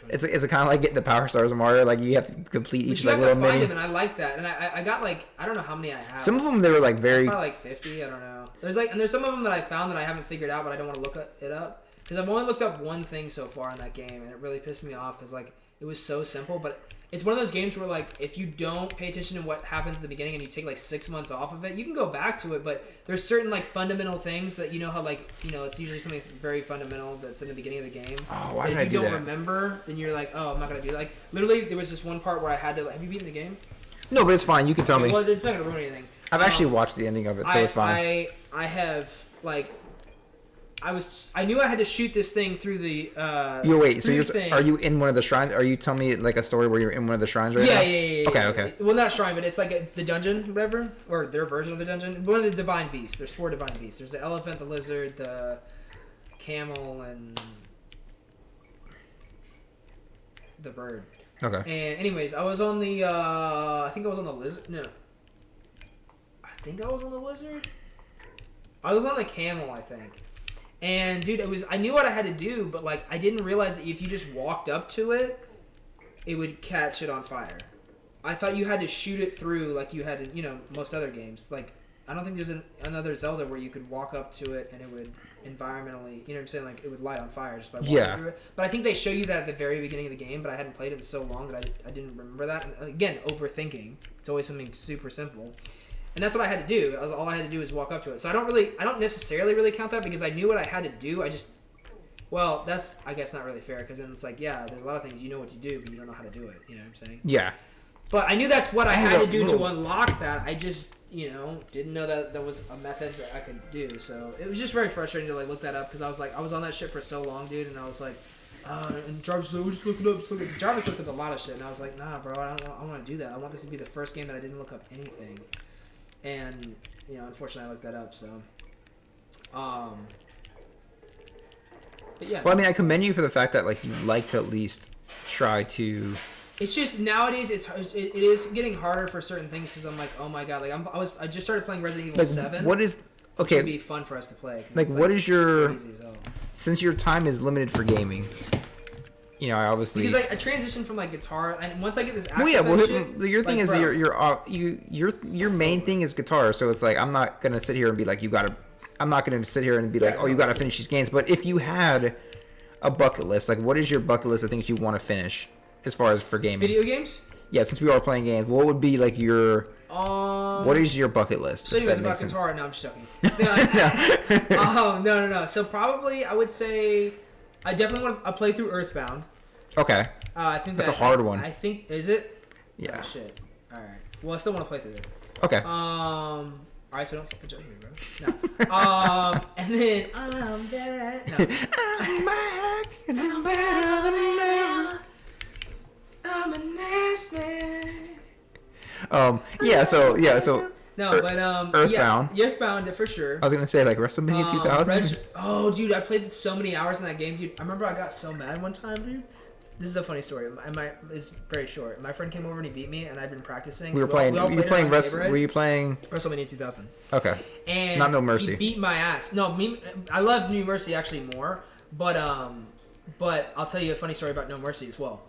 It's kind of like getting the Power Stars of Mario. You have to complete each little mini. You have to find them, and I like that. And I got I don't know how many I have. Some of them they were very probably 50. I don't know. There's some of them that I found that I haven't figured out, but I don't want to look it up because I've only looked up one thing so far in that game, and it really pissed me off because it was so simple, but. It's one of those games where if you don't pay attention to what happens at the beginning and you take 6 months off of it, you can go back to it, but there's certain fundamental things that how it's usually something very fundamental that's in the beginning of the game. Oh, why did I do that? If you don't remember, then you're oh, I'm not gonna do that. Literally, there was this one part where I had to. Have you beaten the game? No, but it's fine. You can tell me. Well, it's not gonna ruin anything. I've actually watched the ending of it, so it's fine. I have I knew I had to shoot this thing through the. Are you in one of the shrines? Are you telling me a story where you're in one of the shrines right now? Yeah. Okay. Well, not a shrine, but it's the dungeon, whatever, or their version of the dungeon. One of the divine beasts. There's 4 divine beasts. There's the elephant, the lizard, the camel, and the bird. Okay. And anyways, I was on the. I think I was on the lizard. No. I think I was on the lizard. I was on the camel, I think. And dude, I knew what I had to do, but I didn't realize that if you just walked up to it, it would catch it on fire. I thought you had to shoot it through like you had in, most other games. I don't think there's another Zelda where you could walk up to it and it would environmentally, you know what I'm saying, it would light on fire just by walking through it. But I think they show you that at the very beginning of the game, but I hadn't played it in so long that I didn't remember that. And again, overthinking. It's always something super simple. And that's what I had to do. All I had to do was walk up to it. So I don't necessarily really count that because I knew what I had to do. Well, that's, I guess, not really fair, because then it's like, yeah, there's a lot of things you know what you do, but you don't know how to do it. You know what I'm saying? Yeah. But I knew that's what I had to do to unlock that. I just, didn't know that there was a method that I could do. So it was just very frustrating to, like, look that up, because I was on that shit for so long, dude, and I was like, and Jarvis was like, just look it up, just look it up. Jarvis looked up a lot of shit, and I was like, nah, bro, I don't want to do that. I want this to be the first game that I didn't look up anything. And, unfortunately, I looked that up, so. But yeah. Well, I mean, I commend you for the fact that, like, you like to at least try to... It's just nowadays it is getting harder for certain things, because I'm like, oh my god, like I just started playing Resident Evil 7. What is which would be fun for us to play. Like, what is your, since your time is limited for gaming, I obviously, because like I transitioned from like guitar, and once I get this access, your thing is your main thing is guitar, so it's like I'm not gonna sit here and be like I'm not gonna sit here and be like, oh, you gotta finish these games. But if you had a bucket list, like, what is your bucket list of things you want to finish as far as for gaming? Video games? Yeah, since we are playing games, what would be like your what is your bucket list? So anyways, about guitar, no, I'm just joking. No. So probably I would say I definitely want to play through Earthbound. Okay. I think that's a hard one. I think, is it? Yeah. Oh, shit. All right. Well, I still want to play through it. Okay. All right, so don't fucking judge me, bro. No. And then I'm back. No. I'm back and I'm better than ever. I'm a nice man. So no, but Earthbound. Yeah, Earthbound for sure. I was gonna say like WrestleMania 2000. Oh, dude, I played so many hours in that game, dude. I remember I got so mad one time, dude. This is a funny story. It's very short. My friend came over and he beat me, and I'd been practicing. Were you playing WrestleMania 2000? Okay. And not No Mercy. He beat my ass. No, I love No Mercy actually more, but I'll tell you a funny story about No Mercy as well.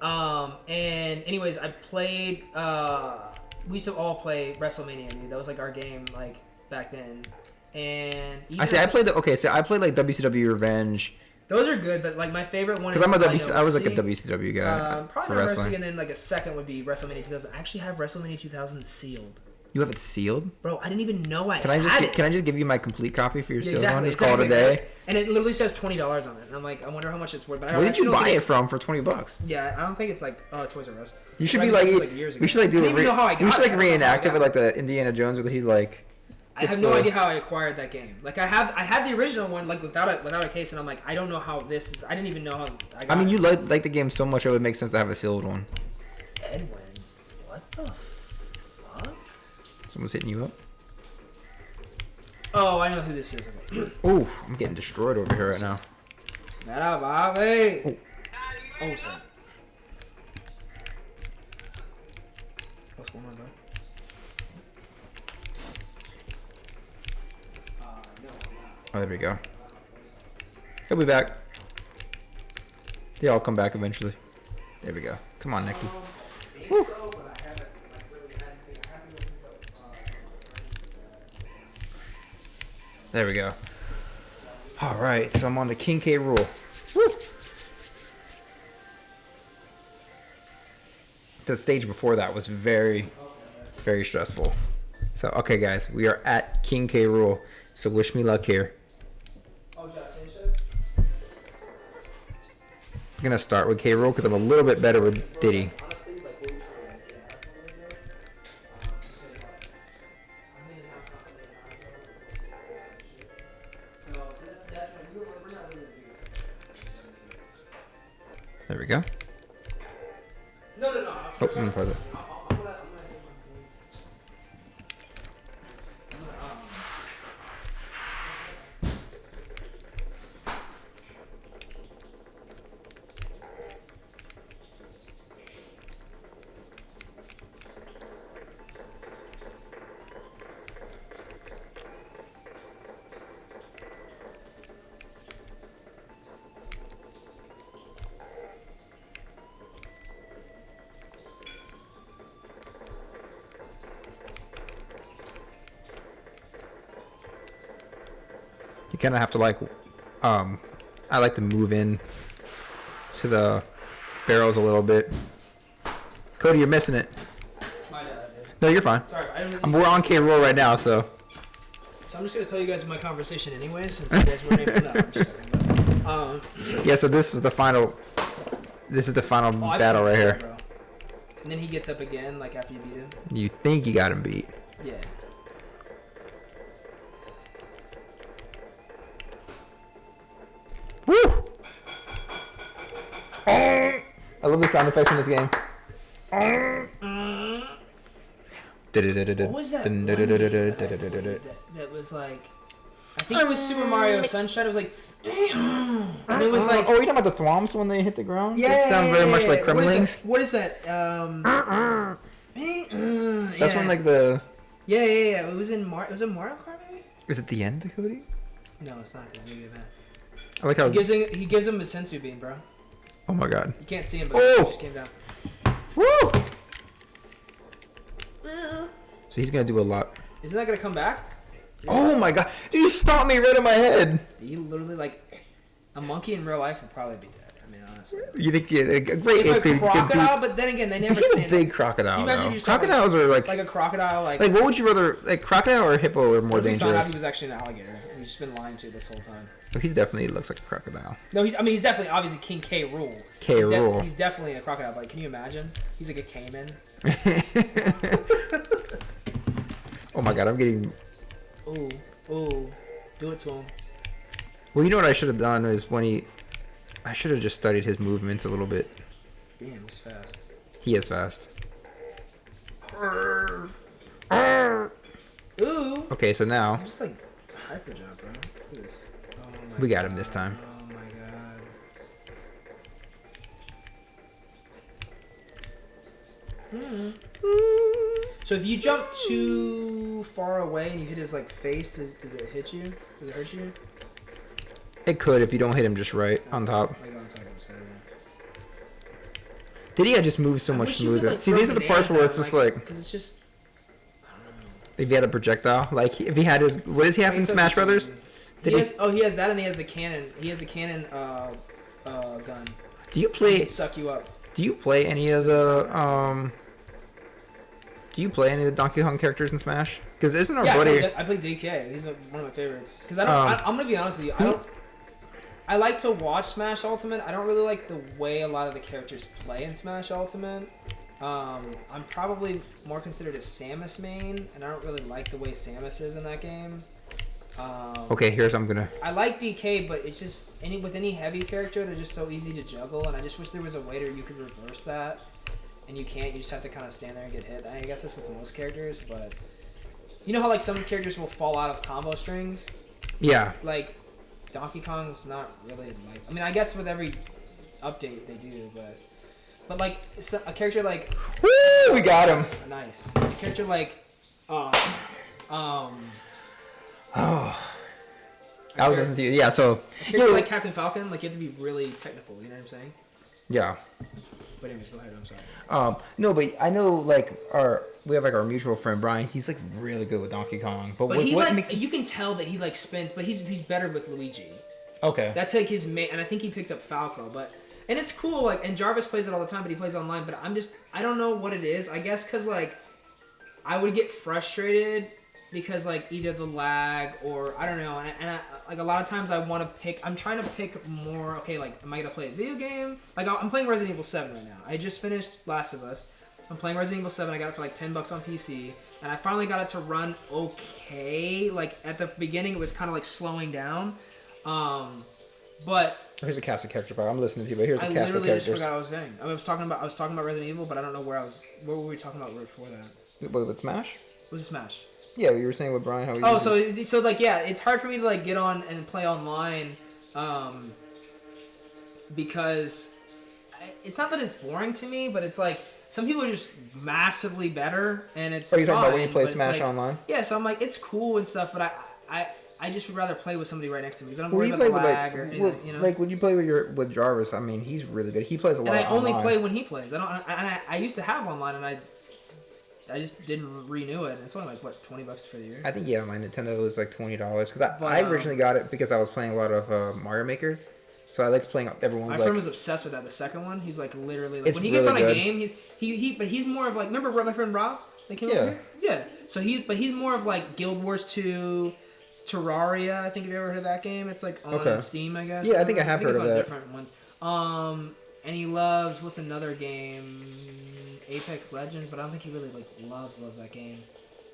And anyways, I played. We used to all play WrestleMania, dude. That was like our game, like back then. And I played like WCW Revenge. Those are good, but like my favorite one. Because I was like a WCW guy probably for wrestling. And then like a second would be WrestleMania 2000. I actually have WrestleMania 2000 sealed. You have it sealed, bro? I didn't even know I Can I just give you my complete copy for your sealed one? Just call it a day. Right? And it literally says $20 on it, and I'm like, I wonder how much it's worth. But where did you buy it from for $20? Yeah, I don't think it's like Toys R Us. You should be like, we should like do it. We should like reenact it with like the Indiana Jones where he's like. I have no idea how I acquired that game. Like I had the original one like without a case, and I'm like, I don't know how this is. I didn't even know how I got it. You like the game so much, it would make sense to have a sealed one. Edwin, what the fuck? Someone's hitting you up. Oh, I know who this is. Ooh, I'm getting destroyed over here right now. Bobby. Oh, sorry. What's going on, bro? Oh, there we go. He'll be back. They all come back eventually. There we go. Come on, Nicky. Woo. There we go. All right, so I'm on the King K rule. Woo. The stage before that was very, very stressful. So, okay, guys, we are at King K rule. So wish me luck here. I'm gonna start with K roll because I'm a little bit better with Diddy. There we go. No. Oh, I'm present. You kind of have to like, I like to move in to the barrels a little bit. Cody, you're missing it. My bad, dude. No, you're fine. Sorry, we're on K roll right now, so. So I'm just gonna tell you guys my conversation anyway, since you guys weren't able to. Yeah, so this is the final. This is the final I've battle seen right this here. one, bro. And then he gets up again, like after you beat him. You think you got him beat? Yeah. Woo! I love the sound effects in this game. What was that? That was like, I think it was Super Mario Sunshine. It was like, and it was like, oh, you talking about the thwomps when they hit the ground? yeah, They sound very much like Kremlings. What is that? That's when like the. Yeah. It was in Mario Kart, maybe? Is it the end, Cody? No, it's not. Cause they I like how he gives him a sensu bean, bro. Oh my god. You can't see him, but he just came down. Woo! So he's gonna do a lot. Isn't that gonna come back? Oh my god! Dude, you stomped me right in my head. You literally like a monkey in real life would probably be dead. I mean, honestly. You think a great If a crocodile, but then again, they never He's stand a big up. crocodile. Can you imagine Though. you just talk Crocodiles are like a crocodile, like what would you rather, like crocodile or hippo are more what if we found out dangerous? he was actually an alligator. We've just been lying to this whole time. Oh, he's definitely looks like a crocodile. No, he's definitely obviously King K. Rool. Rool. He's definitely a crocodile. But can you imagine? He's like a caiman. Oh my god, I'm getting. Ooh, do it to him. Well, you know what I should have done is I should have just studied his movements a little bit. Damn, he's fast. He is fast. Ooh. Okay, so now I'm just like hyper jump, bro. Look at this. Oh my we got him this time. Oh my god. So if you jump too far away and you hit his like face, does it hit you? Does it hurt you? It could if you don't hit him just right on top. Like on top of his head. Did he just move so I much wish you could, smoother? like, See, throw these are the parts where it's bananas just like because it's just. I don't know. if he had a projectile, like if he had his, what does he have in Smash Brothers? He has that, and he has the cannon. He has the cannon gun. Do you He play? can suck you up. Do you play any of the Do you play any of the Donkey Kong characters in Smash? Because isn't our buddy? I play DK. He's one of my favorites. Because I'm gonna be honest with you. I like to watch Smash Ultimate. I don't really like the way a lot of the characters play in Smash Ultimate. I'm probably more considered a Samus main, and I don't really like the way Samus is in that game. Okay, here's I'm gonna. I like DK, but it's just with any heavy character, they're just so easy to juggle, and I just wish there was a way that you could reverse that. And you can't. You just have to kind of stand there and get hit. I guess that's with most characters, but you know how like some characters will fall out of combo strings. Yeah. Like Donkey Kong's not really like. I mean, I guess with every update they do, but like a character like. Woo! We got him. Nice. A character like. Oh. I was listening to you. Yeah. So. Like Captain Falcon, like you have to be really technical. You know what I'm saying? Yeah. But anyways, go ahead. I'm sorry. No, but I know like we have like our mutual friend Brian. He's like really good with Donkey Kong. But he what like makes you can tell that he like spins, but he's better with Luigi. Okay. That's like his main, and I think he picked up Falco, and it's cool. Like, and Jarvis plays it all the time, but he plays online. But I don't know what it is. I guess because like I would get frustrated because like either the lag or I don't know, and I, like a lot of times I want to pick. I'm trying to pick more. Okay, like am I gonna play a video game? Like I'm playing Resident Evil 7 right now. I just finished Last of Us. I'm playing Resident Evil 7. I got it for like $10 on PC, and I finally got it to run okay. Like at the beginning, it was kind of like slowing down, but. Here's a cast of character power. I'm listening to you, but here's a cast of literally characters. just forgot what I was saying. I was talking about Resident Evil, but I don't know where I was. What were we talking about right before that? With Smash? Was it Smash? Yeah, you were saying with Brian how he. Oh, so like yeah, it's hard for me to like get on and play online, because it's not that it's boring to me, but it's like some people are just massively better, and it's. Are you talking about when you fine, play but Smash like, online? Yeah, so I'm like it's cool and stuff, but I just would rather play with somebody right next to me because I don't Well, worry you about play the with lag or anything. like, You know? like when you play with Jarvis, I mean, he's really good. He plays a lot. And I only online. play when he plays. I used to have online, and I just didn't renew it. It's only like what $20 for the year. I think my Nintendo was like $20 because I originally got it because I was playing a lot of Mario Maker, so I liked playing everyone's. My friend was obsessed with that. The second one, he's like literally like It's when he gets on really a good. game, but he's more of like remember my friend Rob that came over here? Yeah. So he's more of like Guild Wars 2, Terraria. I think, have you ever heard of that game? It's like on Steam, I guess. Yeah, I think I have heard of that. Different ones. And he loves, what's another game? Apex Legends, but I don't think he really like loves that game.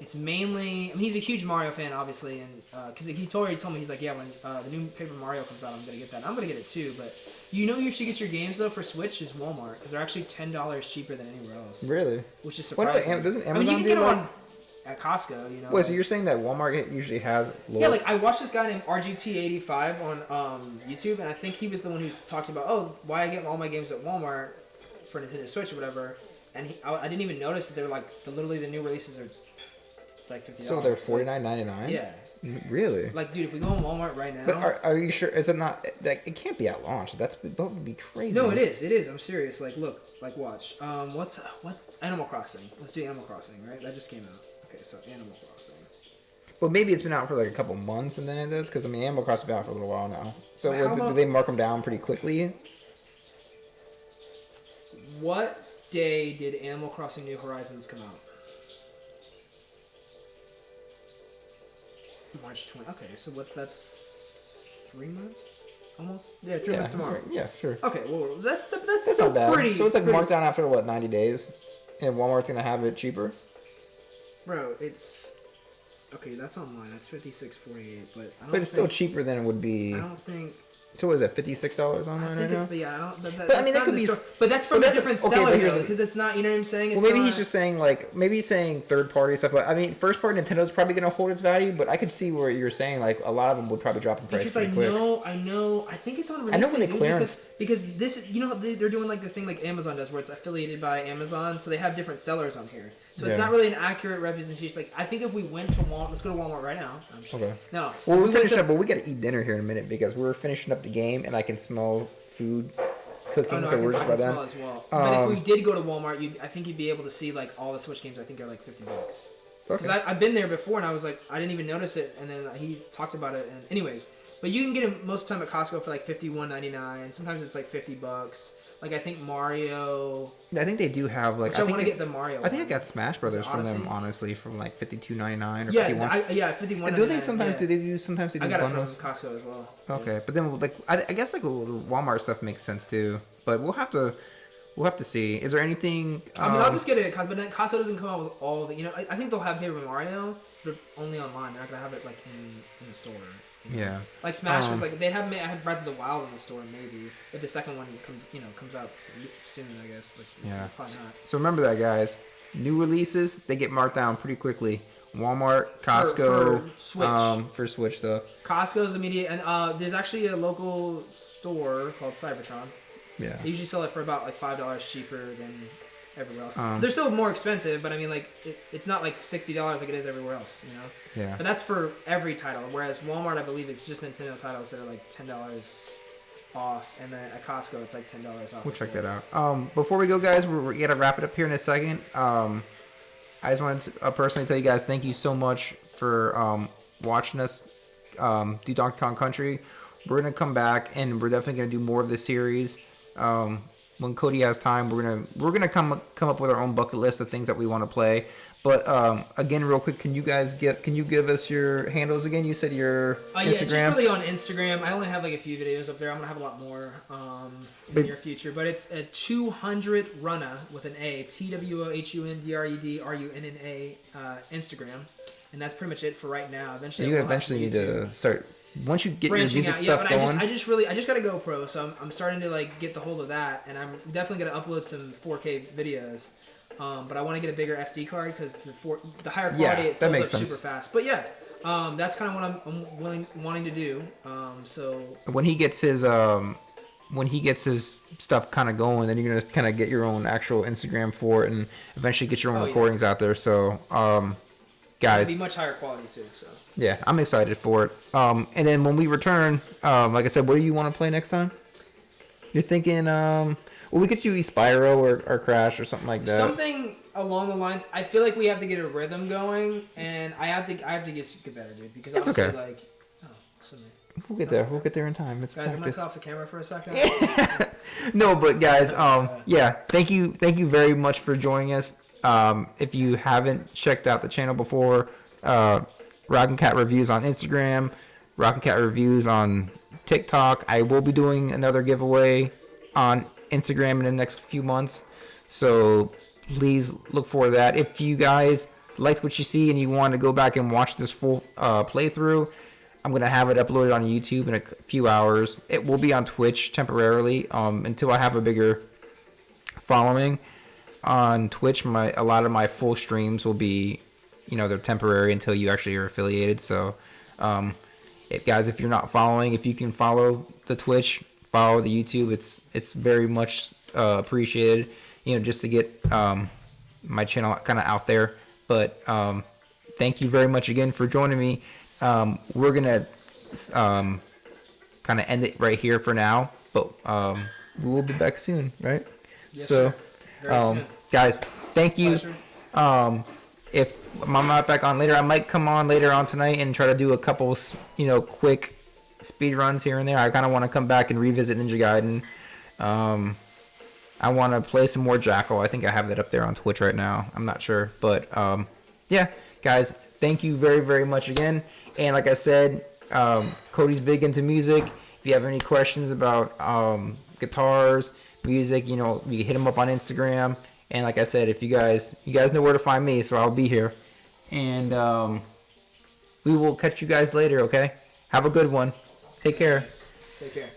It's mainly, I mean, he's a huge Mario fan, obviously, and because he told me, he's like, yeah, when the new Paper Mario comes out, I'm gonna get that. I'm gonna get it too, but you should get your games though for Switch is Walmart, because they're actually $10 cheaper than anywhere else. Really? Which is surprising. Doesn't Amazon you can get it at Costco, you know. Wait, so you're saying that Walmart usually has lower... Yeah, like I watched this guy named RGT85 on YouTube, and I think he was the one who talked about, why I get all my games at Walmart for Nintendo Switch or whatever, and I didn't even notice that they're like literally the new releases are like $50. So they're $49.99? Yeah. Really? Like, dude, if we go on Walmart right now... But are you sure? Is it not... Like, it can't be at launch. That would be crazy. No, it is. It is. I'm serious. Like, look. Like, watch. What's Animal Crossing? Let's do Animal Crossing, right? That just came out. Okay, so Animal Crossing. Well, maybe it's been out for like a couple months and then it is, because, I mean, Animal Crossing's been out for a little while now. So do they mark them down pretty quickly? What day did Animal Crossing New Horizons come out? March 20. Okay, so that's 3 months? Almost? Yeah, 3 months tomorrow. Yeah, sure. Okay, well, that's still not bad. pretty... So it's like marked down after, 90 days? And Walmart's going to have it cheaper? Bro, it's... Okay, that's online. That's $56.48, but I don't But it's still cheaper than it would be... I don't think... So what is that, $56 online right now? Yeah, I don't... But I mean, that could be... But that's from a different seller, because it's not... You know what I'm saying? It's maybe he's just saying, like... Maybe he's saying third-party stuff. But, I mean, first-party Nintendo's probably going to hold its value, but I could see where you're saying, like, a lot of them would probably drop in price pretty quick. I know. I think it's on release. I know when they clearance... Because this... You know, they're doing, like, the thing like Amazon does, where it's affiliated by Amazon, so they have different sellers on here. So it's not really an accurate representation. Like, I think if we went to Walmart... Let's go to Walmart right now. I'm sure. Okay. No. Well, we're finishing up, but we got to eat dinner here in a minute, because we're finishing up the game, and I can smell food cooking, so we're just by that. As well. But if we did go to Walmart, I think you'd be able to see like all the Switch games. I think are like $50. Because I've been there before, and I was like, I didn't even notice it, and then he talked about it. And anyways, but you can get them most of the time at Costco for like $51.99. Sometimes it's like $50. Like I think Mario. I think they do have like. I want to get the Mario. I think I got Smash Brothers from them, honestly, from like $52.99 or $51. Yeah, $51. Do they sometimes? Yeah. Do they sometimes do I got bundles? it from Costco as well. Okay, yeah. But then like I guess like the Walmart stuff makes sense too. But we'll have to see. Is there anything? I mean, I'll just get it at Costco, but then Costco doesn't come out with all the. You know, I think they'll have Paper Mario, but only online. They're not gonna have it like in the store. You know? Yeah. Like Smash was like they have. I have Breath of the Wild in the store maybe if the second one comes out soon, I guess. Which probably not. So remember that, guys. New releases, they get marked down pretty quickly. Walmart, Costco, for Switch. For Switch stuff. Costco's immediate, and there's actually a local store called Cybertron. Yeah. They usually sell it for about like $5 cheaper than everywhere else. They're still more expensive, but I mean, like it's not like $60 like it is everywhere else, you know. Yeah. But that's for every title, whereas Walmart, I believe, it's just Nintendo titles that are like $10 off, and then at Costco it's like $10 off. We'll check that out. Before we go, guys, we're gonna wrap it up here in a second. I just wanted to personally tell you guys thank you so much for watching us do Donkey Kong Country. We're gonna come back and we're definitely gonna do more of this series. When Cody has time, we're gonna come up with our own bucket list of things that we want to play. But again, real quick, can you give us your handles again? You said your Instagram. Yeah, it's just really on Instagram. I only have like a few videos up there. I'm gonna have a lot more in the near future. But it's a 200 Runna with an A, TWOHUNDREDRUNNA Instagram, and that's pretty much it for right now. Eventually, you eventually need to start. Once you get branching your music out. stuff going. I just got a GoPro, so I'm starting to like get the hold of that, and I'm definitely gonna upload some 4K videos. But I want to get a bigger SD card because the higher quality it fills up super fast. But yeah, that's kind of what I'm wanting to do. So when he gets his stuff kind of going, then you're gonna kind of get your own actual Instagram for it, and eventually get your own recordings out there. So guys, it'll be much higher quality too. So yeah, I'm excited for it. And then when we return, like I said, what do you want to play next time? You're thinking well, we could do Spyro or Crash or something like that. Something along the lines. I feel like we have to get a rhythm going, and I have to get better, dude. Because it's honestly, okay. Like, we'll get there. We'll get there in time. It's guys, I'm gonna cut off the camera for a second. No, but guys, yeah, thank you very much for joining us. If you haven't checked out the channel before, Rockin' Cat Reviews on Instagram, Rockin' Cat Reviews on TikTok. I will be doing another giveaway on Instagram in the next few months, so please look for that. If you guys liked what you see and you want to go back and watch this full playthrough, I'm going to have it uploaded on YouTube in a few hours. It will be on Twitch temporarily until I have a bigger following. On Twitch, a lot of my full streams will be, they're temporary until you actually are affiliated. So, guys, if you're not following, if you can follow the Twitch, follow the YouTube, it's very much appreciated, just to get my channel kind of out there. But thank you very much again for joining me. We're gonna kind of end it right here for now, but we will be back soon, right? Yes, sir. Very soon. Guys, thank you. Pleasure. If I'm not back on later, I might come on later on tonight and try to do a couple, quick speed runs here and there. I kind of want to come back and revisit Ninja Gaiden. I want to play some more Jackal. I think I have that up there on Twitch right now. I'm not sure, but yeah, guys, thank you very, very much again. And like I said, Cody's big into music. If you have any questions about guitars, music, you can hit him up on Instagram. And like I said, if you guys know where to find me, so I'll be here. And we will catch you guys later, okay? Have a good one. Take care. Take care.